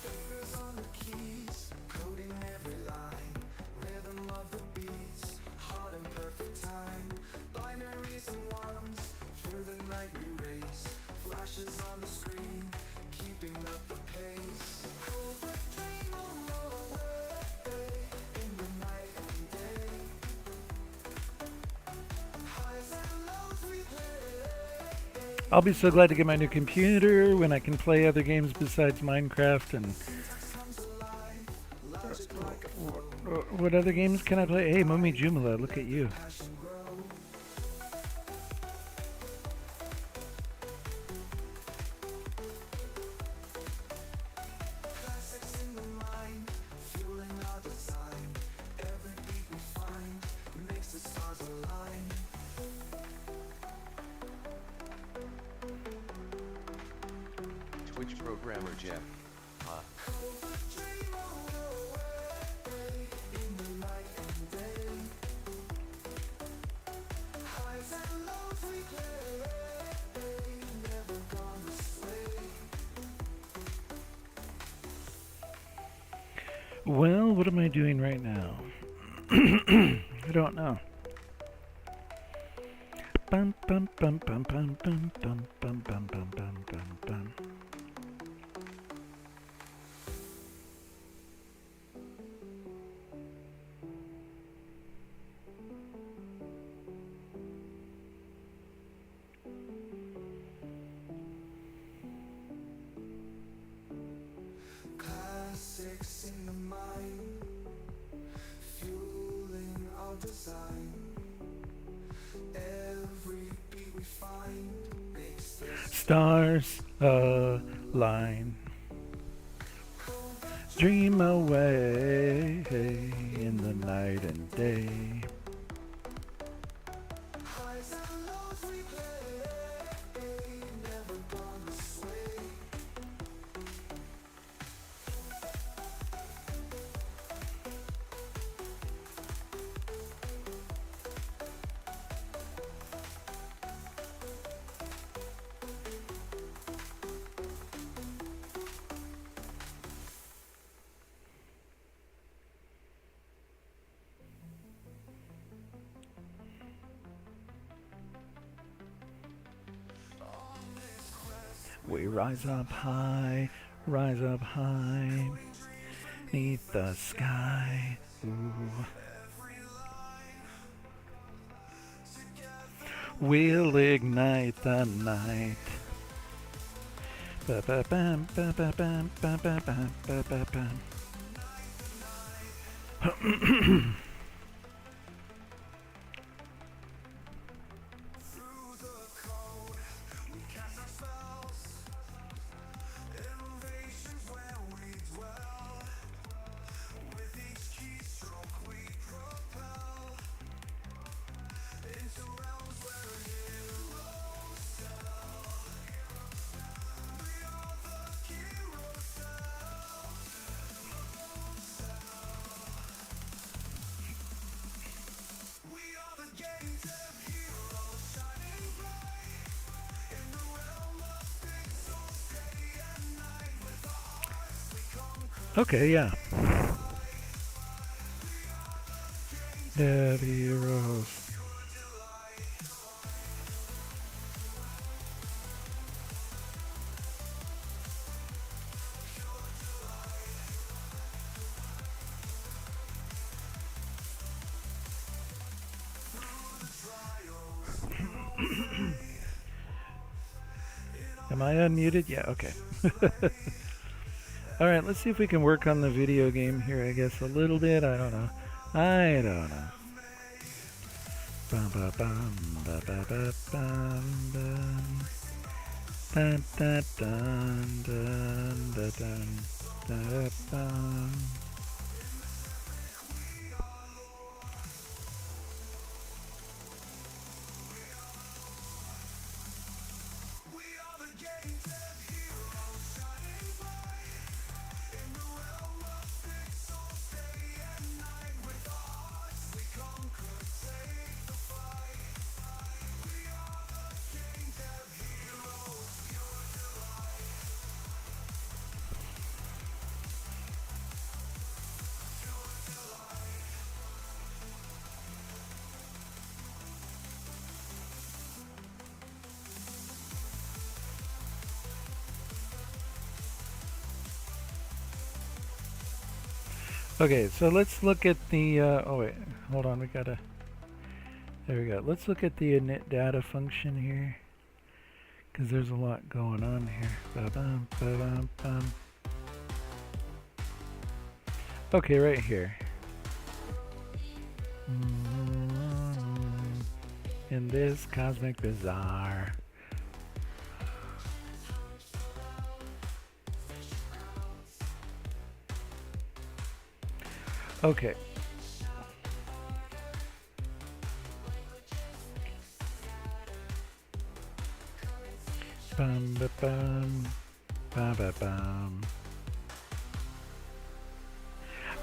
Fingers on the keys, coding every line, rhythm of the beats, hard and perfect time, binaries and ones, through the night we race, flashes on the screen, keeping up the pace. Over dream away, in the night and day, highs and lows we play. I'll be so glad to get my new computer when I can play other games besides Minecraft and what other games can I play? Hey, Mummy Jumala, look at you. Classics in the mind, fueling our design. Every beat we find makes the stars align. Twitch programmer Jeff, Dream away in the night and day. Highs and lows we play, never gonna sway. Well, what am I doing right now? I don't know. Bum bum bum bum bum bum bum bum bum bum bum bum bum. Classics in the mind, fueling our design. Every beat we find makes the Stars align. Dream away in the night and day. highs and lows we play, never gonna sway. rise up high, rise up high, neath the sky. Ooh. We'll ignite the night. Ba-ba-bam, ba-ba-bam, ba-ba-bam, ba-ba-bam. Okay, yeah. Dead heroes. Am I unmuted? Yeah, okay. Alright, let's see if we can work on the video game here, I guess, a little bit. I don't know. I don't know. Bum, ba, bum, ba, ba, ba, bum, bum. Dun, dun, dun, dun, dun, dun, dun, dun. Okay, so let's look at the, oh wait, hold on, we gotta, there we go. Let's look at the init data function here, because there's a lot going on here. Ba-bum, ba-bum, bum. Okay, right here. In this cosmic bazaar. Okay. Bum ba bum ba ba bum.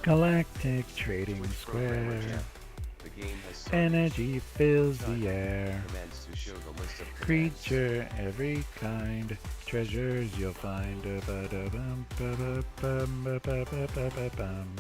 Galactic Trading Square. The game has started. Energy fills the air. Commands to show the list of commands. Creature every kind. Treasures you'll find. Ba-da-bum, ba-ba-bum, ba-ba-ba-ba-bum.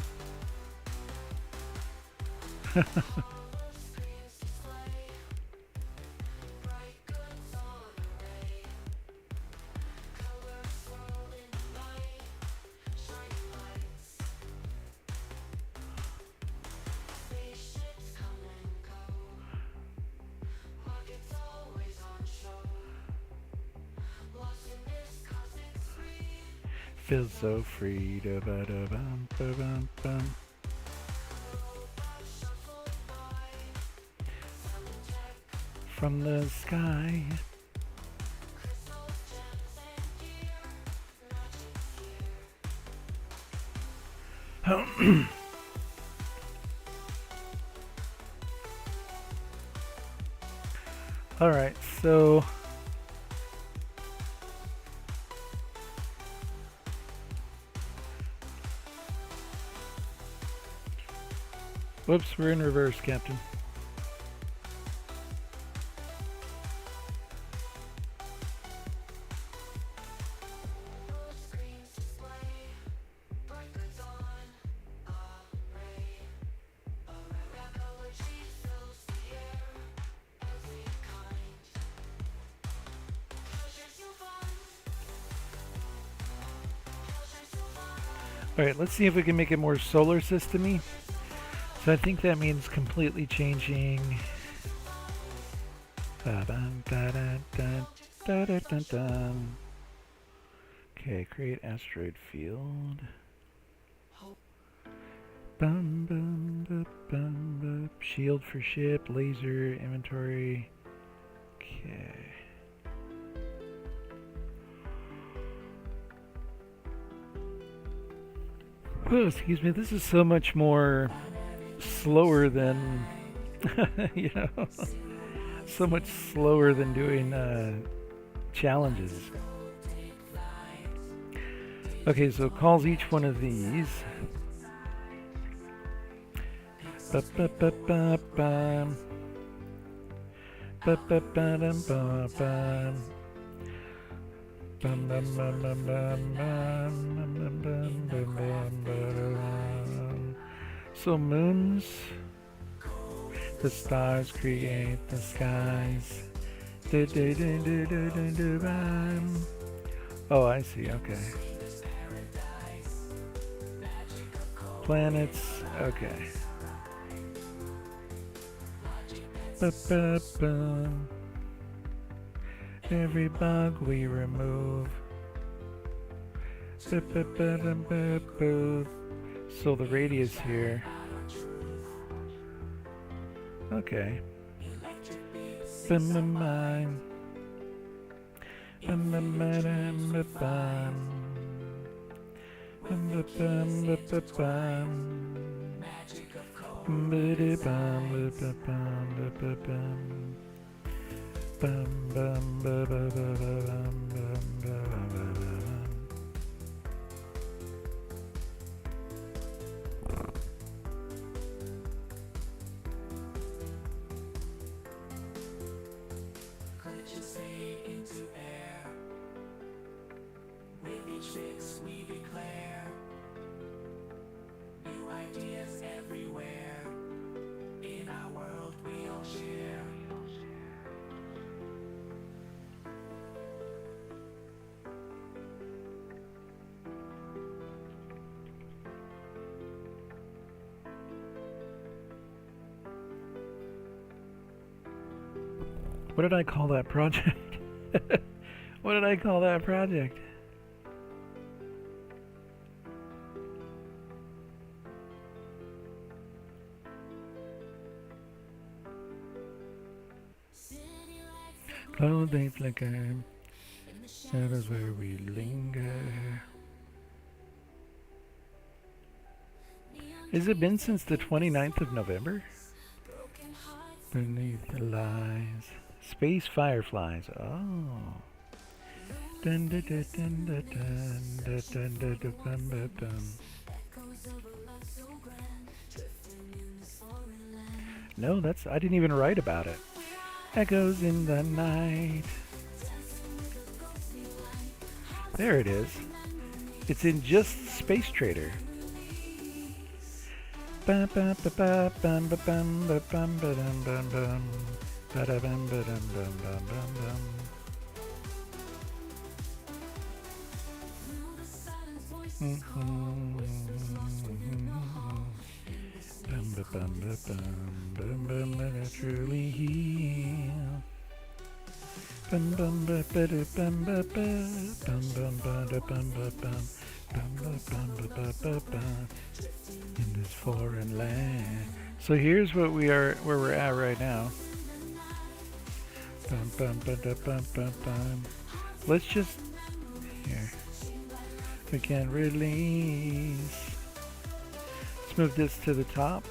Feels so free. Da-ba-da-bum, ba-bum, bum. From the sky. All right, so whoops, we're in reverse, Captain. Alright, let's see if we can make it more solar system-y. So I think that means completely changing. Okay, create asteroid field. Shield for ship, laser, inventory. Okay. Oh, excuse me, this is so much more slower than, you know, so much slower than doing challenges. Okay, so it calls each one of these. Ba-ba-ba-ba-bum. Ba-ba-ba-dum-ba-bum. Bum, bum, bum, bum, bum, bum, bum, bum, bum, bum, bum. So moons, the stars create the skies. Oh, I see. Okay. Planets. Okay. Ba-ba-bum. Every bug we remove. Ba-ba-ba-dum-ba-boo. So the radius here. Okay. Bum-bum-bum. Bum-bum-ba-dum-ba-bum. Bum-ba-bum-ba-ba-bum. Ba-da-bum-ba-ba-bum-ba-ba-bum. Bum bum ba ba ba ba bum bum ba ba ba ba bum. Glitch your say into air. With each fix we declare new ideas everywhere. In our world we all share. What did I call that project? What did I call that project? Clothing flicker. That is where we linger. Has it been since the 29th of November? Beneath the lies. Space fireflies. Oh. Dun dun dun dun dun dun dun dun dun dun dun dun. No, that's I didn't even write about it. Echoes in the night. There it is. It's in just Space Trader. Bum bum ba ba bum ba bum ba bum ba dum bum bum ba da bum ba dum bum bum bum bum. Bum ba bum ba bum bum let it truly heal. Bum bum ba ba da bum ba ba bum bum ba da bum ba bum bum ba bum ba ba ba ba. In this foreign land. So here's what where we're at right now. Bum, bum, ba, da, bum, bum, bum. Let's just here. We can release. Let's move this to the top.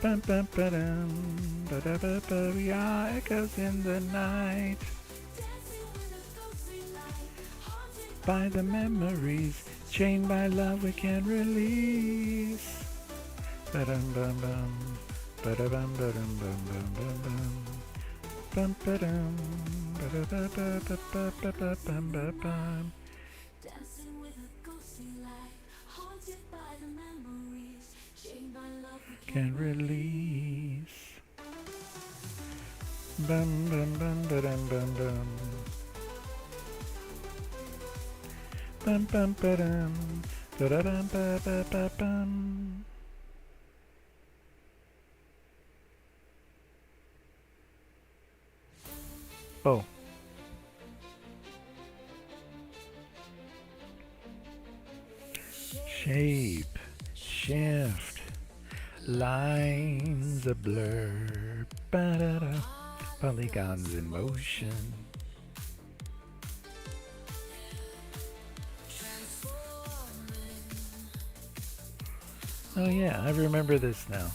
Bum, bum, ba, dum, ba, da, ba, ba. We are echoes in the night. By the memories. Chained by love we can release. Ba-dum bum bum. Ba-da-bum ba-dum bum bum bum bum. Bum ba-dum. Ba-da-ba-ba-ba-ba-ba-bum ba-bum. Dancing with a ghostly light, haunted by the memories, chained by love we Can release. Bum bum bum ba-dum bum bum. Bum bum ba-dum. Da-da-dum ba-ba-ba-bum. Oh. Shape, shift, lines a blur, ba-da-da, polygons in motion. Oh yeah, I remember this now.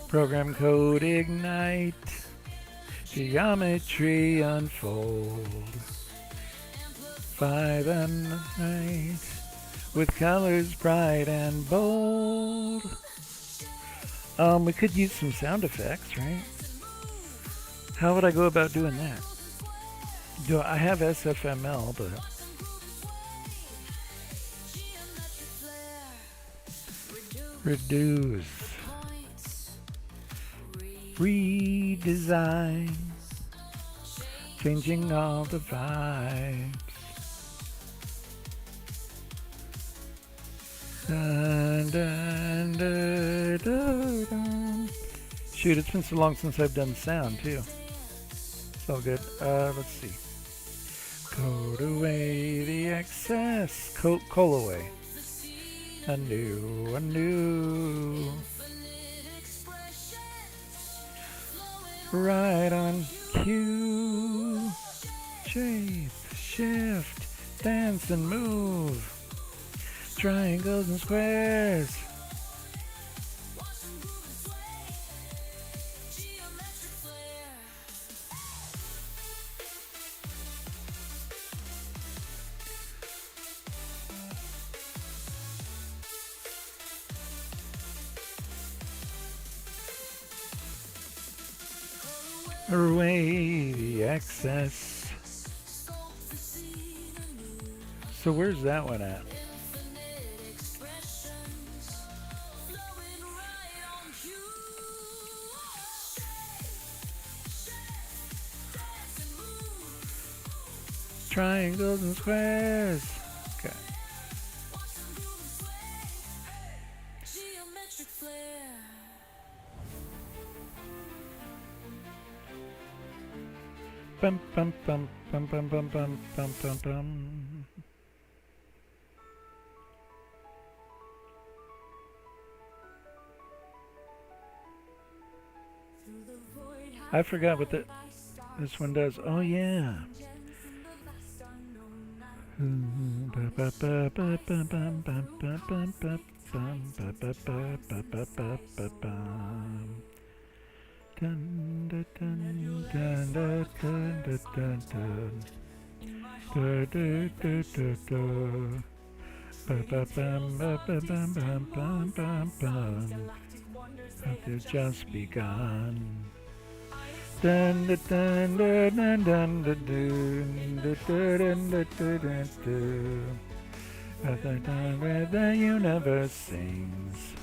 Program code ignite, geometry unfold. 5 and night, with colors bright and bold. We could use some sound effects, right? How would I go about doing that? Do I have SFML, but reduce, redesign, changing all the vibes. Dun, dun, dun, dun, dun. Shoot, it's been so long since I've done sound too. It's all good. Let's see. Code away the excess. Call away. Anew. Right on cue. Shape, shift, dance and move. Triangles and squares. Away the excess. So where's that one at? Triangles and squares. Okay. Bum bum bum bum bum bum bum bum bum bum. I forgot what this one does. Oh yeah. Dun, dun, dun, dun, dun, dun, dun, dun, dun. Dun, dun, dun, dun, dun. Ba-ba-bum, ba-ba-bum, bum, bum, bum, bum. But they've just begun. Dun, dun, dun, dun, dun, dun, dun, dun, dun, dun, dun, dun, dun. At the time where the universe sings.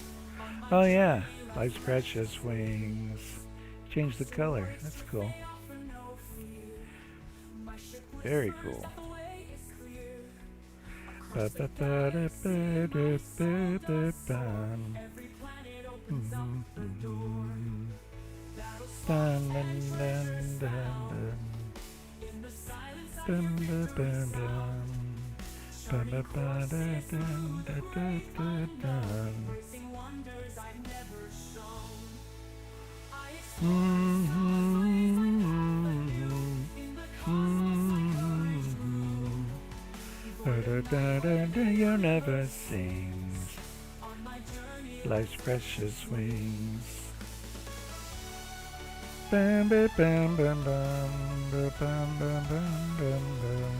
Oh yeah, life's precious wings. Change the color. That's cool. Very cool. The universe sings life's precious wings. Bam bam bam bam bam bam bam bam bam bam.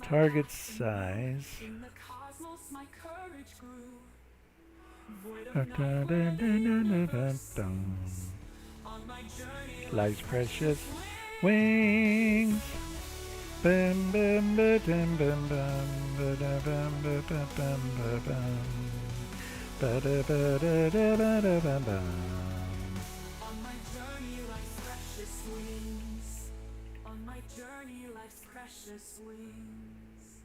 Target size. Life's precious wings. Bam bam ba dam bam bam ba da bam ba ba bam ba bam ba da ba da da ba da bam bam. On my journey, life's precious wings. On my journey, life's precious wings.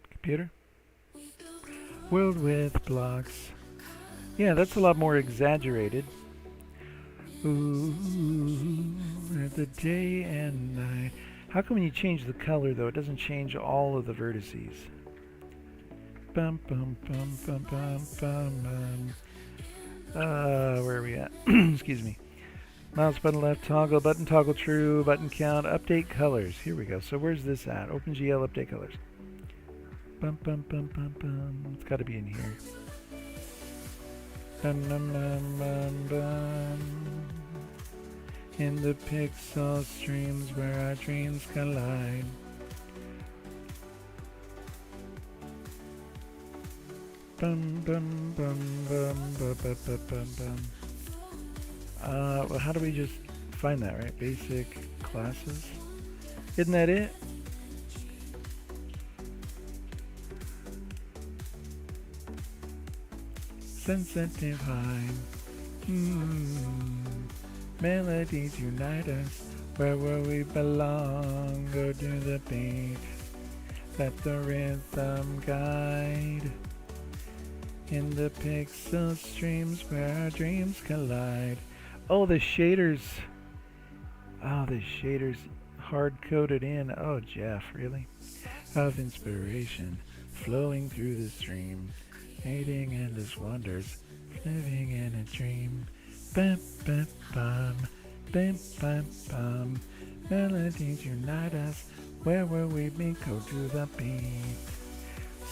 Computer? World with blocks. Yeah, that's a lot more exaggerated. Ooh, the day and night. How come when you change the color though, it doesn't change all of the vertices? Bum bum bum bum bum bum bum. Where are we at? Excuse me. Mouse button left, button toggle true, button count, update colors. Here we go. So where's this at? OpenGL update colors. Bum bum bum bum bum. It's got to be in here. Bum bum bum bum bum. In the pixel streams where our dreams collide. Bum bum bum bum bum bum bum bum bum. Well, how do we just find that, right? Basic classes. Isn't that it? Sensitive high. Melodies unite us. Where will we belong? Go to the beat. Let the rhythm guide. In the pixel streams where our dreams collide. Oh, the shaders. Oh, the shaders hard-coded in. Oh, Jeff, really? Of inspiration flowing through the stream. Hating endless wonders. Living in a dream. Bum, bum, bum. Bum, bum, bum. Melodies unite us. Where will we be? Go to the beat.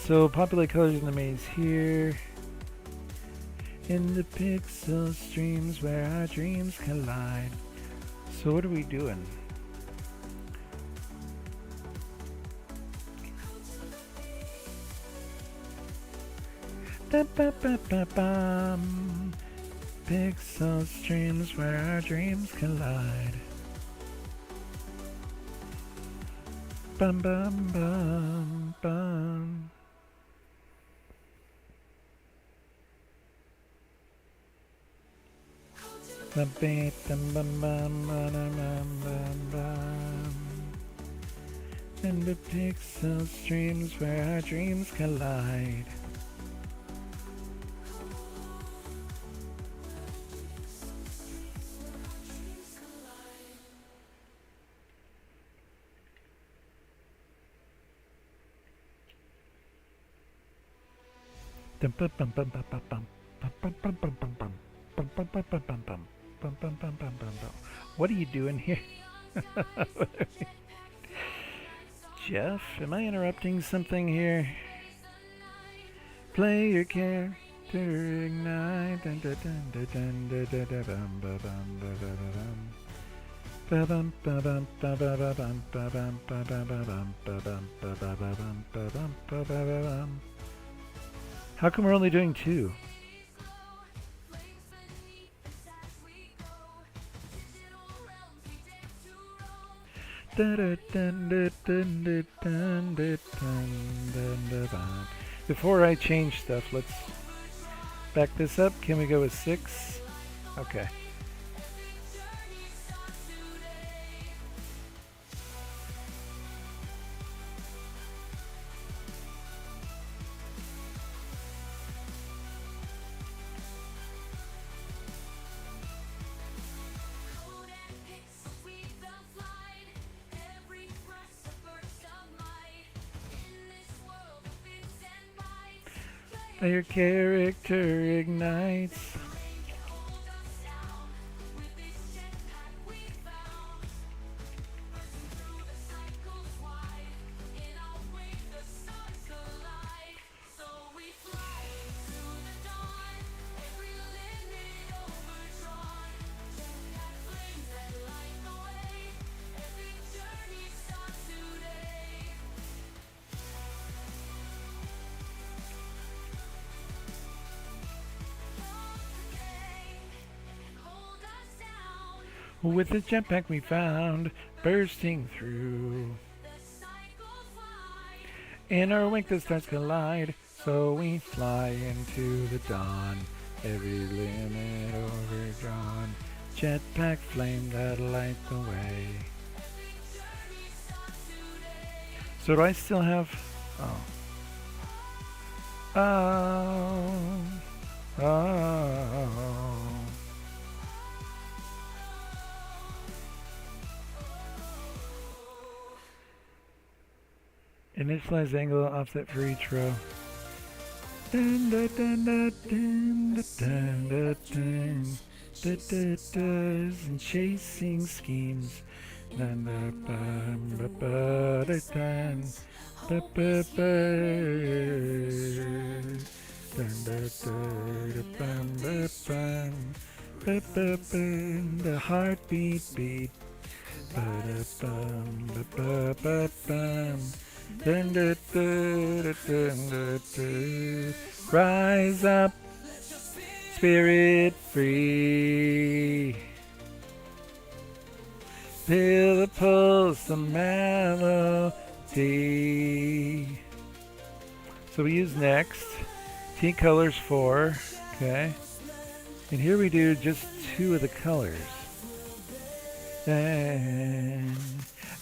So, populate colors in the maze here. In the pixel streams where our dreams collide. So what are we doing? Ba-ba-ba-ba-bum. Pixel streams where our dreams collide. Bum bum bum bum. The beat, bum bum bum bum bum bum. And the pixel streams where our dreams collide. Dum bum bum bum bum bum bum bum bum bum bum bum. Bum, bum, bum, bum, bum, bum. Bum, bum, bum, bum, bum, bum. What are you doing here? Jeff, am I interrupting something here? Play your character, ignite. Dun, dun, dun, dun, dun, dun, dun, bum, ba, bum, ba, ba, ba, bum. Ba, bum, ba, bum, ba, ba, ba, bum, ba, bum, ba, ba, ba, bum, ba, bum, ba, ba, ba, bum, ba, bum, ba, ba, ba, bum. How come we're only doing two? Before I change stuff, let's back this up. Can we go with 6? Okay. Your character ignites. With the jetpack we found bursting through. In our wake the stars collide, so we fly into the dawn. Every limit overdrawn. Jetpack flame that light the way. So do I still have... Oh. Oh. Initialize angle offset for each row. Dun, dun, dun, dun, dun, dun, dun, dun, dun, dun, dun, and chasing schemes. Dun, dun, dun, dun, dun, dun, dun, dun, dun, dun, dun, dun, the heartbeat beat. Rise up, spirit free. Feel the pulse, the melody. So we use next. T colors 4. Okay. And here we do just 2 of the colors. Then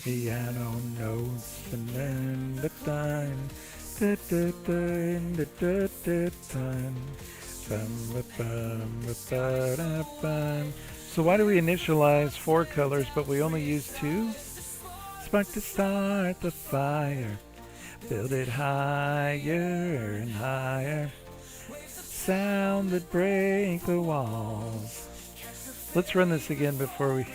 piano notes and then the time. So why do we initialize 4 colors but we only use 2? Spark to start the fire. Build it higher and higher. Sound that break the walls. Let's run this again before we...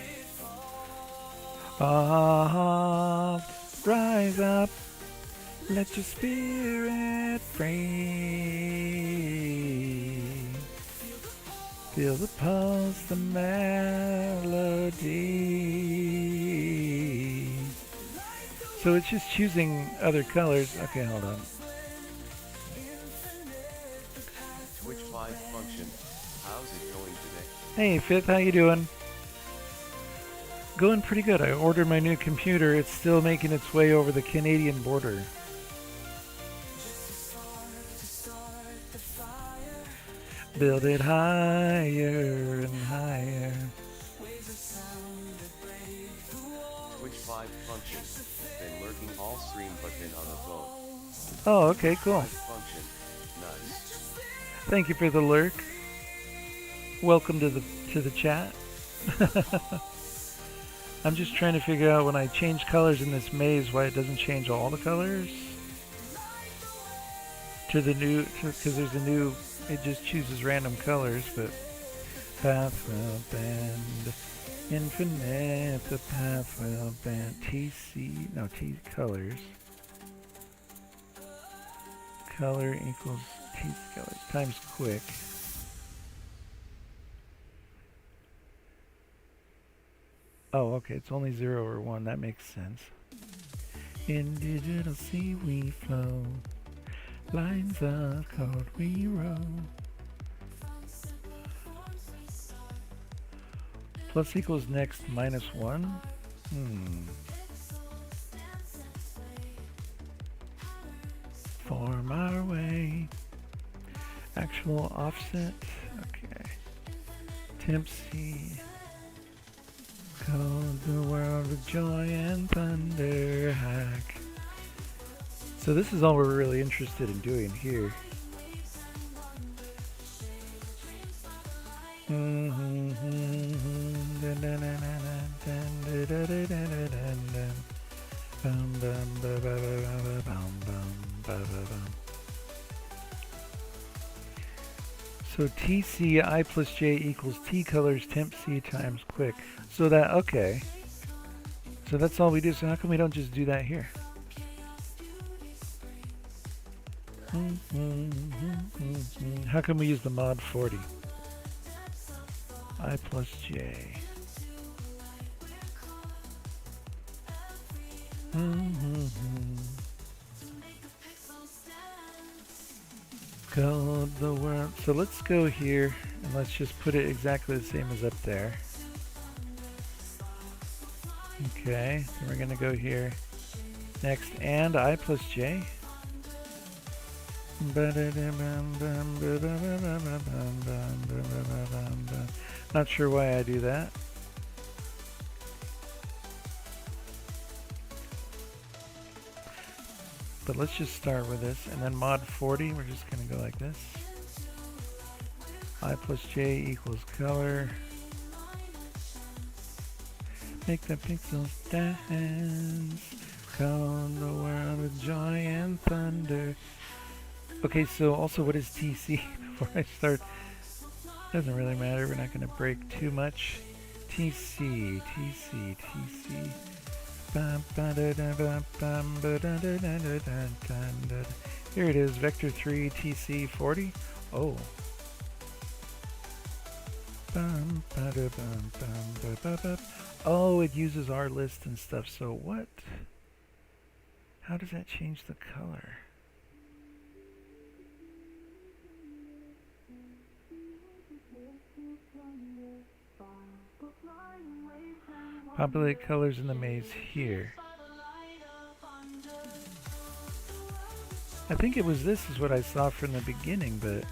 rise up, let your spirit free. Feel the pulse, the melody. So it's just choosing other colors. Okay, hold on. Twitch 5 function. How's it going today? Hey, Fifth, how you doing? Going pretty good. I ordered my new computer. It's still making its way over the Canadian border. Build it higher and higher. Twitch 5 function. Been lurking all stream but been on the phone. Oh, okay, cool. 5 function. Nice. Thank you for the lurk. Welcome to the chat. I'm just trying to figure out when I change colors in this maze why it doesn't change all the colors to the new, because there's a new, it just chooses random colors, but path will bend, infinite, the path will bend, TC, no, T colors, color equals T colors times quick. Oh, okay, it's only 0 or 1. That makes sense. In digital sea we flow. Lines of code we row. Plus equals next minus 1? Form our way. Actual offset. Okay. Temp C. Code the world with joy and thunder hack. So this is all we're really interested in doing here. So TC I plus J equals T colors temp C times quick. So that, okay. So that's all we do. So how come we don't just do that here? How come we use the mod 40? I plus J. Code the world. So let's go here and let's just put it exactly the same as up there. Okay, so we're gonna go here next, and I plus J. Not sure why I do that. But let's just start with this, and then mod 40, we're just gonna go like this. I plus J equals color. Make the pixels dance. Call the world with joy and thunder. Okay, so also what is TC before I start? Doesn't really matter, we're not gonna break too much. TC. Here it is, vector 3 TC 40. Oh. Oh, it uses our list and stuff, so what? How does that change the color? Populate colors in the maze here. I think it was this is what I saw from the beginning, but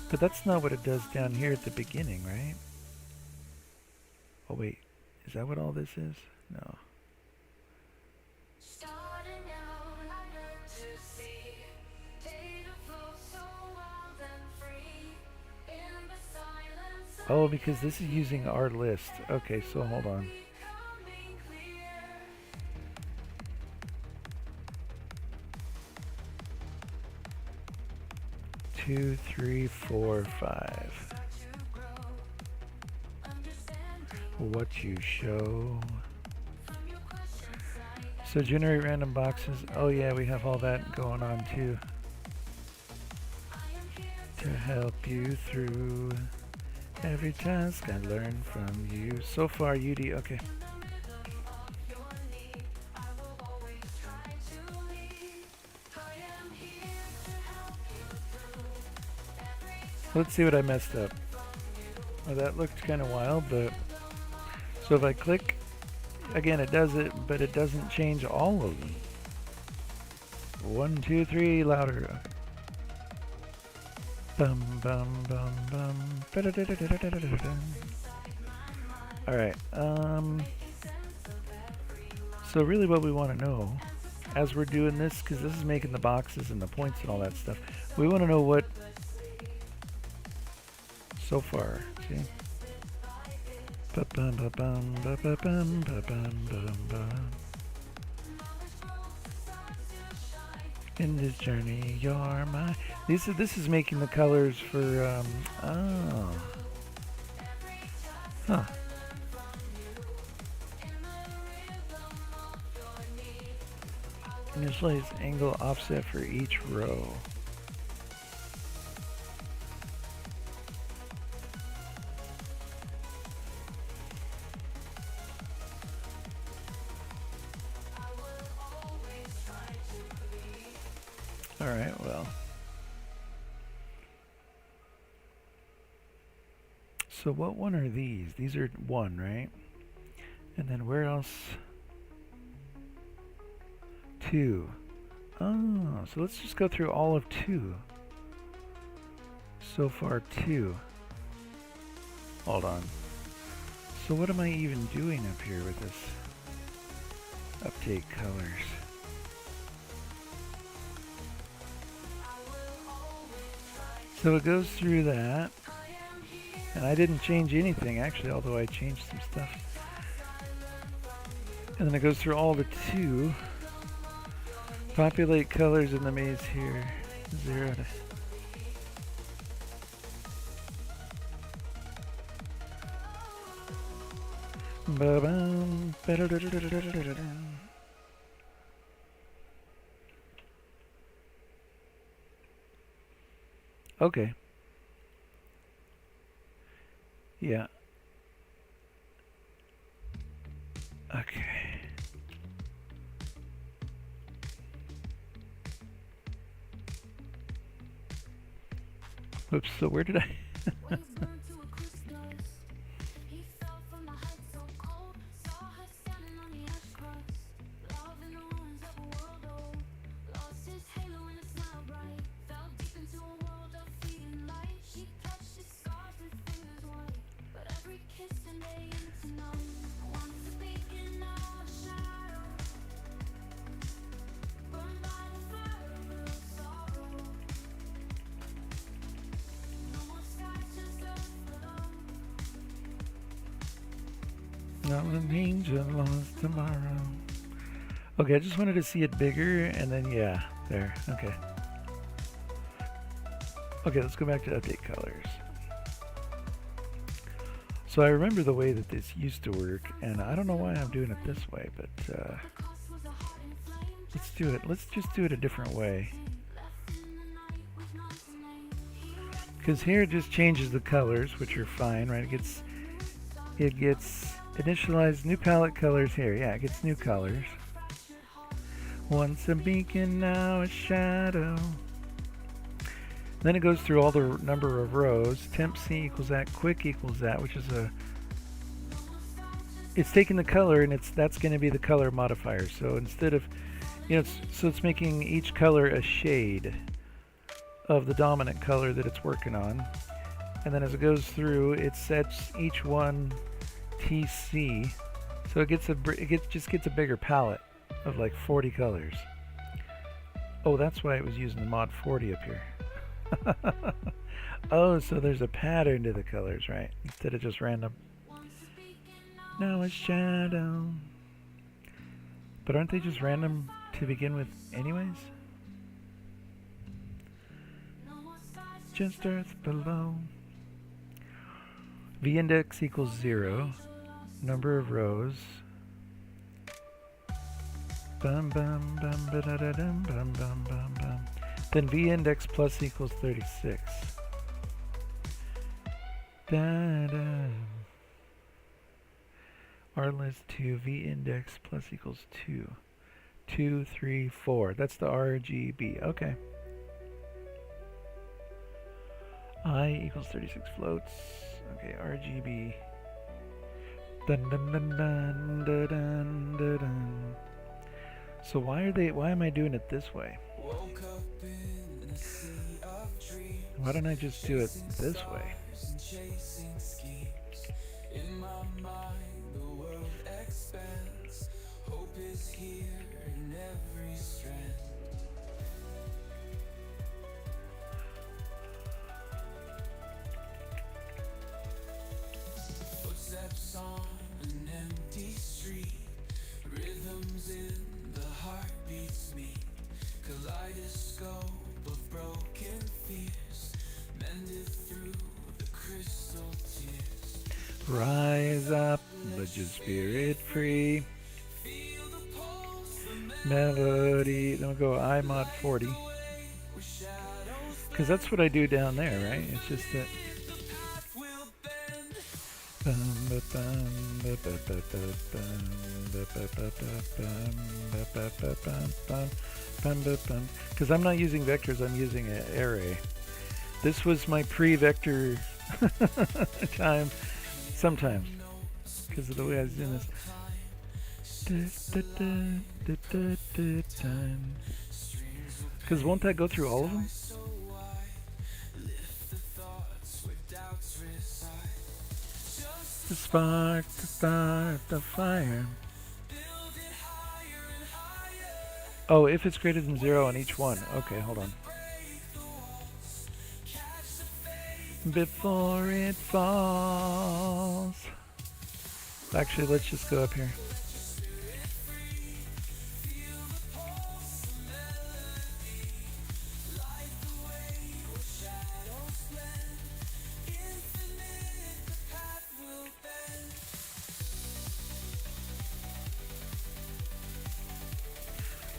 but that's not what it does down here at the beginning, right? Oh wait, is that what all this is? No. Oh, because this is using our list. Okay, so hold on. Two, three, four, five. What you show. So generate random boxes. Oh yeah, we have all that going on too. To help you through every task I learn from you. So far, UD, okay. Let's see what I messed up. Well, that looked kind of wild, but... So if I click, again it does it, but it doesn't change all of them. 1, 2, 3, louder. Bum bum bum bum. Alright, so really what we want to know, as we're doing this, because this is making the boxes and the points and all that stuff, we want to know what so far, see? In this journey, you're my... This is making the colors for, oh. Huh. Initialize angle offset for each row. Alright, well. So what one are these? These are 1, right? And then where else? 2. Oh, so let's just go through all of 2. So far 2. Hold on. So what am I even doing up here with this? Update colors. So it goes through that, and I didn't change anything actually, although I changed some stuff. And then it goes through all the 2. Populate colors in the maze here. 0 to... Ba-bum. Okay. Yeah. Okay. Oops, so where did I? Waves burned to a crisp dust. He fell from the heights so cold. Saw her standing on the ash crust. Love in the ruins of a world old. Lost his halo and a smile bright. Fell deep into a world of fleeting light. She touched his scars with fingers white. But every kiss and day into numb. Once a beacon, now a shadow. Burned by the fire of real sorrow. No more skies, just earth below. Not an angel lost tomorrow. Okay, I just wanted to see it bigger, and then yeah, there. Okay. Okay, let's go back to update colors. So I remember the way that this used to work, and I don't know why I'm doing it this way, but The cost was a heart in flame. let's do it. Let's just do it a different way. Left in the night with none to name. He read Because here it just changes the colors, which are fine, right? It gets initialized new palette colors here. Yeah, it gets new colors. Once a beacon, now a shadow. Then it goes through all the number of rows. Temp C equals that, quick equals that, which is it's taking the color and that's going to be the color modifier. So instead of, it's making each color a shade of the dominant color that it's working on. And then as it goes through, it sets each one TC. So it just gets a bigger palette of like 40 colors. Oh, that's why it was using the mod 40 up here. Oh, so there's a pattern to the colors, right? Instead of just random. Now a shadow. But aren't they just random to begin with anyways? Just earth below. V index equals 0. Number of rows. Bum bum bum ba da da dum bum bum bum bum. Then V index plus equals 36. Da da. R list 2 V index plus equals 2. 2, 3, 4. That's the RGB. Okay. I equals 36 floats. Okay, RGB. Dun dun dun dun dun dun dun dun. So why am I doing it this way? Why don't I just do it this way? In my mind, the world expands. Hope is here in every strand. Footsteps on an empty street. Rhythms in the heart beats me. Kaleidoscope of broken fears. Mended through the crystal tears. Rise up, let your spirit free. Melody. Then we'll go I mod 40. Because that's what I do down there, right? It's just that. Because I'm not using vectors, I'm using an array. This was my pre-vector time sometimes because of the way I was doing this. Because won't that go through all of them? The spark to start the fire. Oh, if it's greater than 0 on each one. Okay, hold on. Before it falls. Actually, let's just go up here.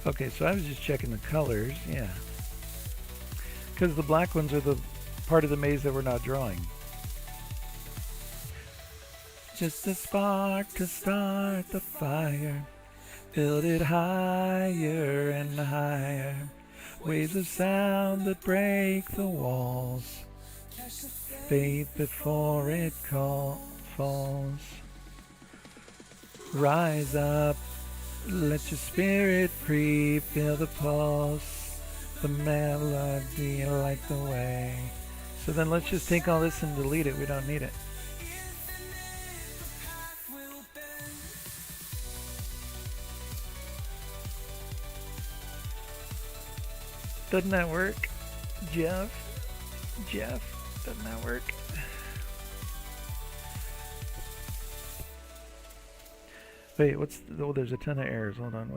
Okay, so I was just checking the colors, yeah. Because the black ones are the part of the maze that we're not drawing. Just a spark to start the fire. Build it higher and higher. Waves of sound that break the walls. Faith before it falls. Rise up, let your spirit free, feel the pulse, the melody, light the way. So then let's just take all this and delete it. We don't need it. Doesn't that work? Jeff, doesn't that work? Wait, what's... Oh, there's a ton of errors. Hold on.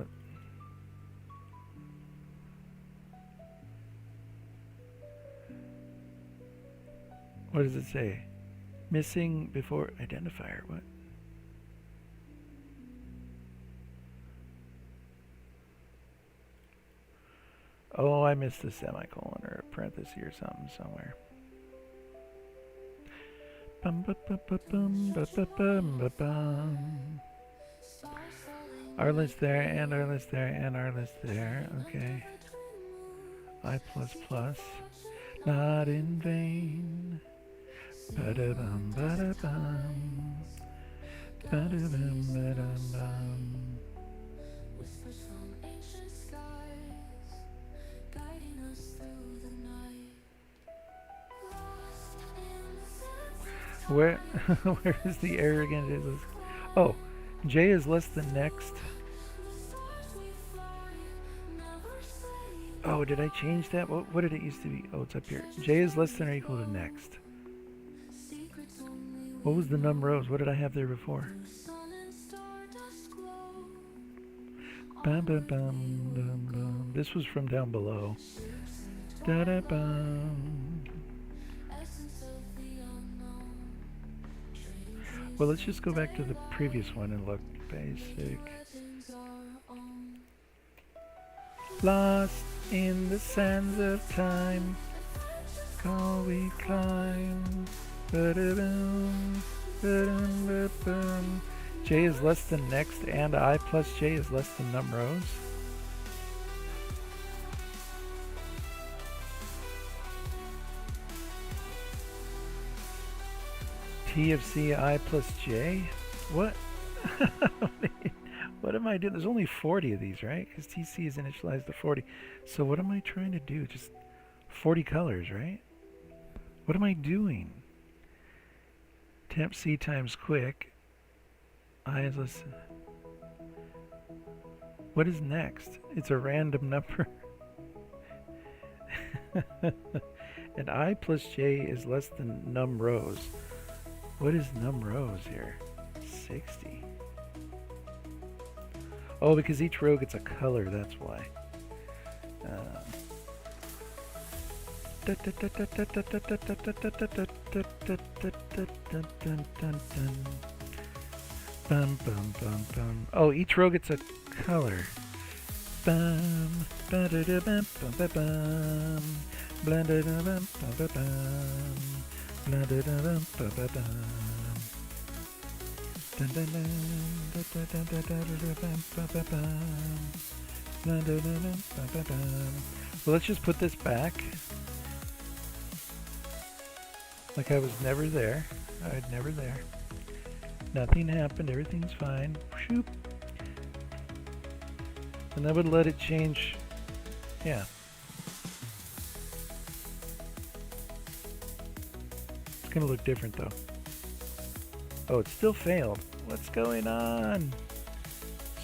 What does it say? Missing before identifier. What? Oh, I missed a semicolon or a parenthesis or something somewhere. Bum ba ba ba bum ba ba bum ba bum. Our list there, and our list there, and our list there. Okay. I plus plus. Not in vain. Ba-da-bum, ba-da-bum. Ba-da-bum, ba-dum-bum. Whispers from ancient skies, guiding us through the night. Lost in the sense of Where, where is the error again? Oh, J is less than next. the stars we fly, never say Oh, did I change that? What did it used to be? Oh, it's up here. J is less than or equal to next. secrets only What was the num rows? What did I have there before? the sun and stardust glow. Bum, bum, bum, bum, bum. This was from down below. Da da bum. Essence of the unknown. Well, let's just go back to the previous one and look. Basic. Legends our own. Lost in the sands of time. Call we climb. Ba-da-bum, ba-dum, ba-bum. J is less than next, and I plus J is less than num rows. T of C, I plus J? What? What am I doing? There's only 40 of these, right? Because TC is initialized to 40. So what am I trying to do? Just 40 colors, right? What am I doing? Temp C times quick. I is less. What is next? It's a random number. And I plus J is less than num rows. What is num rows here? 60. Oh, because each row gets a color, that's why. Bum, bum, bum, bum. Oh, each row gets a color. Bum, ba-da-da-bum, bum, ba-bum. Blah-da-da-bum, bum, ba-bum. Blah-da-da-bum, bum, ba-bum. Dun, dun, dun, da-da-da-da-da-da-bum, ba-ba-bum. Blah-da-da-bum, ba-ba-bum. Well, let's just put this back. Like I was never there. I was never there. Nothing happened. Everything's fine. Shoop. And that would let it change. Yeah. It's going to look different though. Oh, it still failed. What's going on?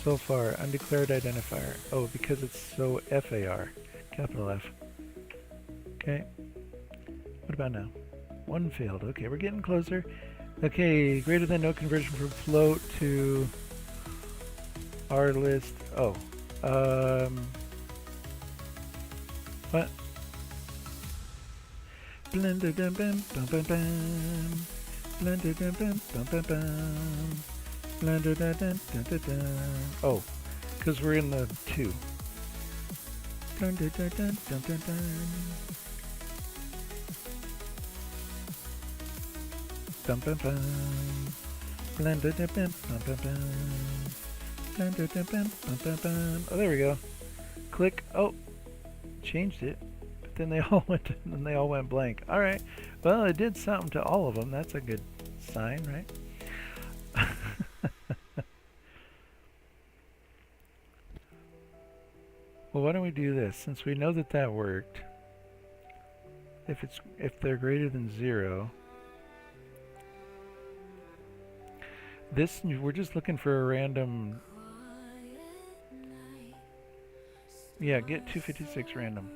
So far, undeclared identifier. Oh, because it's so FAR. Capital F. Okay. What about now? One failed. Okay, we're getting closer. Okay, greater than no conversion from float to our list. Oh. What? Blender dum bum bum bum bum. Blender dum bum bum bum bum. Blender dum dum dum dum dum. Oh, because we're in the 2. Blender dum dum dum dum dum. Bum bum bum. Blender dum bum bum bum bum. Blender dum bum bum bum bum. Oh, there we go. Click. Oh, changed it. But then they all went. Then they all went blank. All right. Well, it did something to all of them. That's a good sign, right? Well, why don't we do this? Since we know that that worked, if they're greater than 0, this we're just looking for a random. Yeah, get 256 random.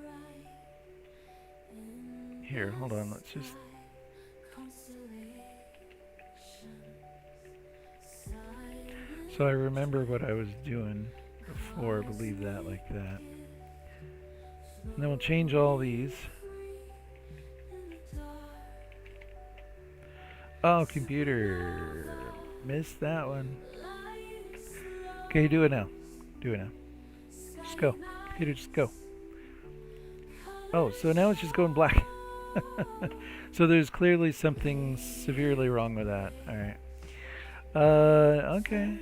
Here, hold on. Let's just. So I remember what I was doing before. We'll leave that like that. And then we'll change all these. Oh, computer. Missed that one. Okay, do it now. Do it now. Just go. Computer, just go. Oh, so now it's just going black. So there's clearly something severely wrong with that. Alright. Okay,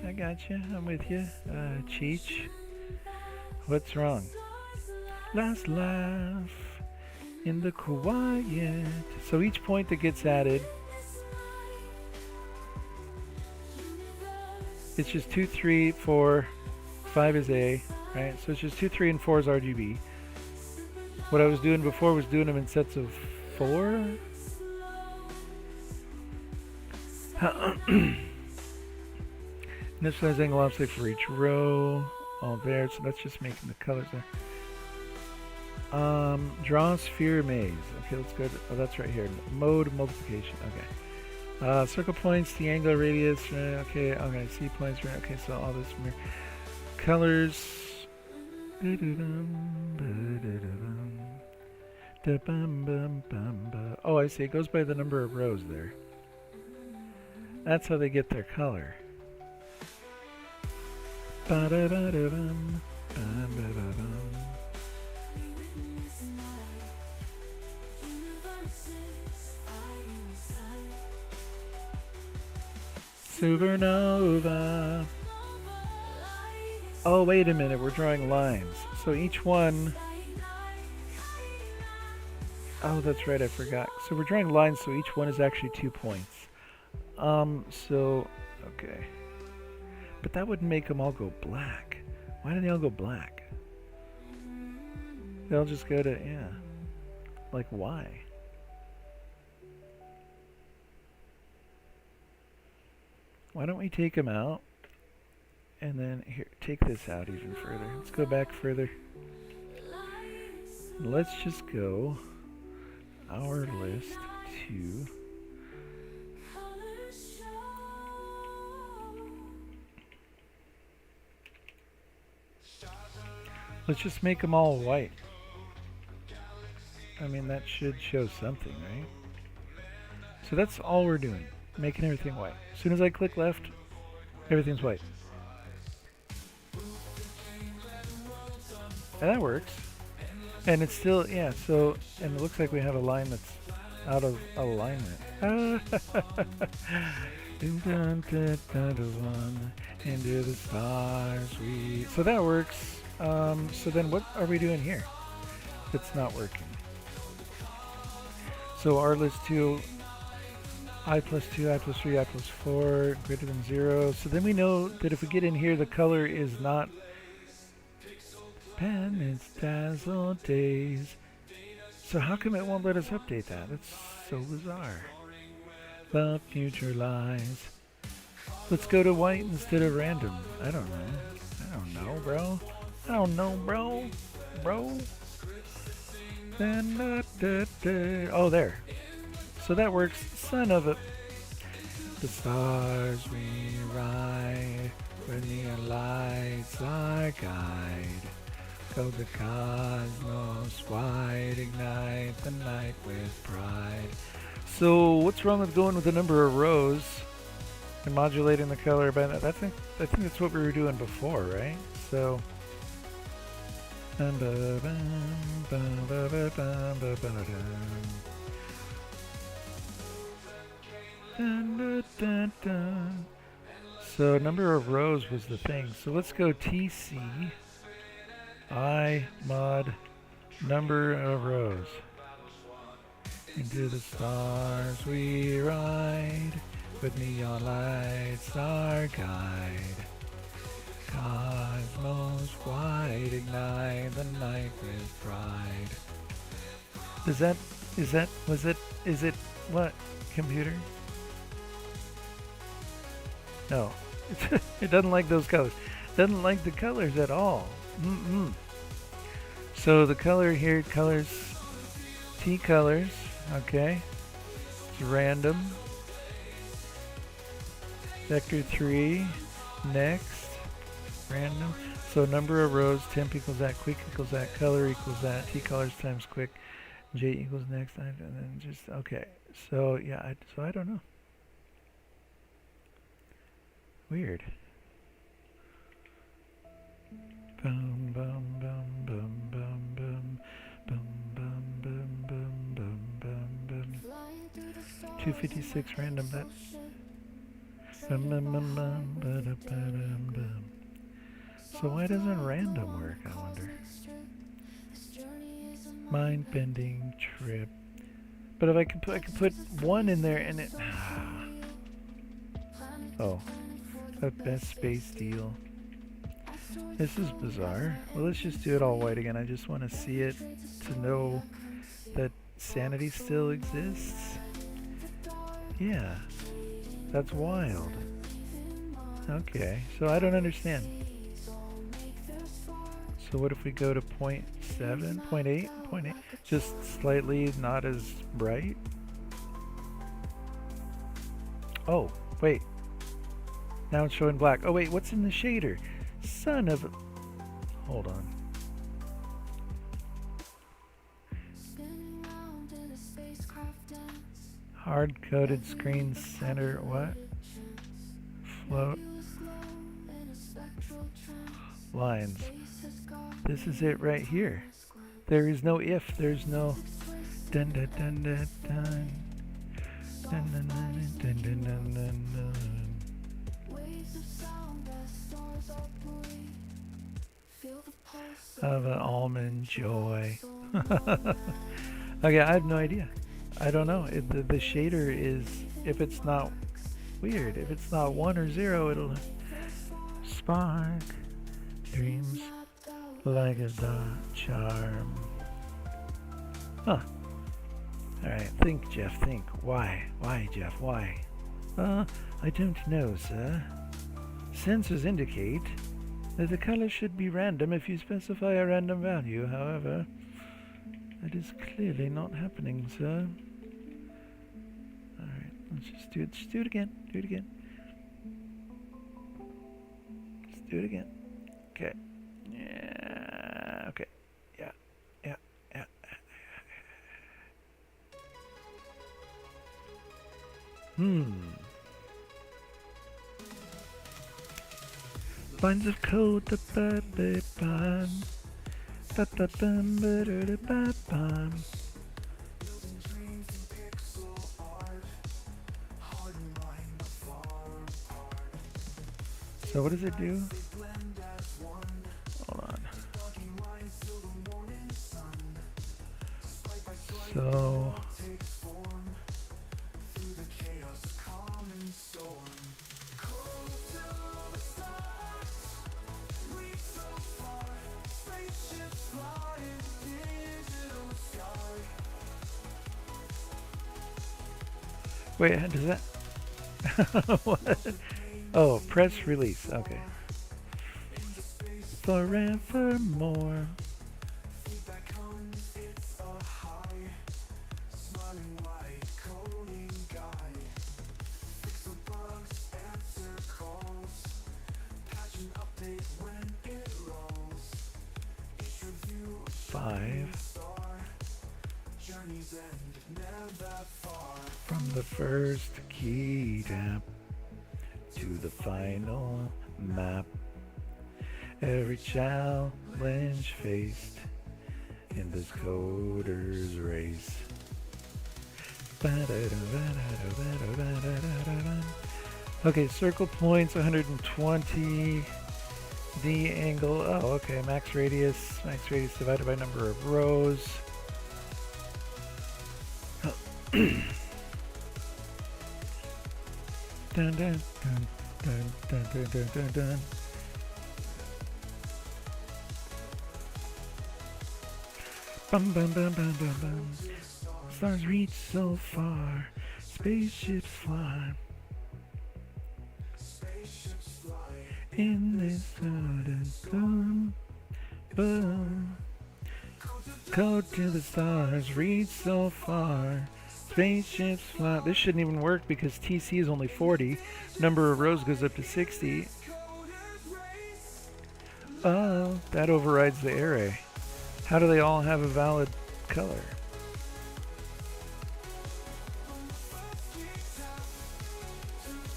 I got you. I'm with you. Cheech. What's wrong? Last laugh in the quiet. So each point that gets added, it's just 2, 3, 4, 5 is A, right? So it's just 2, 3, and 4 is RGB. What I was doing before was doing them in sets of 4. Initialize angle offset for each row. All there, so that's just making the colors there. Draw sphere maze. Okay, let's go to, oh, that's right here. Mode multiplication. Okay. Circle points, the angular radius. Okay, C points. Okay, so all this from here. Colors. Oh, I see. It goes by the number of rows there. That's how they get their color. Supernova. Oh, wait a minute. We're drawing lines. So each one... Oh, that's right. I forgot. So we're drawing lines, so each one is actually 2 points. Okay. But that wouldn't make them all go black. Why do they all go black? They'll just go to, yeah. Like, why? Why don't we take them out? And then, here, take this out even further. Let's go back further. Let's just go our list to... Let's just make them all white. I mean, that should show something, right? So that's all we're doing. Making everything white. As soon as I click left, everything's white. And that works. And it's still, yeah, so, and it looks like we have a line that's out of alignment. Into the stars we... So that works. So then what are we doing here? It's not working. So our list 2, I plus 2, I plus 3, I plus 4, greater than 0. So then we know that if we get in here, the color is not Penance Dazzle Days. So how come it won't let us update that? That's so bizarre. The future lies. Let's go to white instead of random. I don't know, bro. I don't know, bro. Oh, there. So that works. Son of a... The stars we ride, when the lights our guide. Go the cosmos wide, ignite the night with pride. So what's wrong with going with the number of rows and modulating the color by that? I think that's what we were doing before, right? So... So number of rows was the thing. So let's go TC I mod number of rows. Into the stars we ride, with neon lights our guide. Cosmos wide ignite the night with pride. Is it, what, computer? No, it doesn't like those colors. Doesn't like the colors at all. So the color here, colors, T colors, okay. It's random. Vector 3, next, random. So number of rows, temp equals that, quick equals that, color equals that, T colors times quick, J equals next, and then just, okay. So yeah, so I don't know. Weird. Boom, boom, boom, boom, boom, boom, boom, boom, boom, boom, boom, boom, boom. 256 random. That. Bum, bum, bum, bum, ba-da-ba-dum, bum. So why doesn't random work? I wonder. Mind bending trip. But if I could put one in there and it. Oh, a best space deal. This is bizarre. Well, let's just do it all white again. I just want to see it to know that sanity still exists. Yeah, that's wild. Okay, so I don't understand. So what if we go to 0.7, 0.8, 0.8? Just slightly not as bright? Oh, wait. Now it's showing black. Oh wait, what's in the shader? Son of a... Hold on. Hard-coded screen center, what? Float. Lines. This is it right here. There is no if, there's no... Dun dun dun dun dun. Dun dun dun dun dun dun dun dun. Of an almond joy. Okay, I have no idea. I don't know. The shader is, if it's not weird, if it's not 1 or 0, it'll spark dreams like a dark charm. Huh. Alright, think, Jeff, think. Why? Why, Jeff, why? I don't know, sir. Sensors indicate that the color should be random if you specify a random value. However, that is clearly not happening, sir. Alright, let's just do it. Just do it again. Do it again. Let's do it again. Okay. Yeah. Okay. Yeah. Yeah. Yeah. Lines of code, ba-ba-ba-bum. Ba-ba-bum-ba-da-da-ba-bum. So what does it do? Hold on. So wait, does that? What? Oh, press release. Okay. Forevermore. From the first key tap to the final map, every challenge faced in this coder's race. Okay, circle points 120. D angle, oh okay, max radius divided by number of rows. Dun, dun, dun, dun, dun, dun, dun, dun, dun. Bum bum bum bum bum bum. Stars reach so far, spaceships fly. In this boom, boom. Code to the stars, reach so far. Spaceships fly. This shouldn't even work because TC is only 40. Number of rows goes up to 60. Oh, that overrides the array. How do they all have a valid color?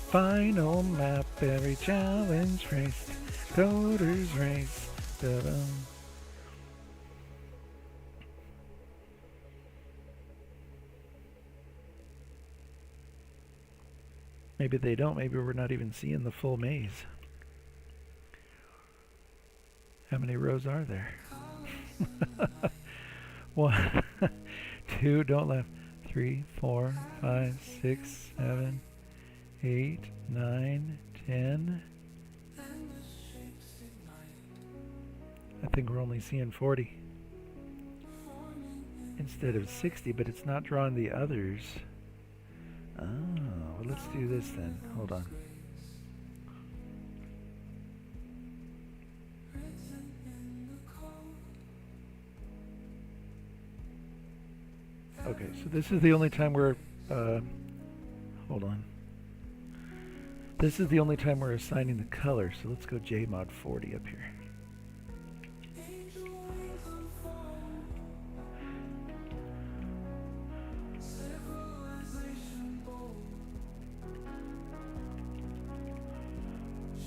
Final map, every challenge race, coders race. Da-dum. Maybe they don't. Maybe we're not even seeing the full maze. How many rows are there? 1, 2, don't laugh. 3, 4, 5, 6, 7, 8, 9, 10. I think we're only seeing 40 instead of 60, but it's not drawing the others. Oh, well, let's do this then. Hold on. Okay, so this is the only time we're, hold on. This is the only time we're assigning the color, so let's go JMod 40 up here.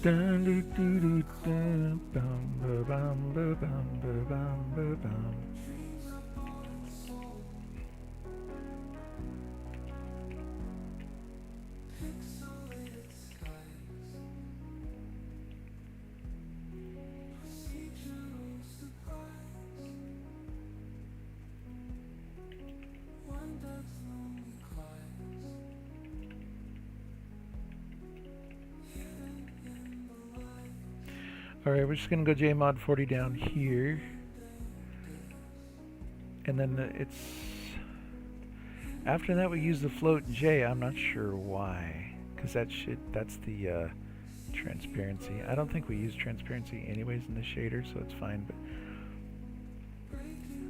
Dun, doo, doo, doo, dun, bum, ba, bum, ba, bum, ba, bum, ba, bum. Alright, we're just going to go JMod 40 down here. And then it's... After that we use the float J. I'm not sure why. Because that's the transparency. I don't think we use transparency anyways in the shader, so it's fine. But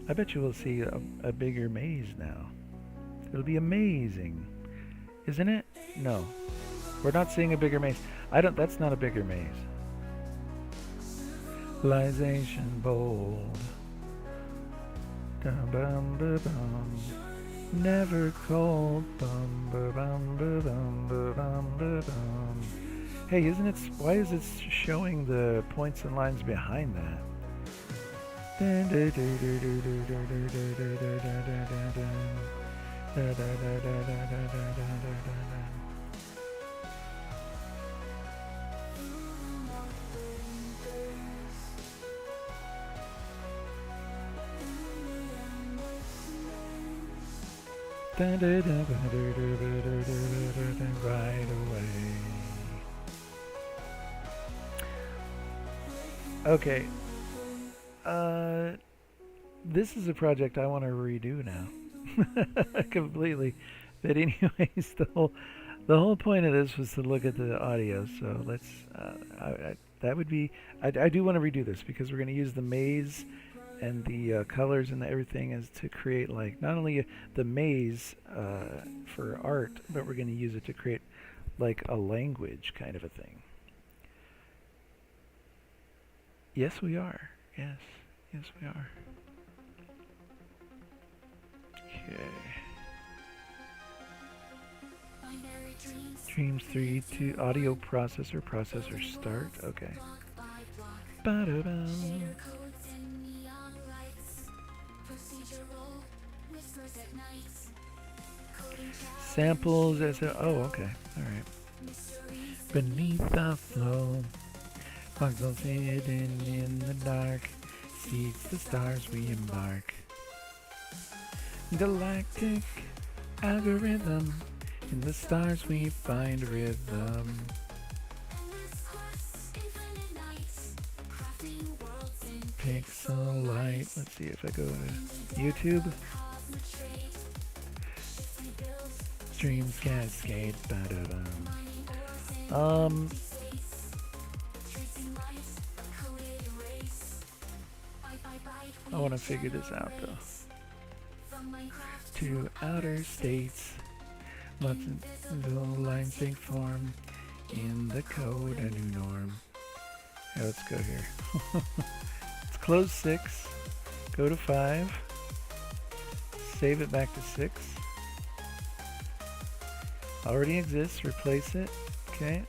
I bet you we'll see a bigger maze now. It'll be amazing. Isn't it? No. We're not seeing a bigger maze. That's not a bigger maze. Civilization bold. Dum bum ba bum. Never cold. Bum ba bum ba bum ba bum ba bum. Hey, isn't it? Why is it showing the points and lines behind that? Right away. Okay. This is a project I want to redo now. Completely. But anyways, the whole point of this was to look at the audio. So let's. That would be. I do want to redo this because we're going to use the maze and the colors and everything is to create like not only the maze for art, but we're going to use it to create like a language kind of a thing. Yes, we are. Yes, we are. Okay. Dreams 3 to audio processor start. Okay. Ba-da-bum. Samples as a, oh, okay, all right. Beneath the flow, puzzles hidden in the dark, seeks the stars we embark. Galactic algorithm. In the stars we find rhythm. Endless quests, infinite nights, crafting worlds in Pixel light. Let's see if I go to YouTube. cosmic trade. We build Streams cascade. Ba-da-dum. mining ores in Um, space, tracing lights, a coded race. Bite by bite, I want to figure this out though. generate. From Minecraft To outer states, lots of little lines take form. In the code, a new norm. Yeah, let's go here. Let's close 6, go to 5, save it back to 6. Already exists, replace it. Okay.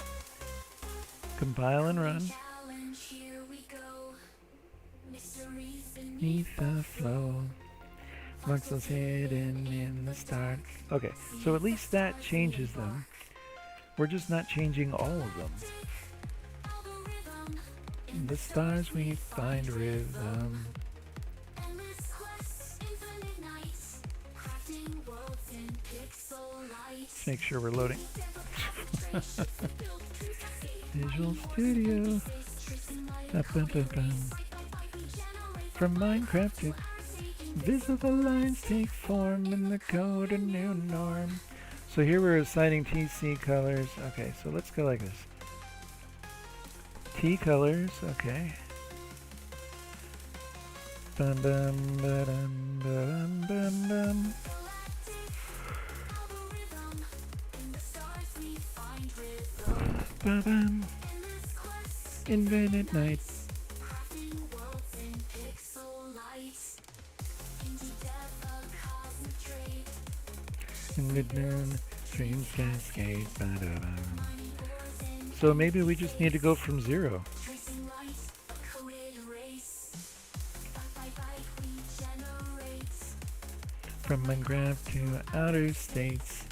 Compile and run. challenge, here we go. Mysteries Beneath the flow. Voxels hidden in the start. Okay, so at least that changes them. We're just not changing all of them. algorithm. In the stars we find rhythm. Endless quests, infinite nights, crafting worlds in pixel light. Let's make sure we're loading. Visual Studio. Ba-bum-bum-bum. From Minecraft to visible lines take form in the code, a new norm. So here we're assigning TC colors. Okay, so let's go like this. T colors, okay. Bum bum ba-dum bum bum bum. Algorithm. In the stars we find rhythm. Ba-bum. Endless quests, Infinite nights. crafting worlds in pixel light. Into depth, a cosmic trade. In mid-noon, streams cascade. Ba-da-bum. Mining ores in So maybe we just need to go from 0. tracing light, a coded race. Bite by bite, we generate. From Minecraft to outer states.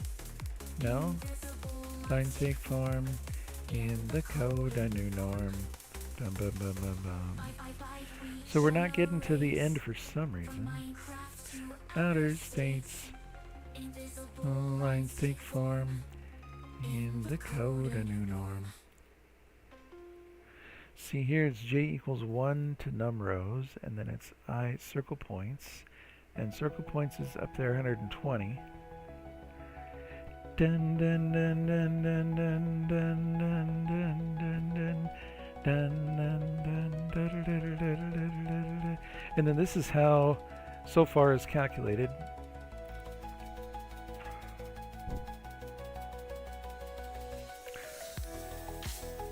No? Visible Lines take form. In the code, a new norm. Bum, bum, bum, bum, bum. bite by bite, we So we're not getting to the end for some from reason. Minecraft to Outer states. invisible Lines take form. In the code, a new norm. See here it's j equals 1 to num rows, and then it's I circle points. And circle points is up there 120. Dun dun dun dun dun dun dun dun dun dun dun dun dun. And then this is how so far is calculated.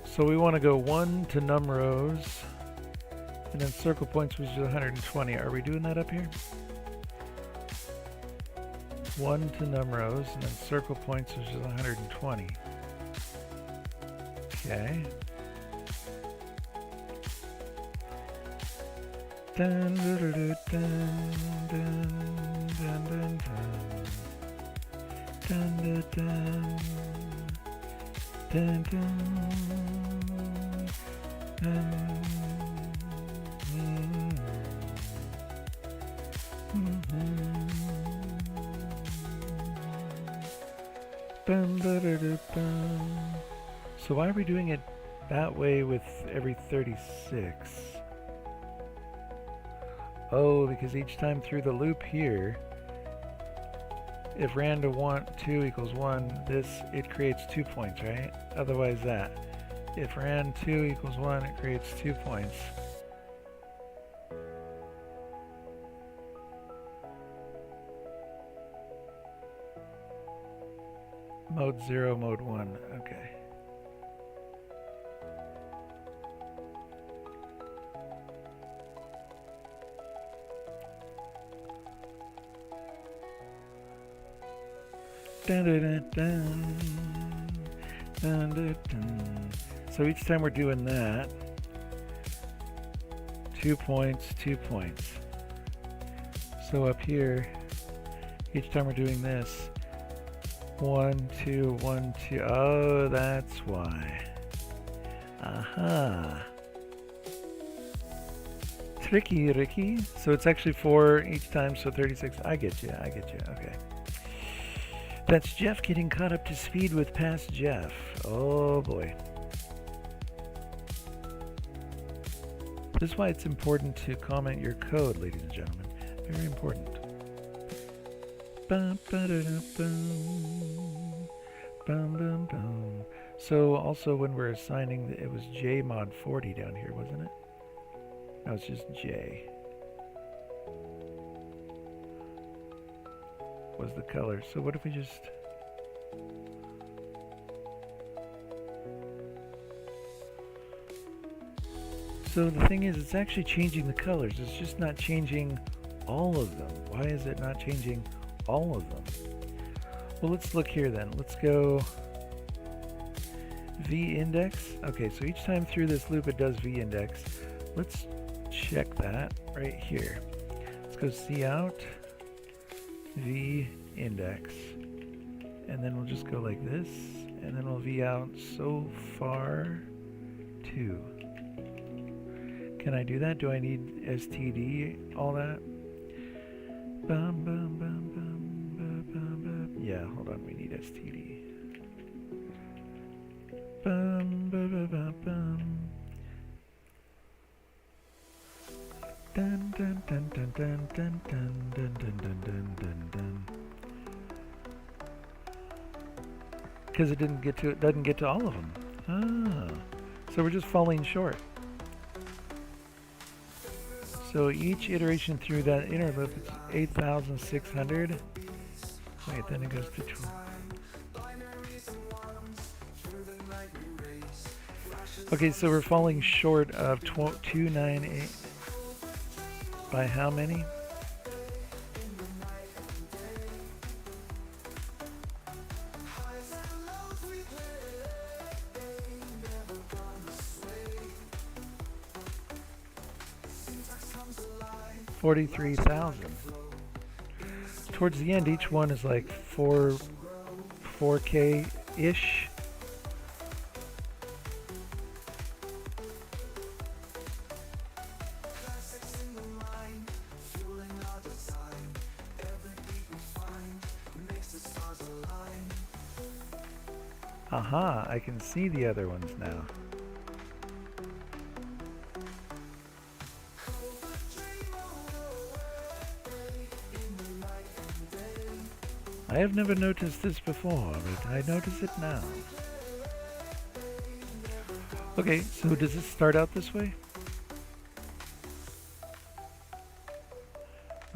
So we want to go 1 to num rows, and then circle points which is 120. Are we doing that up here? 1 to num rows, and then circle points which is 120. Okay. Dun, dun, dun, dun, dun, dun, dun. Dun, dun, dun. Dun, dun. Dun. Bum, ba-da-da-bum. So why are we doing it that way with every 36? Oh, because each time through the loop here, if random 2 equals 1, it creates 2 points, right? Otherwise that. If ran 2 equals 1, it creates 2 points. Mode 0, mode 1, okay. Dun, dun, dun, dun. Dun, dun, dun. So each time we're doing that, 2 points, 2 points. So up here, each time we're doing this, 1, 2, 1, 2. Oh, that's why. Aha. Tricky, Ricky. So it's actually 4 each time, so 36. I get you, okay. That's Jeff getting caught up to speed with past Jeff. Oh boy. This is why it's important to comment your code, ladies and gentlemen. Very important. Bum, ba-da-da-bum. Bum, bum, bum. So also when we're assigning, it was JMod 40 down here, wasn't it? No, it's just J. Was the color. So what if we just... So the thing is, it's actually changing the colors. It's just not changing all of them. Why is it not changing all of them? Well, let's look here then. Let's go v index. Okay, so each time through this loop it does v index. Let's check that right here. Let's go see out v index, and then we'll just go like this, and then we'll v out so far 2. Can I do that? Do I need std all that? Bum, bum, bum, bum, bum, bum, bum. Yeah, hold on, we need std. Bum, bum, bum, bum, bum. Dun dun dun dun dun dun dun dun dun dun dun dun dun. Because it doesn't get to all of them. Ah, so we're just falling short. So each iteration through that inner loop is 8,600. Wait, then it goes to 12. Okay, so we're falling short of 298. By how many? $43,000. Towards the end, each one is like 4K-ish. Aha, I can see the other ones now. I have never noticed this before, but I notice it now. Okay, so does this start out this way?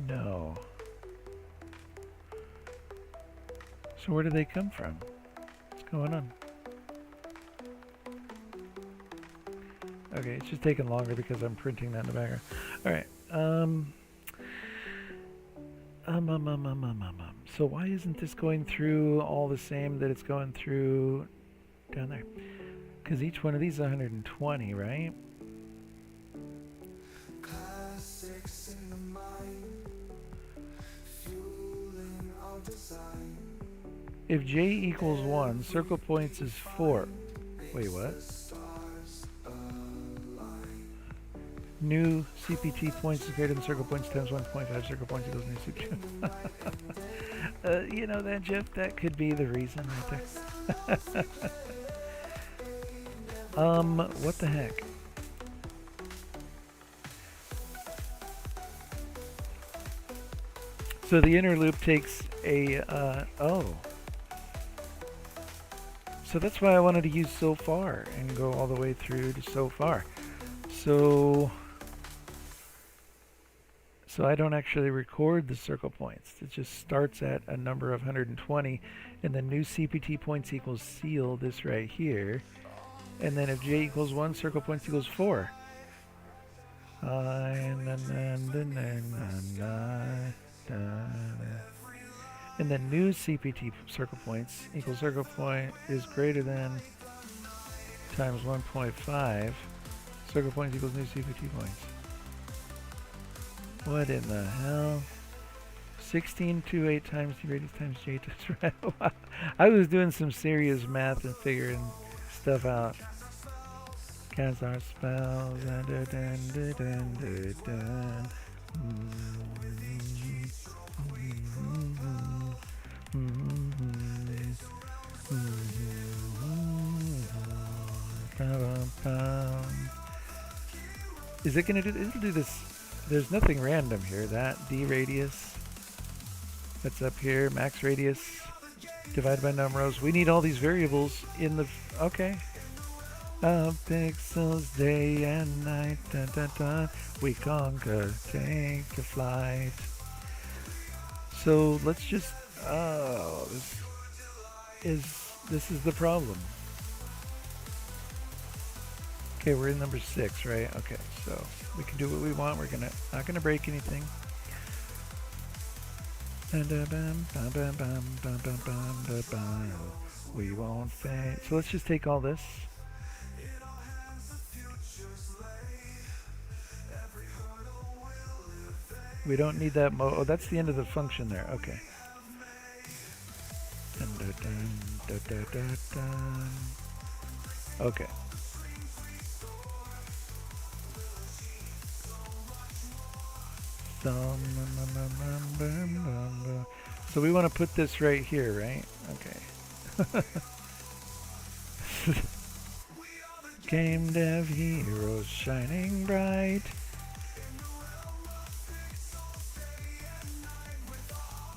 No. So where do they come from? What's going on? Okay, it's just taking longer because I'm printing that in the background. Alright, so why isn't this going through all the same that it's going through down there? Because each one of these is 120, right? If j equals 1, circle points is 4. Wait, what? New CPT points is greater than circle points times 1.5 circle points equals new CPT. You know that, Jeff? That could be the reason right there. What the heck? So the inner loop takes a, oh. So that's why I wanted to use so far and go all the way through to so far. So I don't actually record the circle points. It just starts at a number of 120, and then new CPT points equals seal, this right here. And then if j equals 1, circle points equals 4. And then new CPT circle points equals circle point is greater than times 1.5. Circle points equals new CPT points. What in the hell? 16 to 8 times the radius times j times right. I was doing some serious math and figuring stuff out. Cast our spells. Is it gonna do? It'll do this. There's nothing random here. That d radius. That's up here. Max radius divided by number of rows. We need all these variables in the. Okay. Pixels day and night. Dun, dun, dun. We conquer. Take a flight. So let's just. Oh, this is the problem. Okay, we're in number 6, right? Okay, so we can do what we want. We're not gonna break anything. We won't faint. So let's just take all this. We don't need that oh, that's the end of the function there. Okay. Okay. So we want to put this right here, right? Okay. Game dev heroes shining bright.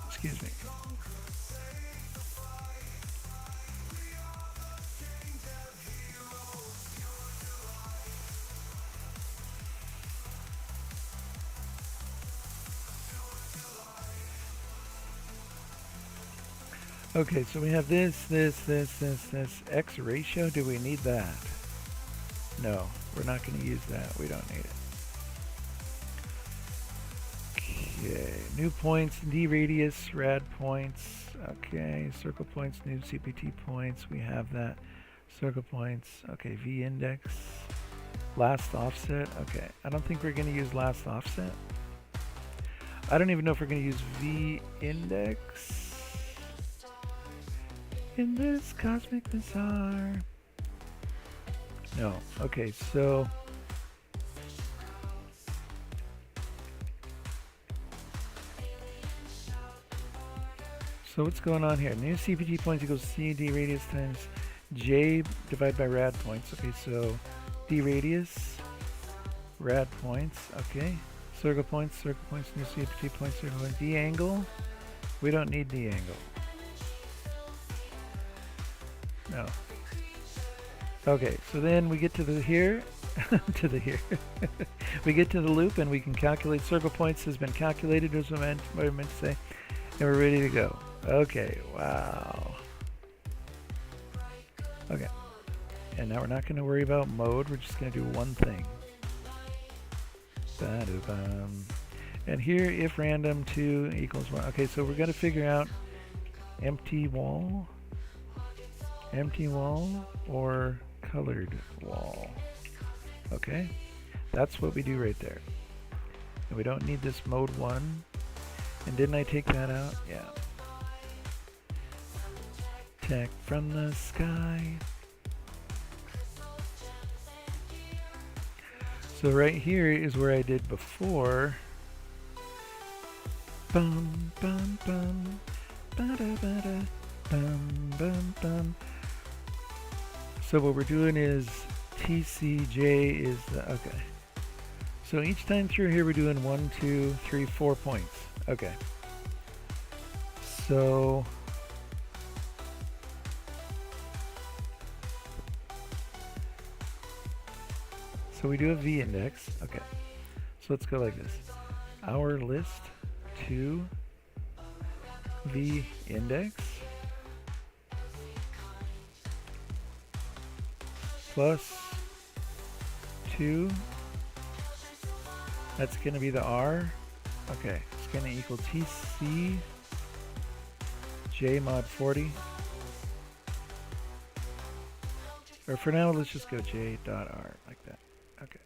Excuse me. Okay, so we have this. X ratio, do we need that? No, we're not going to use that. We don't need it. Okay, new points, D radius, rad points. Okay, circle points, new CPT points. We have that. Circle points. Okay, V index. Last offset. Okay, I don't think we're going to use last offset. I don't even know if we're going to use V index in this cosmic bazaar. No. Okay, so what's going on here? New CPT points equals CD radius times J divided by rad points. Okay, so D radius, rad points. Okay, circle points, new CPT points, circle points. D angle. We don't need D angle. No. Okay, so then we get to the here, we get to the loop and we can calculate circle points has been calculated, as what I meant to say, and we're ready to go. Okay, wow. Okay, and now we're not going to worry about mode, we're just going to do one thing. And here, if random 2 equals 1. Okay, so we're going to figure out empty wall or colored wall. Okay, that's what we do right there. And we don't need this mode 1. And didn't I take that out? Yeah. Tech from the sky. So right here is where I did before. Bum bum bum, ba-da ba-da, bum bum bum. So what we're doing is TCJ is the, okay. So each time through here we're doing 1, 2, 3, 4 points. Okay. So we do a V index. Okay. So let's go like this. Our list to V index plus 2. That's going to be the R. Okay. It's going to equal TC J mod 40. Or for now, let's just go J.R like that. Okay.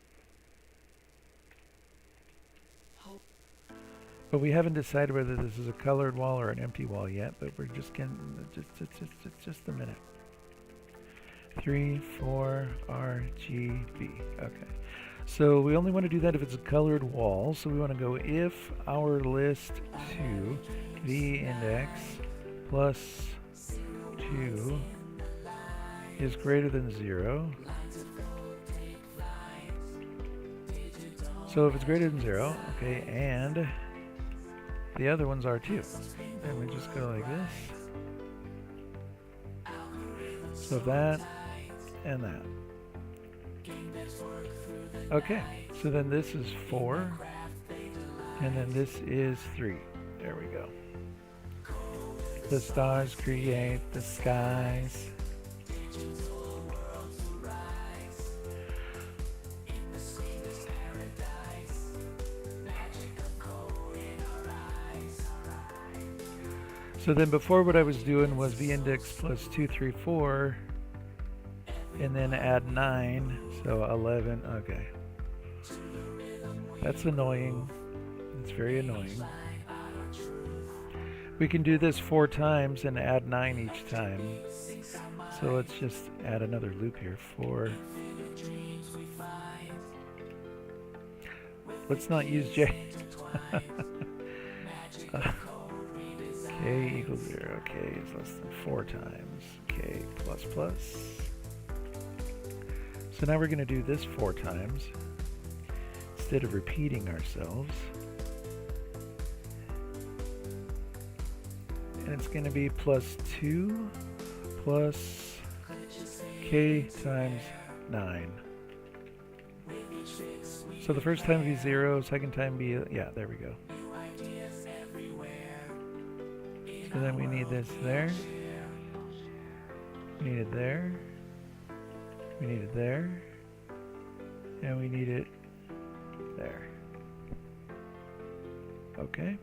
But we haven't decided whether this is a colored wall or an empty wall yet, but we're just getting just a minute. 3, 4, R, G, B. Okay. So we only want to do that if it's a colored wall. So we want to go if our list to V index plus 2 is greater than 0. So if it's greater than 0, okay, and the other ones are too. And we just go like this. So that and that. Okay, so then this is 4, and then this is 3. There we go. The stars create the skies. So then before, what I was doing was v index plus 2, 3, 4, and then add 9, so 11. Okay. That's annoying. It's very annoying. We can do this 4 times and add 9 each time. So let's just add another loop here. 4. Let's not use J. K equals 0. K is less than 4 times. K plus plus. So now we're going to do this 4 times instead of repeating ourselves. And it's going to be plus 2 plus K times 9. So the first time be 0, second time be, yeah, there we go. So then we need this there. We need it there. We need it there. And we need it there. Okay.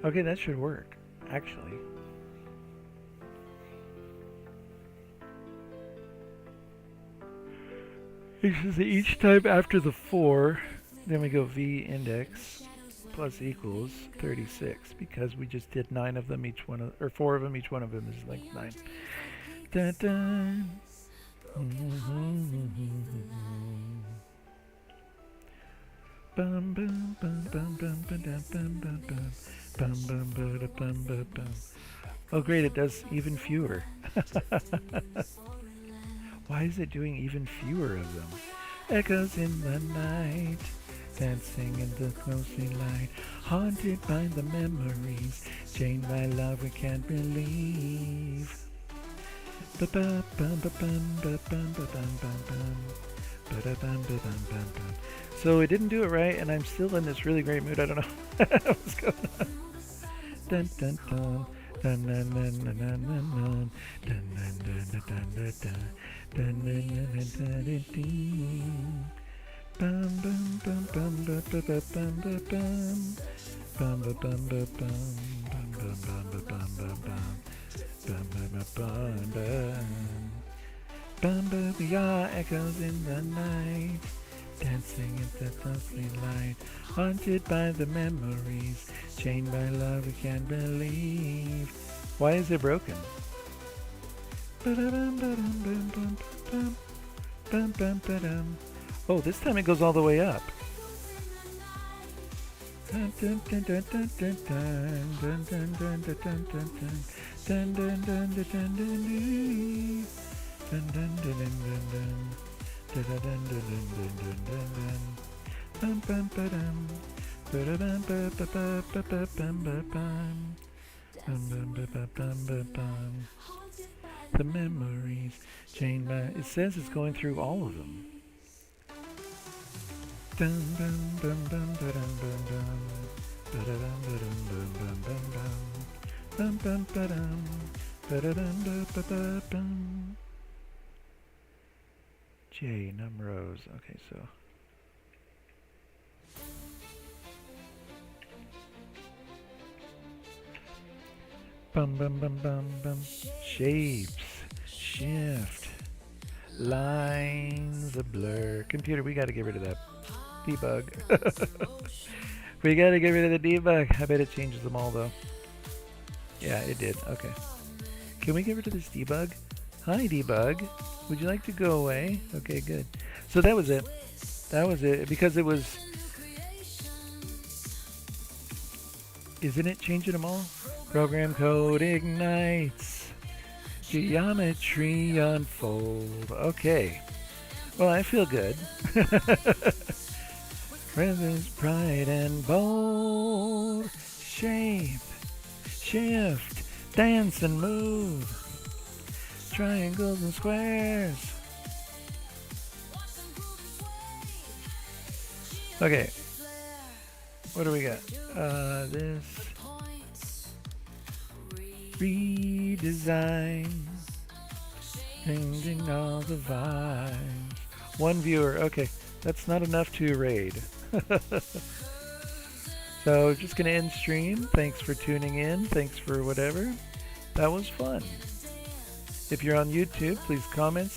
Okay, that should work, actually. Each time after the 4, then we go v index plus equals 36, because we just did 9 of them, each one of, or 4 of them, each one of them is length 9. Dun, dun. Bum bum bum bum bum bum bum bum bum bum bum bum bum bum bum. Oh great, it does even fewer. Why is it doing even fewer of them? Echoes in the night, dancing in the closing light, haunted by the memories, chained by love we can't believe. Ba-ba, bum-ba-bum, ba-bum, ba-bum, bum-bum. Ba-da-bum, ba-bum, bum-bum. So it didn't do it right, and I'm still in this really great mood. I don't know what's going on. Dun dun dun. Dun dun dun dun dun dun dun dun dun dun dun dun dun dun dun dun. Bum bum bum bum bum bum bum bum bum. Bum bum bum bum bum bum bum bum bum bum bum. Bum bum bum bum. Bum bum, we are echoes in the night, dancing in the ghostly light, haunted by the memories, chained by love we can't believe. Why is it broken? Oh, this time it goes all the way up. The memories chained by, it says it's going through all of them. J numbers. Okay, so bum bum bum bum bum. Shapes, shift, lines, a blur. Computer, we got to get rid of that debug. We got to get rid of the debug. I bet it changes them all though. Yeah, it did. Okay. Can we get rid of this debug? Hi, debug. Would you like to go away? Okay, good. So that was it. That was it. Because it was... Isn't it changing them all? Program code ignites. Geometry unfold. Okay. Well, I feel good. Presence, pride, and bold. Shape, shift, dance and move. Triangles and squares. Okay. What do we got? This. Redesign. Changing all the vibes. One viewer. Okay. That's not enough to raid. So just going to end stream. Thanks for tuning in. Thanks for whatever. That was fun. If you're on YouTube, please comment.